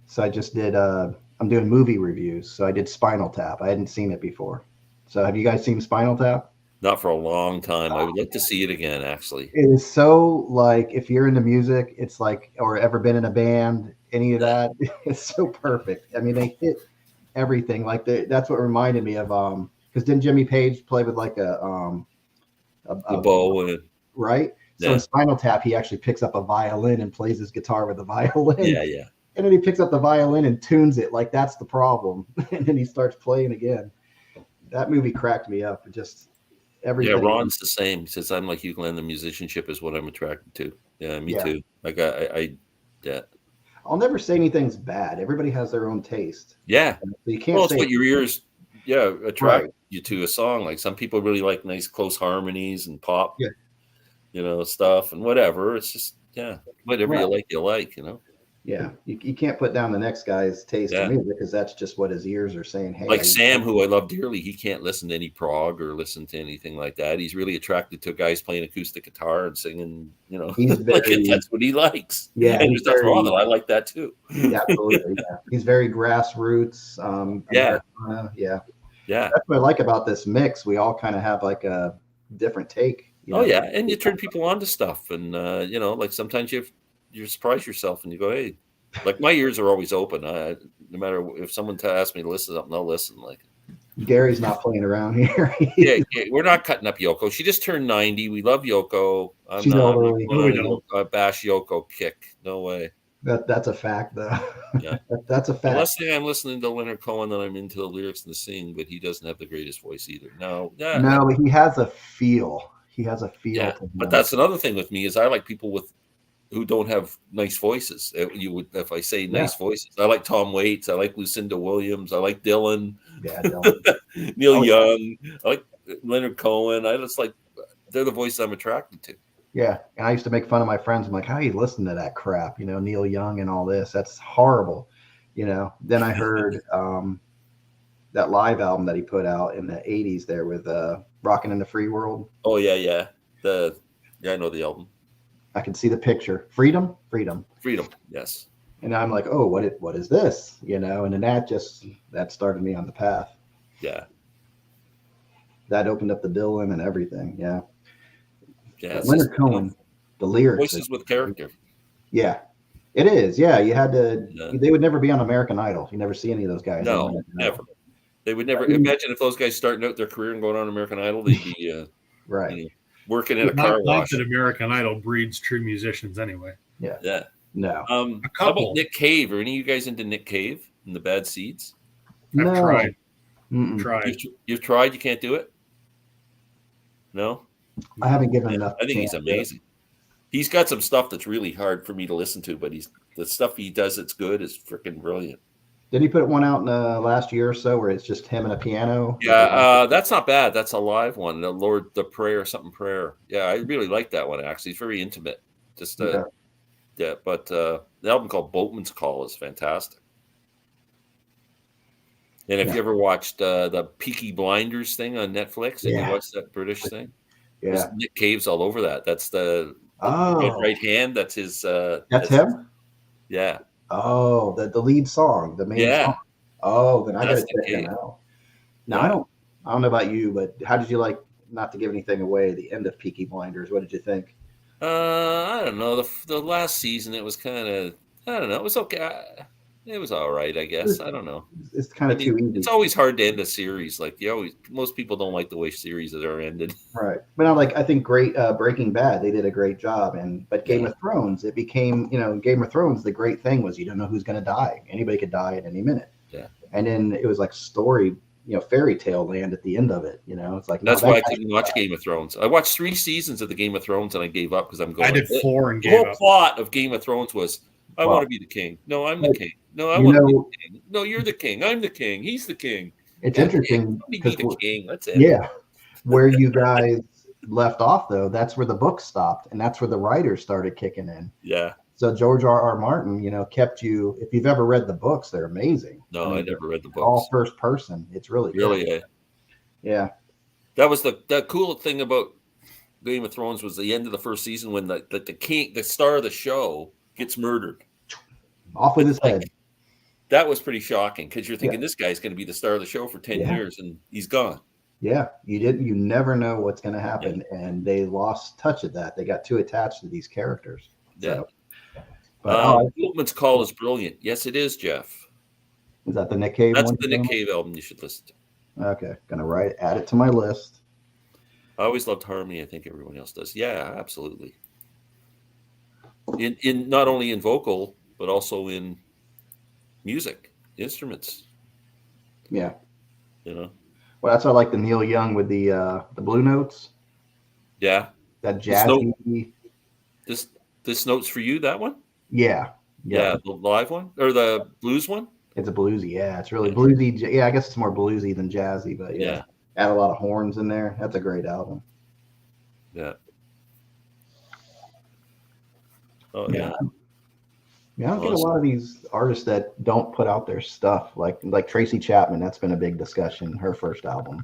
So I just did I'm doing movie reviews. So I did Spinal Tap. I hadn't seen it before. So have you guys seen Spinal Tap? Not for a long time. I would like to see it again, actually. It is so, like, if you're into music, it's like, or ever been in a band, any of that, it's so perfect. I mean, they hit everything. Like that's what reminded me of because didn't Jimmy Page play with like a bow, right? So in Spinal Tap, he actually picks up a violin and plays his guitar with a violin. Yeah. And then he picks up the violin and tunes it. Like that's the problem. And then he starts playing again. That movie cracked me up. Just everything. Yeah, Ron's the same. He says, I'm like you, Glenn. The musicianship is what I'm attracted to. Yeah, me too. Like I'll never say anything's bad. Everybody has their own taste. Yeah. So you can't it's what your ears attract you to a song. Like some people really like nice close harmonies and pop, stuff and whatever. It's just, whatever you like, Yeah. You can't put down the next guy's taste in music because that's just what his ears are saying. Hey, like Sam, who I love dearly, he can't listen to any prog or listen to anything like that. He's really attracted to guys playing acoustic guitar and singing, He's very, that's what he likes. Yeah. And there's nothing wrong with it. I like that too. Yeah, absolutely. Yeah. He's very grassroots. Yeah. That's what I like about this mix. We all kind of have like a different take. And you turn people on to stuff. And, like sometimes you surprise yourself and you go, hey, like my ears are always open. No matter if someone asks me to listen to something, I'll listen. Like Gary's not playing around here. We're not cutting up Yoko. She just turned 90. We love Yoko. I'm not going to bash Yoko kick. No way. That's a fact, though. Yeah, that's a fact. The last thing I'm listening to Leonard Cohen that I'm into the lyrics and the singing, but he doesn't have the greatest voice either. No, but he has a feel. He has a feel. Yeah, but that's another thing with me is I like people who don't have nice voices. If I say nice voices, I like Tom Waits, I like Lucinda Williams, I like Dylan, Neil Young, I like Leonard Cohen. I just like they're the voices I'm attracted to. Yeah, and I used to make fun of my friends. I'm like, how you listen to that crap? Neil Young and all this. That's horrible. Then I heard that live album that he put out in the 80s there with Rockin' in the Free World. Oh, yeah. I know the album. I can see the picture. Freedom, yes. And I'm like, oh, what is this? And then that started me on the path. Yeah. That opened up the Dylan and everything. Yeah. Yeah, Leonard Cohen, the lyrics. Voices with character. Yeah, it is. Yeah, you had to. Yeah. They would never be on American Idol. You never see any of those guys. No, never. They would never. Imagine if those guys starting out their career and going on American Idol, they'd be right working in a car wash. That American Idol breeds true musicians anyway. Yeah. Yeah. No. How about Nick Cave? Are any of you guys into Nick Cave and the Bad Seeds? I've tried. You've tried. You can't do it. No. I haven't given enough. I think he's amazing. He's got some stuff that's really hard for me to listen to, but the stuff he does that's good is freaking brilliant. Did he put one out in the last year or so where it's just him and a piano? Yeah, that's not bad. That's a live one. The Prayer. Yeah, I really like that one actually. It's very intimate. Just yeah, but the album called Boatman's Call is fantastic. And if you ever watched the Peaky Blinders thing on Netflix, and you watched that British thing, Nick Cave's all over that. That's the right hand. That's his. That's him. Yeah. Oh, the lead song, the main song. Oh, then I gotta check him out. Now I don't know about you, but how did you like? Not to give anything away, the end of Peaky Blinders. What did you think? I don't know. The last season, it was kind of. I don't know. It was okay. It was all right, I guess. I don't know. It's kind of too easy. It's always hard to end a series. Like most people don't like the way series are ended. Right, but I think Breaking Bad, they did a great job, but Game of Thrones, it became Game of Thrones. The great thing was you don't know who's going to die. Anybody could die at any minute. Yeah, and then it was like story, fairy tale land at the end of it. It's like that's why I couldn't watch Game of Thrones. I watched 3 seasons of the Game of Thrones and I gave up because I'm going. I did 4 and gave up. The whole plot of Game of Thrones was I want to be the king. No, I'm the king. No, I want to be the king. No, you're the king. I'm the king. He's the king. It's interesting. Be the king. That's it. Yeah. Where you guys left off, though, that's where the book stopped, and that's where the writers started kicking in. Yeah. So George R.R. Martin, kept you. If you've ever read the books, they're amazing. No, I never read the books. All first person. It's really good. Yeah. That was the cool thing about Game of Thrones was the end of the first season when the king, the star of the show, gets murdered. Off with his head. That was pretty shocking because you're thinking this guy's going to be the star of the show for 10 years and he's gone. Yeah, you never know what's going to happen, and they lost touch of that. They got too attached to these characters. Yeah. So, but Boatman's Call is brilliant. Yes, it is, Jeff. Is that the Nick Cave? That's the Nick Cave album you should listen to. Okay, gonna add it to my list. I always loved Harmony. I think everyone else does. Yeah, absolutely. In not only in vocal but also in music, instruments. Yeah. Well, that's why I like the Neil Young with the Blue Notes. Yeah. That jazzy. This note's for you. That one. Yeah. The live one or the blues one. It's a bluesy. Yeah, it's really bluesy. Yeah, I guess it's more bluesy than jazzy, but yeah. Add a lot of horns in there. That's a great album. Yeah. Oh yeah. Yeah, I don't get a lot of these artists that don't put out their stuff, like Tracy Chapman. That's been a big discussion. Her first album,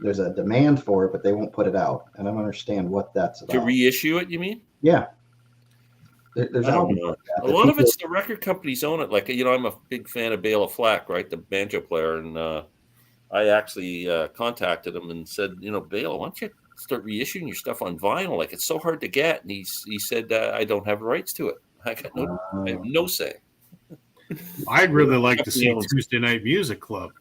there's a demand for it, but they won't put it out. And I don't understand what that's about. To reissue it, you mean? Yeah. There's albums like that. A lot of it's the record companies own it. Like I'm a big fan of Bela Fleck, right, the banjo player, and I actually contacted him and said, Bela, why don't you start reissuing your stuff on vinyl? Like it's so hard to get. And he said, I don't have rights to it. I have no say. I'd really like to see Tuesday Night Music Club.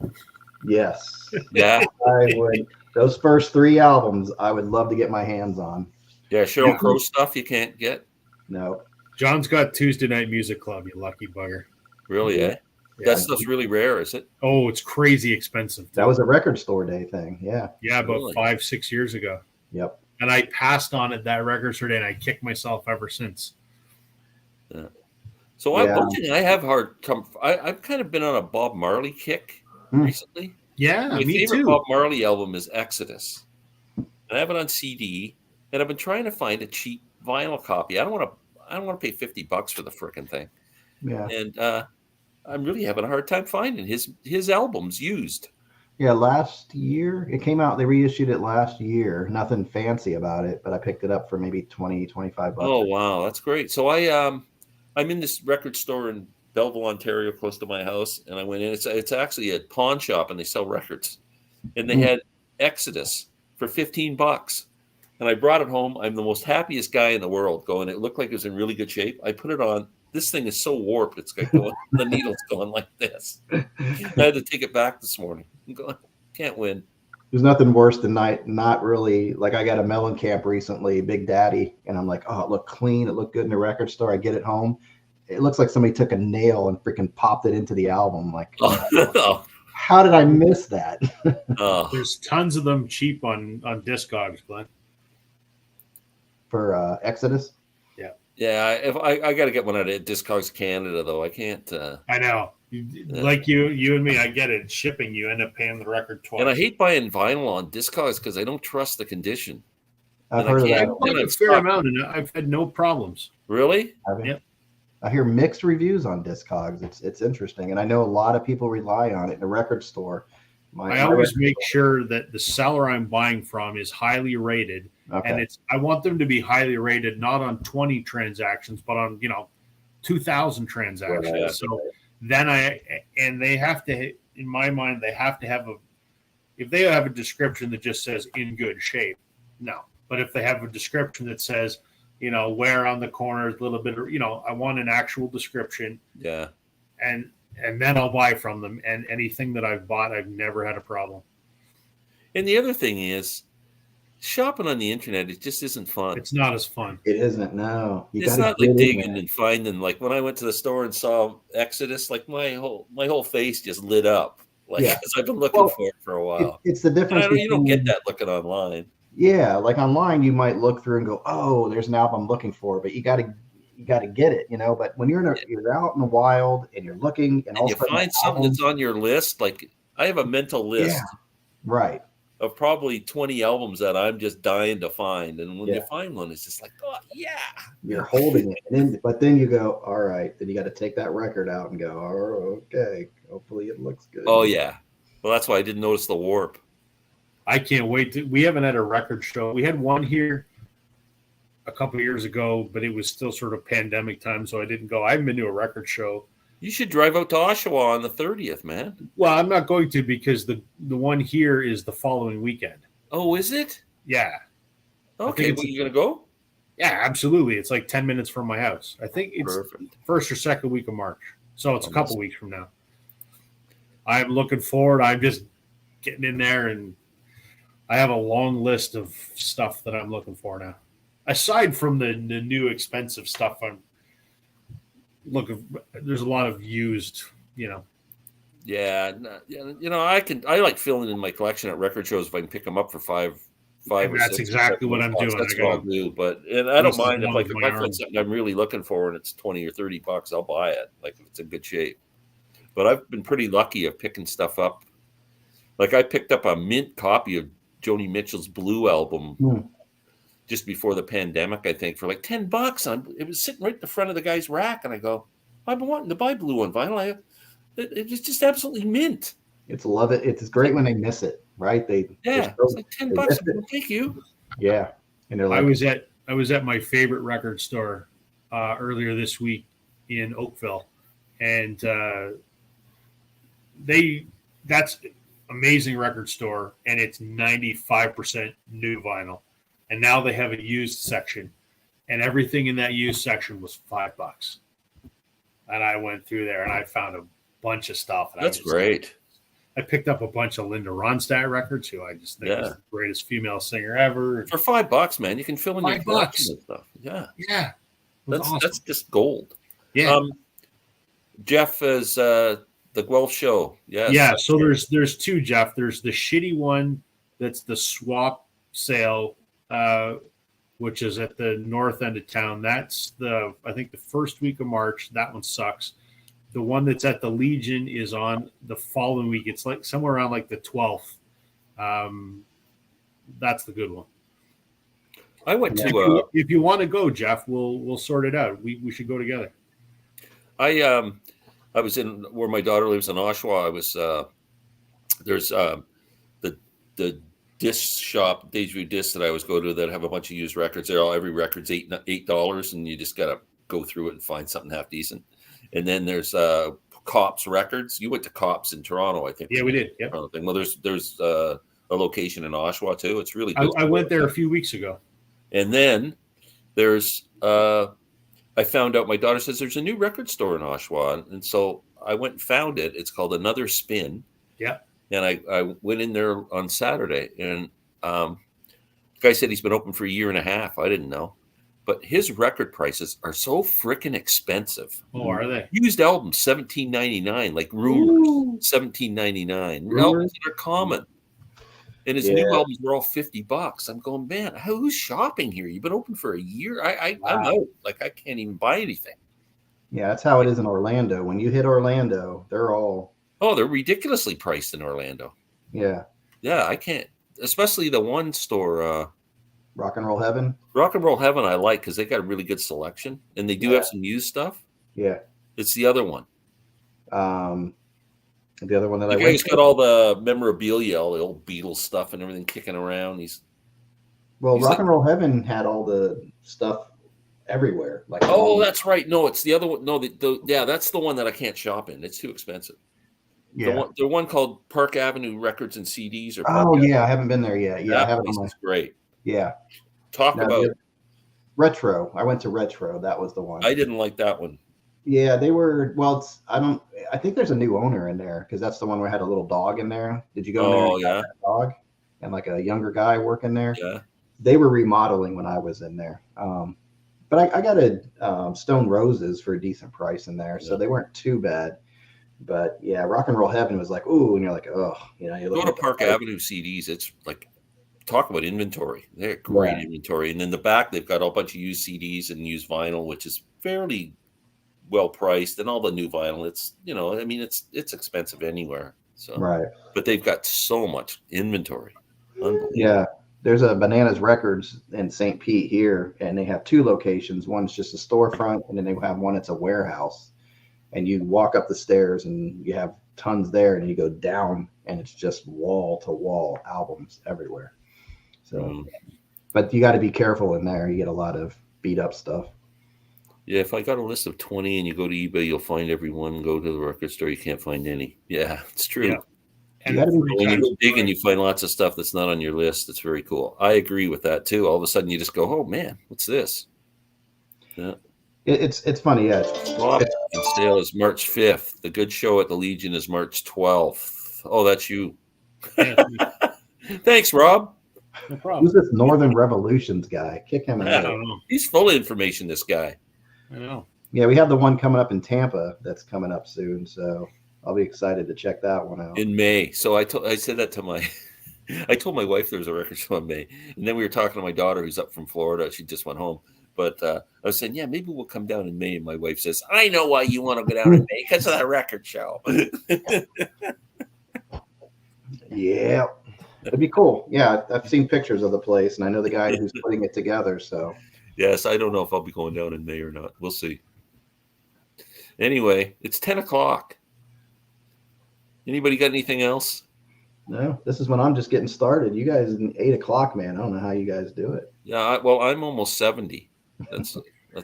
Yes. Yeah. I would. Those first 3 albums, I would love to get my hands on. Yeah, Sheryl Crow stuff you can't get. No. John's got Tuesday Night Music Club, you lucky bugger. Really, Yeah. That stuff's really rare, is it? Oh, it's crazy expensive. That was a record store day thing. Yeah. Yeah, about 5-6 years ago. Yep. And I passed on it that record store day, and I kicked myself ever since. Yeah. So one thing I have I've kind of been on a Bob Marley kick recently. Yeah, my favorite Bob Marley album is Exodus. And I have it on CD, and I've been trying to find a cheap vinyl copy. I don't want to pay $50 for the frickin' thing. Yeah. And I'm really having a hard time finding his albums used. Yeah, last year it came out. They reissued it last year. Nothing fancy about it, but I picked it up for maybe $20-$25. Oh wow, that's great. So I'm in this record store in Belleville, Ontario, close to my house, and I went in. It's actually a pawn shop, and they sell records. And they had Exodus for $15, and I brought it home. I'm the most happiest guy in the world. Going, it looked like it was in really good shape. I put it on. This thing is so warped. It's going. The needle's going like this. I had to take it back this morning. I'm going, can't win. There's nothing worse than not really, like I got a Mellencamp recently, Big Daddy, and I'm like, oh, it looked clean. It looked good in the record store. I get it home. It looks like somebody took a nail and freaking popped it into the album. Like, how did I miss that? There's tons of them cheap on Discogs, Glenn. For Exodus? Yeah, if I got to get one out of Discogs Canada, though. I can't. I know. Like you and me, I get it. Shipping, you end up paying the record twice. And I hate buying vinyl on Discogs because I don't trust the condition. I've heard of that. I've bought a fair amount, and I've had no problems. Really? Yep. I hear mixed reviews on Discogs. It's interesting, and I know a lot of people rely on it in the record store. I always make sure that the seller I'm buying from is highly rated, and I want them to be highly rated not on 20 transactions, but on 2,000 transactions. Right. So then they have to, in my mind, they have to have if they have a description that just says in good shape, no. But if they have a description that says, wear on the corners, a little bit of, I want an actual description. Yeah. And then I'll buy from them. And anything that I've bought, I've never had a problem. And the other thing is, shopping on the internet, it just isn't fun. It's not as fun. It isn't, no. It's not like digging and finding. Like when I went to the store and saw Exodus, like my whole face just lit up. Like, because I've been looking for it for a while. It's the difference. You don't get that looking online. Yeah, like online, you might look through and go, "Oh, there's an album I'm looking for," but you got to get it, But when you're out in the wild and you're looking, and you find something that's on your list, like I have a mental list, right, of probably 20 albums that I'm just dying to find, and when you find one, it's just like, oh yeah, you're holding it, but then you go, all right, then you got to take that record out and go, oh, okay, hopefully it looks good. Oh yeah, well that's why I didn't notice the warp. I can't wait we haven't had a record show. We had one here a couple of years ago, but it was still sort of pandemic time, so I didn't go. I haven't been to a record show. You should drive out to Oshawa on the 30th, man. Well, I'm not going to because the one here is the following weekend. Oh, is it? Yeah. Okay, well, you going to go? Yeah, absolutely. It's like 10 minutes from my house. I think it's first or second week of March. So it's a couple weeks from now. I'm looking forward. I'm just getting in there, and I have a long list of stuff that I'm looking for now. Aside from the new expensive stuff, I'm looking. There's a lot of used, Yeah, I like filling in my collection at record shows if I can pick them up for five. And that's exactly what I'm doing. That's what I'll do. And I don't mind if I find something I'm really looking for and it's $20 or $30, I'll buy it. Like if it's in good shape. But I've been pretty lucky of picking stuff up. Like I picked up a mint copy of Joni Mitchell's Blue album just before the pandemic, I think, for like $10. It was sitting right in the front of the guy's rack, and I go, I've been wanting to buy Blue on vinyl. It was just absolutely mint. It's great when they miss it, right? It's like $10. Thank you. Yeah, and they're like, I was at my favorite record store earlier this week in Oakville, and that's amazing record store, and it's 95% new vinyl. And now they have a used section, and everything in that used section was $5. And I went through there and I found a bunch of stuff. That's great. I picked up a bunch of Linda Ronstadt records, who I just think is the greatest female singer ever. For $5, man, you can fill in your collection and stuff. Yeah. Yeah. That's just gold. Yeah. Jeff is the Guelph show. Yes. Yeah. So there's two, Jeff. There's the shitty one that's the swap sale, which is at the north end of town. That's I think the first week of March. That one sucks. The one that's at the Legion is on the following week. It's like somewhere around like the 12th. That's the good one. I went to if you want to go, Jeff, we'll sort it out. We should go together. I was in where my daughter lives in Oshawa. I was there's the disc shop, Deja Disc, that I always go to that have a bunch of used records. Every record's $8, and you just gotta go through it and find something half decent. And then there's Cops Records. You went to Cops in Toronto, I think. Yeah, we did. Yep. Well, there's a location in Oshawa too. It's really good. I went there a few weeks ago. And then there's I found out, my daughter says there's a new record store in Oshawa, and so I went and found it. It's called Another Spin. Yeah. And I went in there on Saturday, and the guy said he's been open for a year and a half. I didn't know. But his record prices are so freaking expensive. Oh, are they? Used albums, $17.99, like Rumors, $17.99. Albums that are common. And his new albums were all $50. I'm going, man, who's shopping here? You've been open for a year? I'm out. Like, I can't even buy anything. Yeah, that's how it is in Orlando. When you hit Orlando, they're all... Oh, they're ridiculously priced in Orlando. Yeah. Yeah, I can't. Especially the one store, Rock and Roll Heaven. Rock and Roll Heaven I like because they got a really good selection, and they do have some used stuff. Yeah. It's the other one. The other one that the guy who's got all the memorabilia, all the old Beatles stuff and everything kicking around. Rock and Roll Heaven had all the stuff everywhere. Like, that's right. No, it's the other one. No, that's the one that I can't shop in. It's too expensive. Yeah, the one called Park Avenue Records and CDs. Or I haven't been there yet. Yeah, I haven't. It's great. Yeah, about Retro. I went to Retro. That was the one. I didn't like that one. Yeah, they were. Well, I think there's a new owner in there because that's the one where I had a little dog in there. Did you go in there? Oh yeah, that dog and like a younger guy working there. Yeah, they were remodeling when I was in there. But I got a Stone Roses for a decent price in there, so they weren't too bad. But yeah, Rock and Roll Heaven was like, ooh, and you're like, oh, you go to Park Avenue CDs. It's like, talk about inventory. They're great inventory. And in the back, they've got a bunch of used CDs and used vinyl, which is fairly well priced. And all the new vinyl, it's it's expensive anywhere. So but they've got so much inventory. Yeah. There's a Bananas Records in St. Pete here, and they have two locations. One's just a storefront, and then they have one that's a warehouse. And you walk up the stairs, and you have tons there, and you go down, and it's just wall to wall albums everywhere. So, but you got to be careful in there. You get a lot of beat up stuff. Yeah, if I got a list of 20 and you go to eBay, you'll find every one. Go to the record store, you can't find any. Yeah, it's true. Yeah. And when you go digging, you find lots of stuff that's not on your list. It's very cool. I agree with that too. All of a sudden, you just go, "Oh man, what's this?" Yeah, it's funny. Yeah, and sale is March 5th. The Good Show at the Legion is March 12th. Oh, that's you. Thanks, Rob. No problem. Who's this Northern Revolutions guy? Kick him out. I don't know. He's full of information. This guy. I know. Yeah, we have the one coming up in Tampa that's coming up soon. So I'll be excited to check that one out in May. So I said that to I told my wife there was a record show in May, and then we were talking to my daughter who's up from Florida. She just went home, but I was saying, yeah, maybe we'll come down in May. And my wife says, I know why you want to go down in May, because of that record show. Yeah, it'd be cool. Yeah, I've seen pictures of the place, and I know the guy who's putting it together. So yes, I don't know if I'll be going down in May or not. We'll see. Anyway, it's 10 o'clock. Anybody got anything else? No, this is when I'm just getting started. You guys, 8 o'clock, man. I don't know how you guys do it. Yeah, I'm almost 70. That's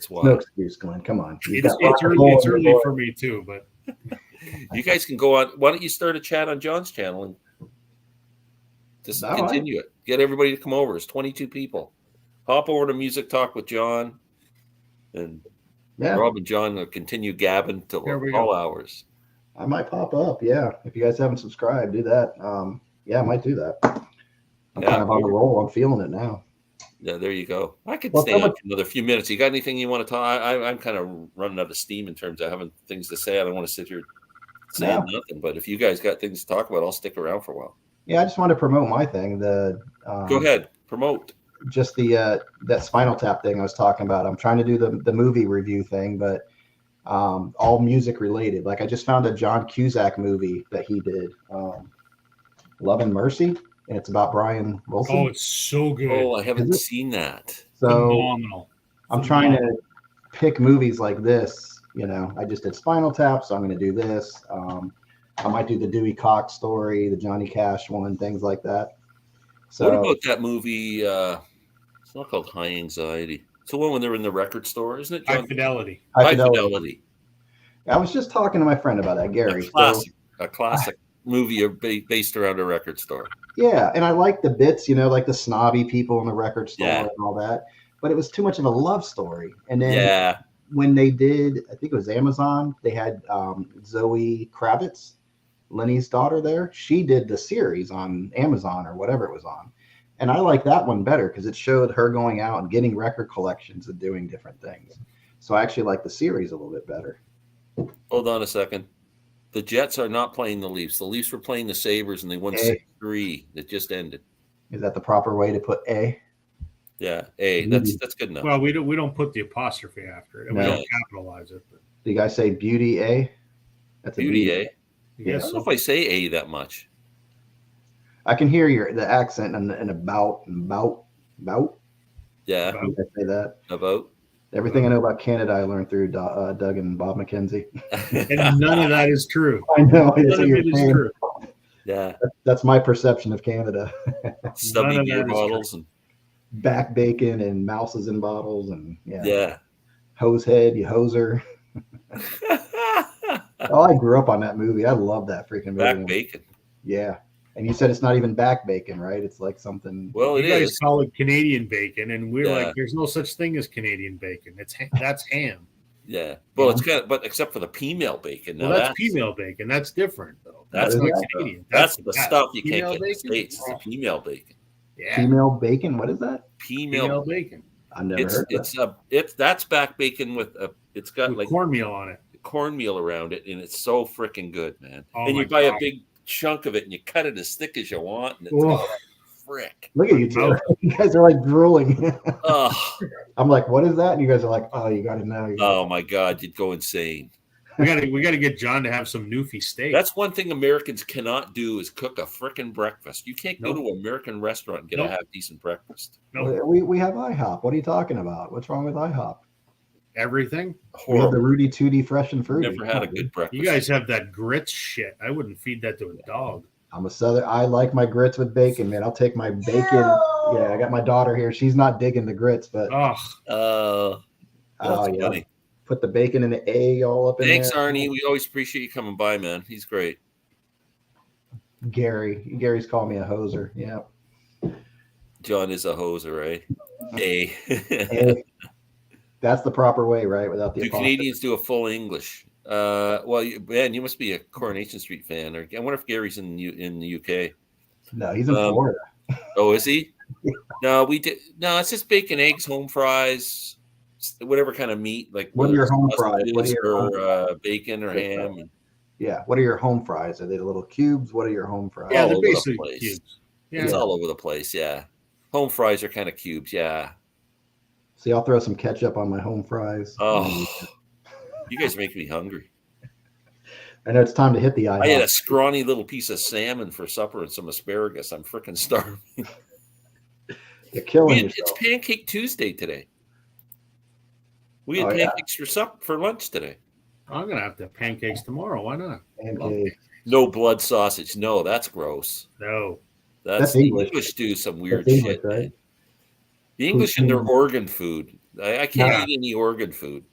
why. No excuse, Glenn. Come on. It's early for me too, but you guys can go on. Why don't you start a chat on John's channel and just continue it? Get everybody to come over. It's 22 people. Hop over to Music Talk with John, and Rob and John will continue gabbing till all hours. I might pop up. Yeah. If you guys haven't subscribed, do that. I might do that. I'm kind of on the roll. I'm feeling it now. Yeah, there you go. I could stay on for another few minutes. You got anything you want to talk? I'm kind of running out of steam in terms of having things to say. I don't want to sit here saying nothing. But if you guys got things to talk about, I'll stick around for a while. Yeah, I just want to promote my thing. Go ahead, promote. Just that Spinal Tap thing I was talking about. I'm trying to do the movie review thing, but all music related. Like I just found a John Cusack movie that he did, Love and Mercy, and it's about Brian Wilson. Oh, it's so good. Oh, I haven't seen that. So phenomenal. I'm trying to pick movies like this. I just did Spinal Tap, so I'm going to do this. I might do the Dewey Cox story, the Johnny Cash one, things like that. So what about that movie? It's not called High Anxiety. It's the one when they're in the record store, isn't it? High Fidelity. High Fidelity. I was just talking to my friend about that, Gary. A classic movie based around a record store. Yeah, and I like the bits, like the snobby people in the record store and all that. But it was too much of a love story. And then when they did, I think it was Amazon, they had Zoe Kravitz, Lenny's daughter there. She did the series on Amazon or whatever it was on. And I like that one better because it showed her going out and getting record collections and doing different things. So I actually like the series a little bit better. Hold on a second. The Jets are not playing the Leafs. The Leafs were playing the Sabres, and they won 6-3. It just ended. Is that the proper way to put A? Yeah, A. That's good enough. Well, we don't put the apostrophe after it, and we don't capitalize it. But. Do you guys say Beauty A? That's a Beauty A. Yeah, I don't know if I say A that much. I can hear the accent and about. Yeah. I say that. About Everything I know about Canada, I learned through Doug and Bob McKenzie. And none of that is true. I know. None of it is true. Yeah. That's my perception of Canada. Stubby beer bottles and back bacon and mouses in bottles and yeah. Hose head, you hoser. Oh, I grew up on that movie. I love that freaking movie. Back bacon. Yeah. And you said it's not even back bacon, right? It's like something. Well, you guys call it Canadian bacon, and we're like, there's no such thing as Canadian bacon. That's ham. Yeah. Well, it's kind of, but except for the female bacon. Now well, that's female bacon. That's different, though. That's not that Canadian. That's the stuff you female can't get in the bacon? States. It's the female bacon. Yeah. Female bacon? What is that? Female bacon. I've never heard of it's that's back bacon with it's got with like cornmeal on it. Cornmeal around it, and it's so freaking good, man. Oh, and you buy a big chunk of it and you cut it as thick as you want, and it's frick. Look at you two. You guys are like drooling. Oh. I'm like, what is that? And you guys are like, oh, you gotta know. Oh my god, you'd go insane. We gotta get John to have some Newfie steak. That's one thing Americans cannot do is cook a frickin' breakfast. You can't go to an American restaurant and get a half decent breakfast. We have IHOP. What are you talking about? What's wrong with IHOP? Everything. We have the Rudy Tooty fresh and fruity. Never had a good breakfast. You guys have that grits shit. I wouldn't feed that to a dog. I'm a Southern. I like my grits with bacon, man. I'll take my bacon. Yeah, I got my daughter here. She's not digging the grits, but that's funny. Put the bacon and the egg all up in there. Thanks, Arnie. We always appreciate you coming by, man. He's great. Gary's called me a hoser. Yeah. John is a hoser, right? Hey. That's the proper way, right? Without the do Canadians do a full English? Well, man, you must be a Coronation Street fan. Or I wonder if Gary's in the UK. No, he's in Florida. Oh, is he? No, we did. No, it's just bacon, eggs, home fries, whatever kind of meat. Like what are your home fries? What are your bacon or ham? Yeah. What are your home fries? Are they the little cubes? What are your home fries? Yeah, they're basically cubes. Yeah. It's all over the place. Yeah. Home fries are kind of cubes. Yeah. See, I'll throw some ketchup on my home fries. Oh, you guys make me hungry. I know it's time to hit the IHOP. I had a scrawny little piece of salmon for supper and some asparagus. I'm freaking starving. You're killing yourself. It's Pancake Tuesday today. We had pancakes for lunch today. I'm gonna have to have pancakes tomorrow. Why not? Pancakes. No blood sausage. No, that's gross. No, that's the English do some weird shit. Right? The English and their organ food. I can't eat any organ food.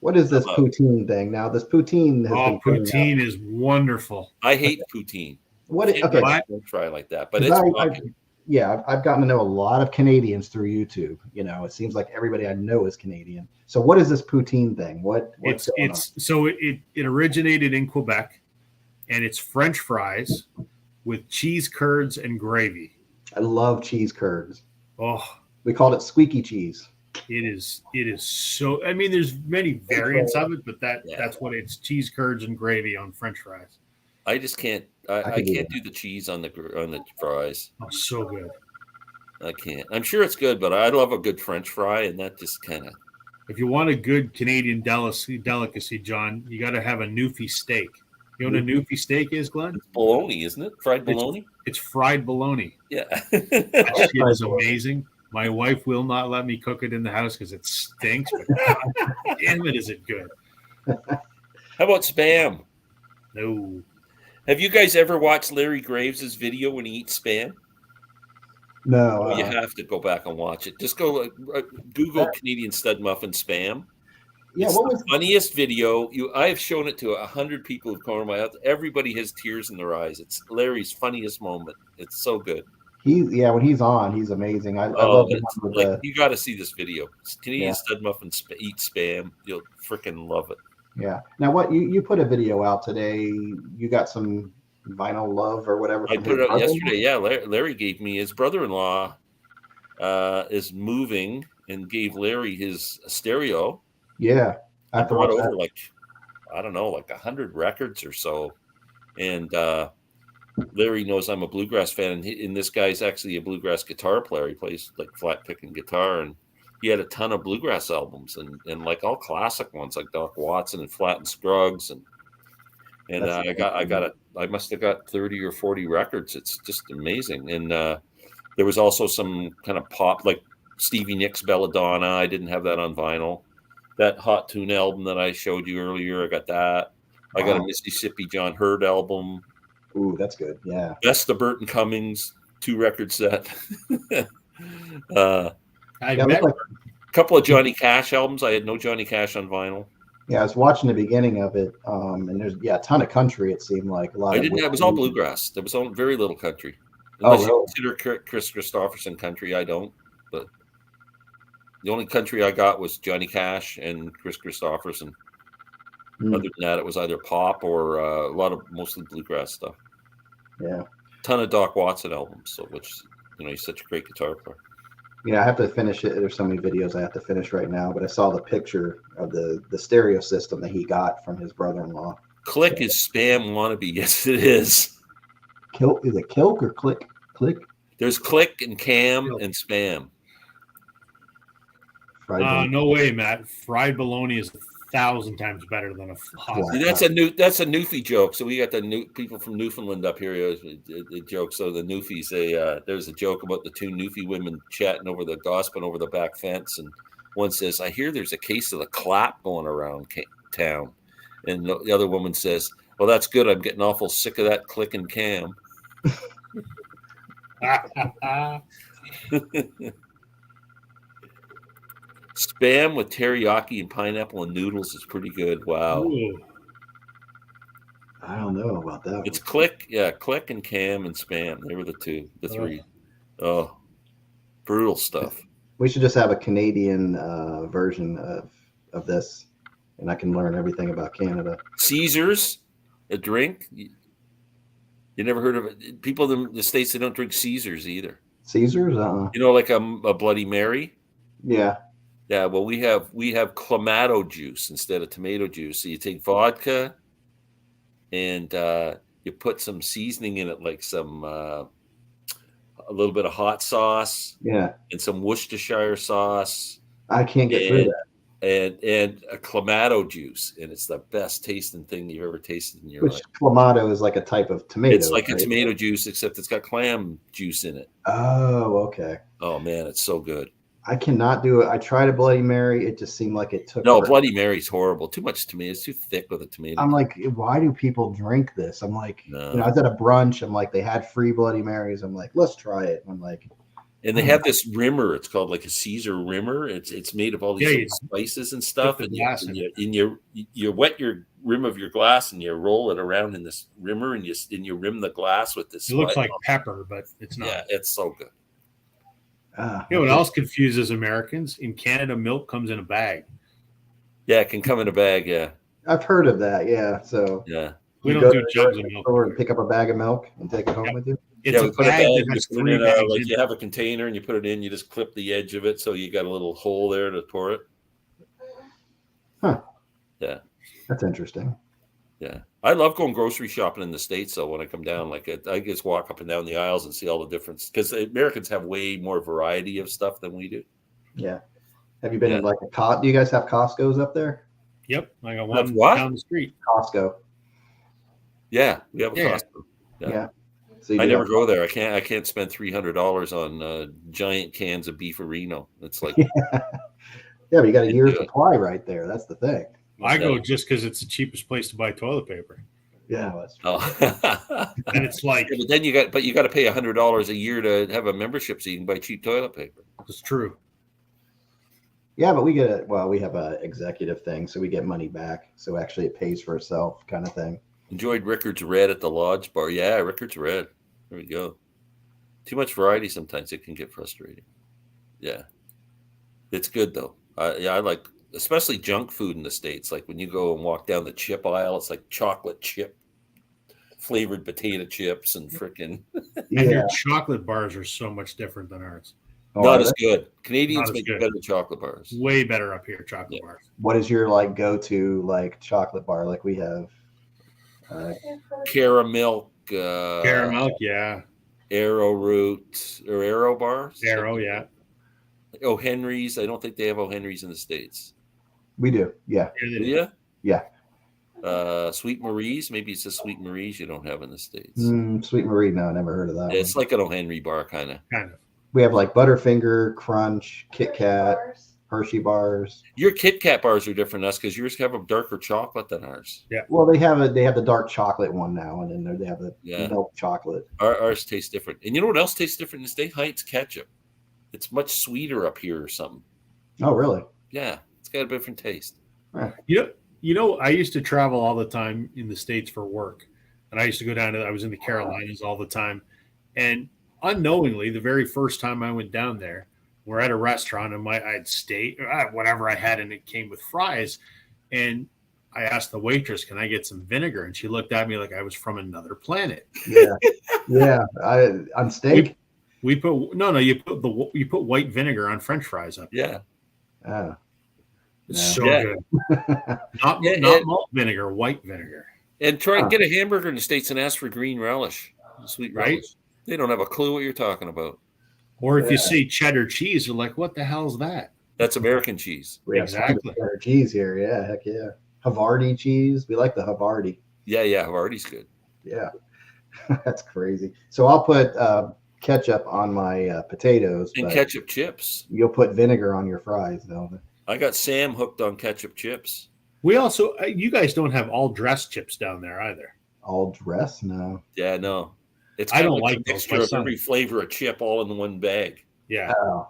What is this poutine thing? Now, this poutine. Poutine is wonderful. I hate poutine. Okay, don't try like that, but it's I've gotten to know a lot of Canadians through YouTube. You know, it seems like everybody I know is Canadian. So, what is this poutine thing? What's going on? So it originated in Quebec, and it's French fries with cheese curds and gravy. I love cheese curds. Oh. We called it squeaky cheese. It is so. I mean, there's many variants of it, but that's what it's: cheese curds and gravy on French fries. I just can't. I can't do the cheese on the fries. Oh, so good. I can't. I'm sure it's good, but I love a good French fry, and that just kind of. If you want a good Canadian delicacy, John, you got to have a Newfie steak. You know what a Newfie steak is, Glenn? It's bologna, isn't it? Fried bologna. It's fried bologna. Yeah, that shit is amazing. My wife will not let me cook it in the house because it stinks. But God damn it, is it good? How about Spam? No. Have you guys ever watched Larry Graves' video when he eats Spam? No. You have to go back and watch it. Just go Google Canadian stud muffin Spam. Yeah, it's what was the funniest video? I have shown it to 100 people who've come to my house. Everybody has tears in their eyes. It's Larry's funniest moment. It's so good. When he's on, he's amazing. I love it. You got to see this video. Canadian stud muffin eat Spam. You'll freaking love it. Yeah. Now, what you put a video out today? You got some vinyl love or whatever. I put it out yesterday. Yeah, Larry gave me his brother-in-law is moving and gave Larry his stereo. Yeah, I brought over like 100 records or so, and Larry knows I'm a bluegrass fan, and this guy's actually a bluegrass guitar player. He plays like flat picking guitar, and he had a ton of bluegrass albums and like all classic ones like Doc Watson and Flatt and Scruggs and I must have got 30 or 40 records. It's just amazing. And there was also some kind of pop, like Stevie Nicks Belladonna. I didn't have that on vinyl. That Hot Tune album that I showed you earlier, I got that. I got a Mississippi John Hurt album. Ooh, that's good. Yeah. Best of Burton Cummings 2-record set. I Yeah, met like, couple of Johnny Cash albums. I had no Johnny Cash on vinyl. yeah, I was watching the beginning of it, and there's a ton of country. It seemed like a lot. I didn't. It was all bluegrass. There was very little country. Oh, Unless you really? consider Chris Christopherson country, I don't. But the only country I got was Johnny Cash and Chris Christopherson. Other than that, it was either pop or a lot of mostly bluegrass stuff. Yeah. Ton of Doc Watson albums, so which he's such a great guitar player. Yeah, I have to finish it. There's so many videos I have to finish right now, but I saw the picture of the stereo system that he got from his brother-in-law. Click is spam wannabe. Yes, it is. Is it Kilk or Click? Click? There's Click and Cam and Spam. No way, Matt. Fried bologna is 1,000 times better than a hot. See, that's a Newfie joke. So we got the people from Newfoundland up here. The joke. So the Newfies, there's a joke about the two Newfie women chatting over the gossiping over the back fence, and one says, "I hear there's a case of the clap going around town," and the other woman says, "Well, that's good. I'm getting awful sick of that Click and Cam." Spam with teriyaki and pineapple and noodles is pretty good. Wow. Ooh. I don't know about that. It's Click and Cam and Spam. They were the three. Oh, brutal stuff. We should just have a Canadian version of this, and I can learn everything about Canada. Caesars, a drink. You never heard of it? People in the States, they don't drink Caesars either. Caesars? Like a Bloody Mary? Yeah. Yeah, well, we have clamato juice instead of tomato juice. So you take vodka and you put some seasoning in it, like some a little bit of hot sauce, and some Worcestershire sauce. I can't get through that. And a clamato juice, and it's the best tasting thing you've ever tasted in your life. Clamato is like a type of tomato. It's like a tomato juice, except it's got clam juice in it. Oh, okay. Oh man, it's so good. I cannot do it. I tried a Bloody Mary. It just seemed like it took. No, Bloody Mary's horrible. Too much tomato. It's too thick with a tomato. I'm like, why do people drink this? I'm like, I was at a brunch. I'm like, they had free Bloody Marys. I'm like, let's try it. I'm like, and they have this rimmer. It's called like a Caesar rimmer. It's made of all these spices and stuff. And you wet your rim of your glass and you roll it around in this rimmer and you rim the glass with this. It looks like pepper, but it's not. Yeah, it's so good. You know what else confuses Americans? In Canada, milk comes in a bag. Yeah, it can come in a bag. Yeah, I've heard of that. Yeah, so we don't do jugs of milk. Or pick up a bag of milk and take it home with you. It's a bag that has 3 bags in it. You have a container and you put it in. You just clip the edge of it, so you got a little hole there to pour it. Huh. Yeah, that's interesting. Yeah, I love going grocery shopping in the States. So when I come down, I just walk up and down the aisles and see all the difference, because Americans have way more variety of stuff than we do. Yeah. Have you been in like a do you guys have Costco's up there? Yep, I got one down the street. Costco. Yeah, we have a Costco. Yeah. So I never go there. I can't spend $300 on giant cans of beefarino. It's like but you got a year's supply right there. That's the thing. I go just because it's the cheapest place to buy toilet paper. Yeah, that's true. And it's like, but then you got to pay $100 a year to have a membership so you can buy cheap toilet paper. It's true. Yeah, but we have a executive thing, so we get money back. So actually, it pays for itself, kind of thing. Enjoyed Rickard's Red at the Lodge Bar. Yeah, Rickard's Red. There we go. Too much variety sometimes it can get frustrating. Yeah, it's good though. I like. Especially junk food in the States. Like when you go and walk down the chip aisle, it's like chocolate chip, flavored potato chips, and freaking. And your chocolate bars are so much different than ours. Not as good. Canadians make better chocolate bars. Way better up here, chocolate bars. What is your go-to chocolate bar? Like we have caramel. Caramel, yeah. Arrowroot or Arrow bars. Arrow, yeah. Oh, Henry's. I don't think they have O. Henry's in the States. We do, yeah. Yeah. Sweet Marie's. Maybe it's a Sweet Marie's you don't have in the States. Sweet Marie, no, I never heard of that. It's like an O. Henry bar, kind of. We have like Butterfinger, Crunch, Kit Kat, Hershey bars. Your Kit Kat bars are different than us because yours have a darker chocolate than ours. Yeah. Well, they have the dark chocolate one now, and then they have the milk chocolate. Ours tastes different. And you know what else tastes different in the state? Heinz ketchup. It's much sweeter up here or something. Oh, really? Yeah, it's got a different taste. Right. You know, I used to travel all the time in the States for work, and I used to go down I was in the Carolinas all the time, and unknowingly, the very first time I went down there, we're at a restaurant and I'd steak, whatever I had, and it came with fries, and I asked the waitress, "Can I get some vinegar?" And she looked at me like I was from another planet. Yeah. On steak. You put white vinegar on French fries up. Yeah. Oh. It's so good. Not malt vinegar, white vinegar. And try and get a hamburger in the States and ask for green relish, sweet relish. Right? They don't have a clue what you're talking about. Or if you see cheddar cheese, they're like, "What the hell's that?" That's American cheese. Exactly. Cheese here. Yeah. Heck yeah. Havarti cheese. We like the Havarti. Yeah. Havarti's good. Yeah. That's crazy. So I'll put ketchup on my potatoes. And ketchup chips. You'll put vinegar on your fries, though. I got Sam hooked on ketchup chips. We also, you guys don't have all dressed chips down there either. All dressed? No. Yeah, no. It's I don't like like a mixture of every flavor of chip all in one bag. Yeah. Oh.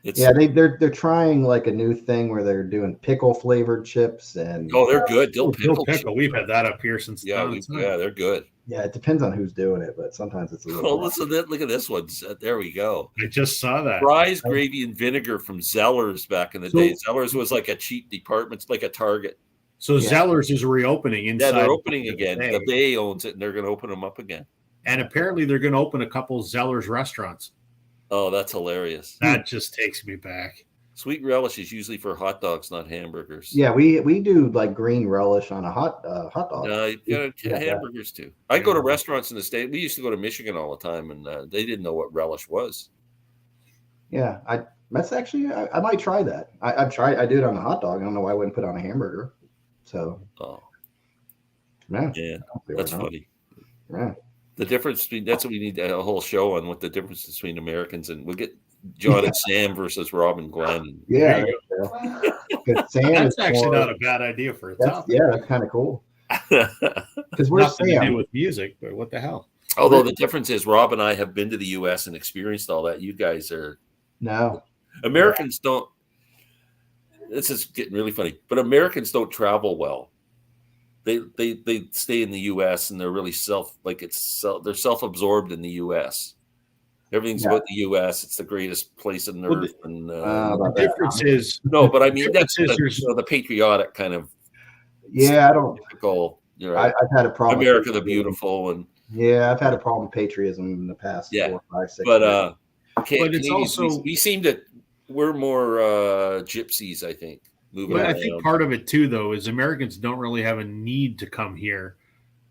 They're trying like a new thing where they're doing pickle flavored chips and they're good. Dill pickle. pickle. We've had that up here since they're good. Yeah, it depends on who's doing it, but sometimes it's a little. Oh, look at this one. There we go. I just saw that. Fries, gravy, and vinegar from Zeller's back in the day. Zeller's was like a cheap department, like a Target. So Zeller's is reopening inside. Yeah, they're opening again. The Bay owns it, and they're going to open them up again. And apparently, they're going to open a couple Zeller's restaurants. Oh, that's hilarious. That just takes me back. Sweet relish is usually for hot dogs, not hamburgers. Yeah, we do like green relish on a hot dog. You got hamburgers too. I go to restaurants in the state. We used to go to Michigan all the time, and they didn't know what relish was. Yeah, that's actually I might try that. I've tried. I do it on a hot dog. I don't know why I wouldn't put it on a hamburger. So. Yeah, that's funny. Yeah. The difference between that's what we need a whole show on, what the difference between Americans, and we'll get John and Sam versus Rob and Glenn. Yeah, Sam that's actually not a bad idea for a topic. Yeah, that's kind of cool. Because we're nothing to do with music, but what the hell? Although the difference is, Rob and I have been to the U.S. and experienced all that. You guys are Americans don't. This is getting really funny, but Americans don't travel well. They stay in the U.S. and they're really they're self-absorbed in the U.S. Everything's about the U.S. It's the greatest place on earth. And the difference is but I mean that's the patriotic kind of. Yeah, I don't. Typical. Right. I've had a problem. America the Beautiful, and I've had a problem with patriotism in the past 4, 5, 6 but years. But it's also we seem to we're more gypsies, I think. But I think part of it too, though, is Americans don't really have a need to come here.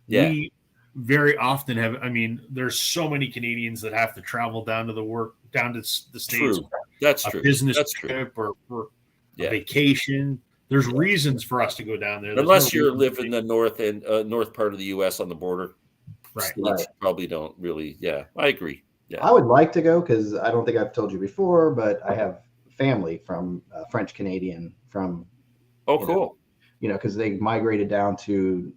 Yeah. We very often have. I mean, there's so many Canadians that have to travel down to the States. True. That's true. Business trip or a vacation. There's reasons for us to go down there. Unless you live in the north part of the U.S. on the border. Right. Probably don't really. Yeah, I agree. Yeah. I would like to go because I don't think I've told you before, but I have family from French Canadian from. Oh, cool. Because they migrated down to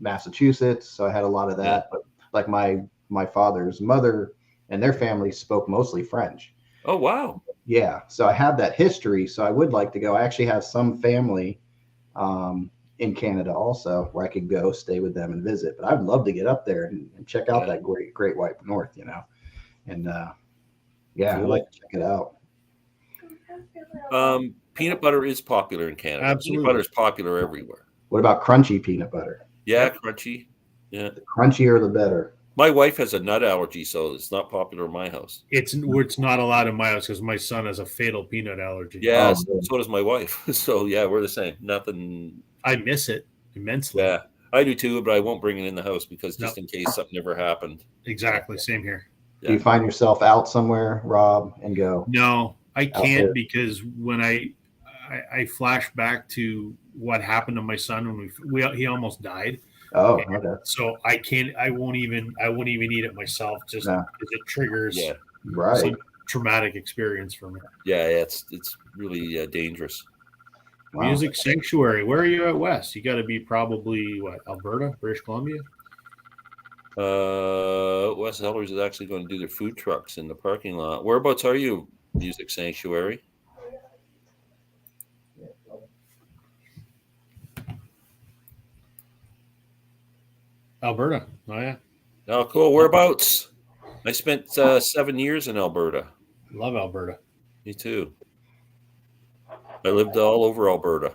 Massachusetts, so I had a lot of that. But like my father's mother and their family spoke mostly French. Oh, wow. Yeah, so I have that history. So I would like to go. I actually have some family in Canada also, where I could go stay with them and visit. But I'd love to get up there and check out that great white north, and cool. I'd like to check it out. Peanut butter is popular in Canada. Absolutely. Peanut butter is popular everywhere. What about crunchy peanut butter? Yeah, crunchy. Yeah, the crunchier the better. My wife has a nut allergy, so it's not popular in my house. It's not allowed in my house because my son has a fatal peanut allergy. Yeah, so does my wife. So yeah, we're the same. Nothing. I miss it immensely. Yeah, I do too, but I won't bring it in the house because just in case something ever happened. Exactly, same here. Yeah. Do you find yourself out somewhere, Rob, and go? No, I can't because when I flash back to what happened to my son when he almost died. Oh, okay. So I won't even eat it myself just because it triggers right. traumatic experience for me. Yeah, it's really dangerous. Wow. Music Sanctuary. Where are you at West? You got to be probably what, Alberta, British Columbia? Wes Ellers is actually going to do their food trucks in the parking lot. Whereabouts are you, Music Sanctuary? Alberta. Oh yeah. Oh, cool. Whereabouts? I spent 7 years in Alberta. Love Alberta. Me too. I lived all over Alberta.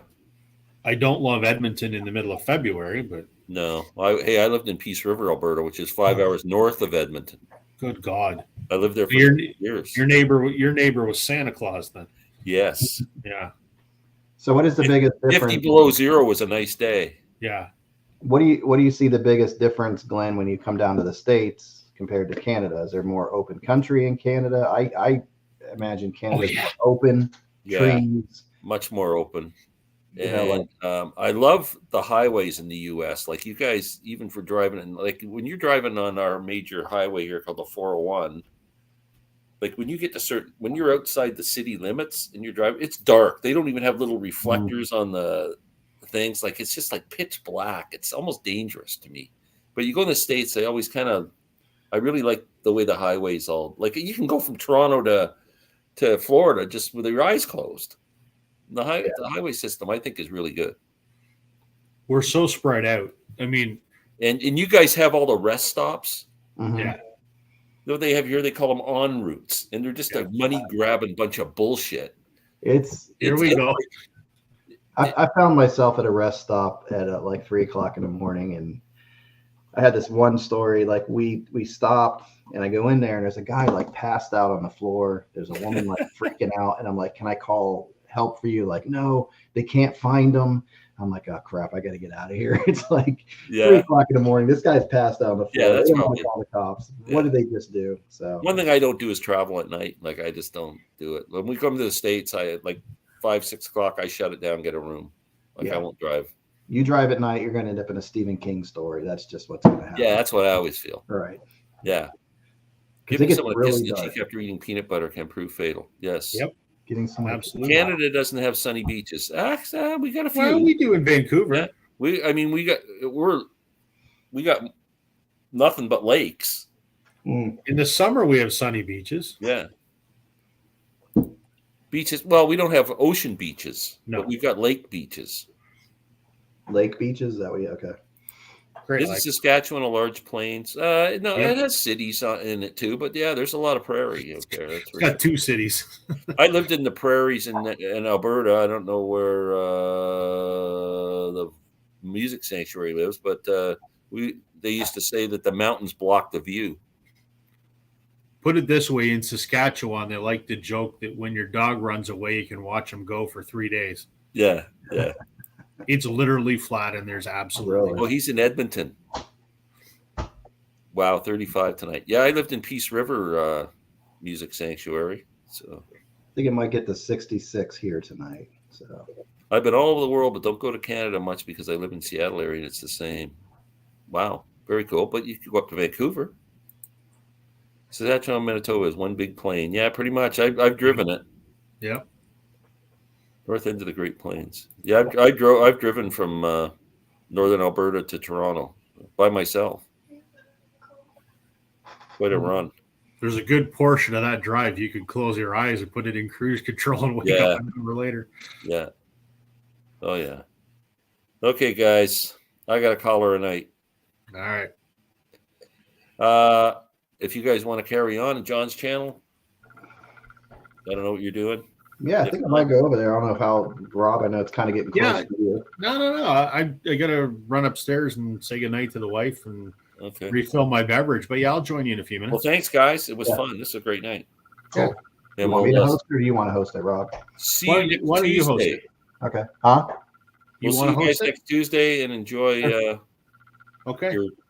I don't love Edmonton in the middle of February, but No, I lived in Peace River, Alberta, which is 5 hours north of Edmonton. good God. I lived there for years. Your neighbor was Santa Claus then. Yes. Yeah. So what is the biggest 50 difference? below zero was a nice day. Yeah. What do you see the biggest difference, Glenn, when you come down to the States compared to Canada? Is there more open country in Canada? I imagine Canada's more open, trees. Much more open. You know, And I love the highways in the U.S. Like you guys, even for driving, and like when you're driving on our major highway here called the 401, like when you get to when you're outside the city limits and you're driving, it's dark. They don't even have little reflectors on the things. Like it's just like pitch black. It's almost dangerous to me. But you go in the States, I always I really like the way the highways all, like you can go from Toronto to Florida just with your eyes closed. The highway system, I think, is really good. We're so spread out. I mean, and you guys have all the rest stops. Mm-hmm. Yeah. Though they have here, they call them en routes, and they're just a money grabbing bunch of bullshit. Here we go. I found myself at a rest stop at like 3 o'clock in the morning, and I had this one story. Like we stopped, and I go in there, and there's a guy like passed out on the floor. There's a woman like freaking out, and I'm like, "Can I call help for you?" Like, no, they can't find him. I'm like, oh crap, I got to get out of here. It's like 3 o'clock in the morning. This guy's passed out on the floor. Yeah, that's probably all the cops. What did they just do? So one thing I don't do is travel at night. Like I just don't do it. When we come to the States, I like 5, 6 o'clock. I shut it down, get a room. Like I won't drive. You drive at night, you're going to end up in a Stephen King story. That's just what's going to happen. Yeah, that's what I always feel. All right. Yeah. Giving someone a kiss on the cheek after eating peanut butter can prove fatal. Yes. Yep. Getting some absolutely. Canada doesn't have sunny beaches. We got a few. Well, we do in Vancouver. Yeah. We got nothing but lakes. In the summer we have sunny beaches. Yeah. Beaches. Well, we don't have ocean beaches. No. But we've got lake beaches. Lake beaches? That way, okay. Isn't Saskatchewan a large plains? No, it has cities in it too, but yeah, there's a lot of prairie out there. It's got 2 cities. I lived in the prairies in Alberta. I don't know where the Music Sanctuary lives, but they used to say that the mountains block the view. Put it this way, in Saskatchewan, they like to joke that when your dog runs away, you can watch him go for 3 days. Yeah. It's literally flat, and there's absolutely. Well, he's in Edmonton. Wow, 35 tonight. Yeah, I lived in Peace River Music Sanctuary. So I think it might get to 66 here tonight. So I've been all over the world, but don't go to Canada much because I live in Seattle area and it's the same. Wow, very cool. But you can go up to Vancouver. Saskatchewan, Manitoba is one big plain. Yeah, pretty much. I've driven it. Yeah. North end of the Great Plains. Yeah, I've driven from northern Alberta to Toronto by myself. Quite a run. There's a good portion of that drive you could close your eyes and put it in cruise control and wake up an hour later. Yeah. Oh yeah. Okay, guys, I got a caller tonight. All right. If you guys want to carry on John's channel, I don't know what you're doing. Yeah, I think I might go over there. I don't know how, Rob. I know it's kind of getting close to you. No. I got to run upstairs and say goodnight to the wife and refill my beverage. But yeah, I'll join you in a few minutes. Well, thanks, guys. It was fun. This is a great night. Cool. Yeah, you want me to host or do you want to host it, Rob? See you next Tuesday. You host it? Okay. Huh? We'll see you guys next Tuesday and enjoy your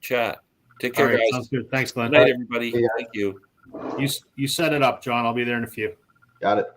chat. Take care, guys. Sounds good. Thanks, Glenn. Good night, everybody. Thank you. You set it up, John. I'll be there in a few. Got it.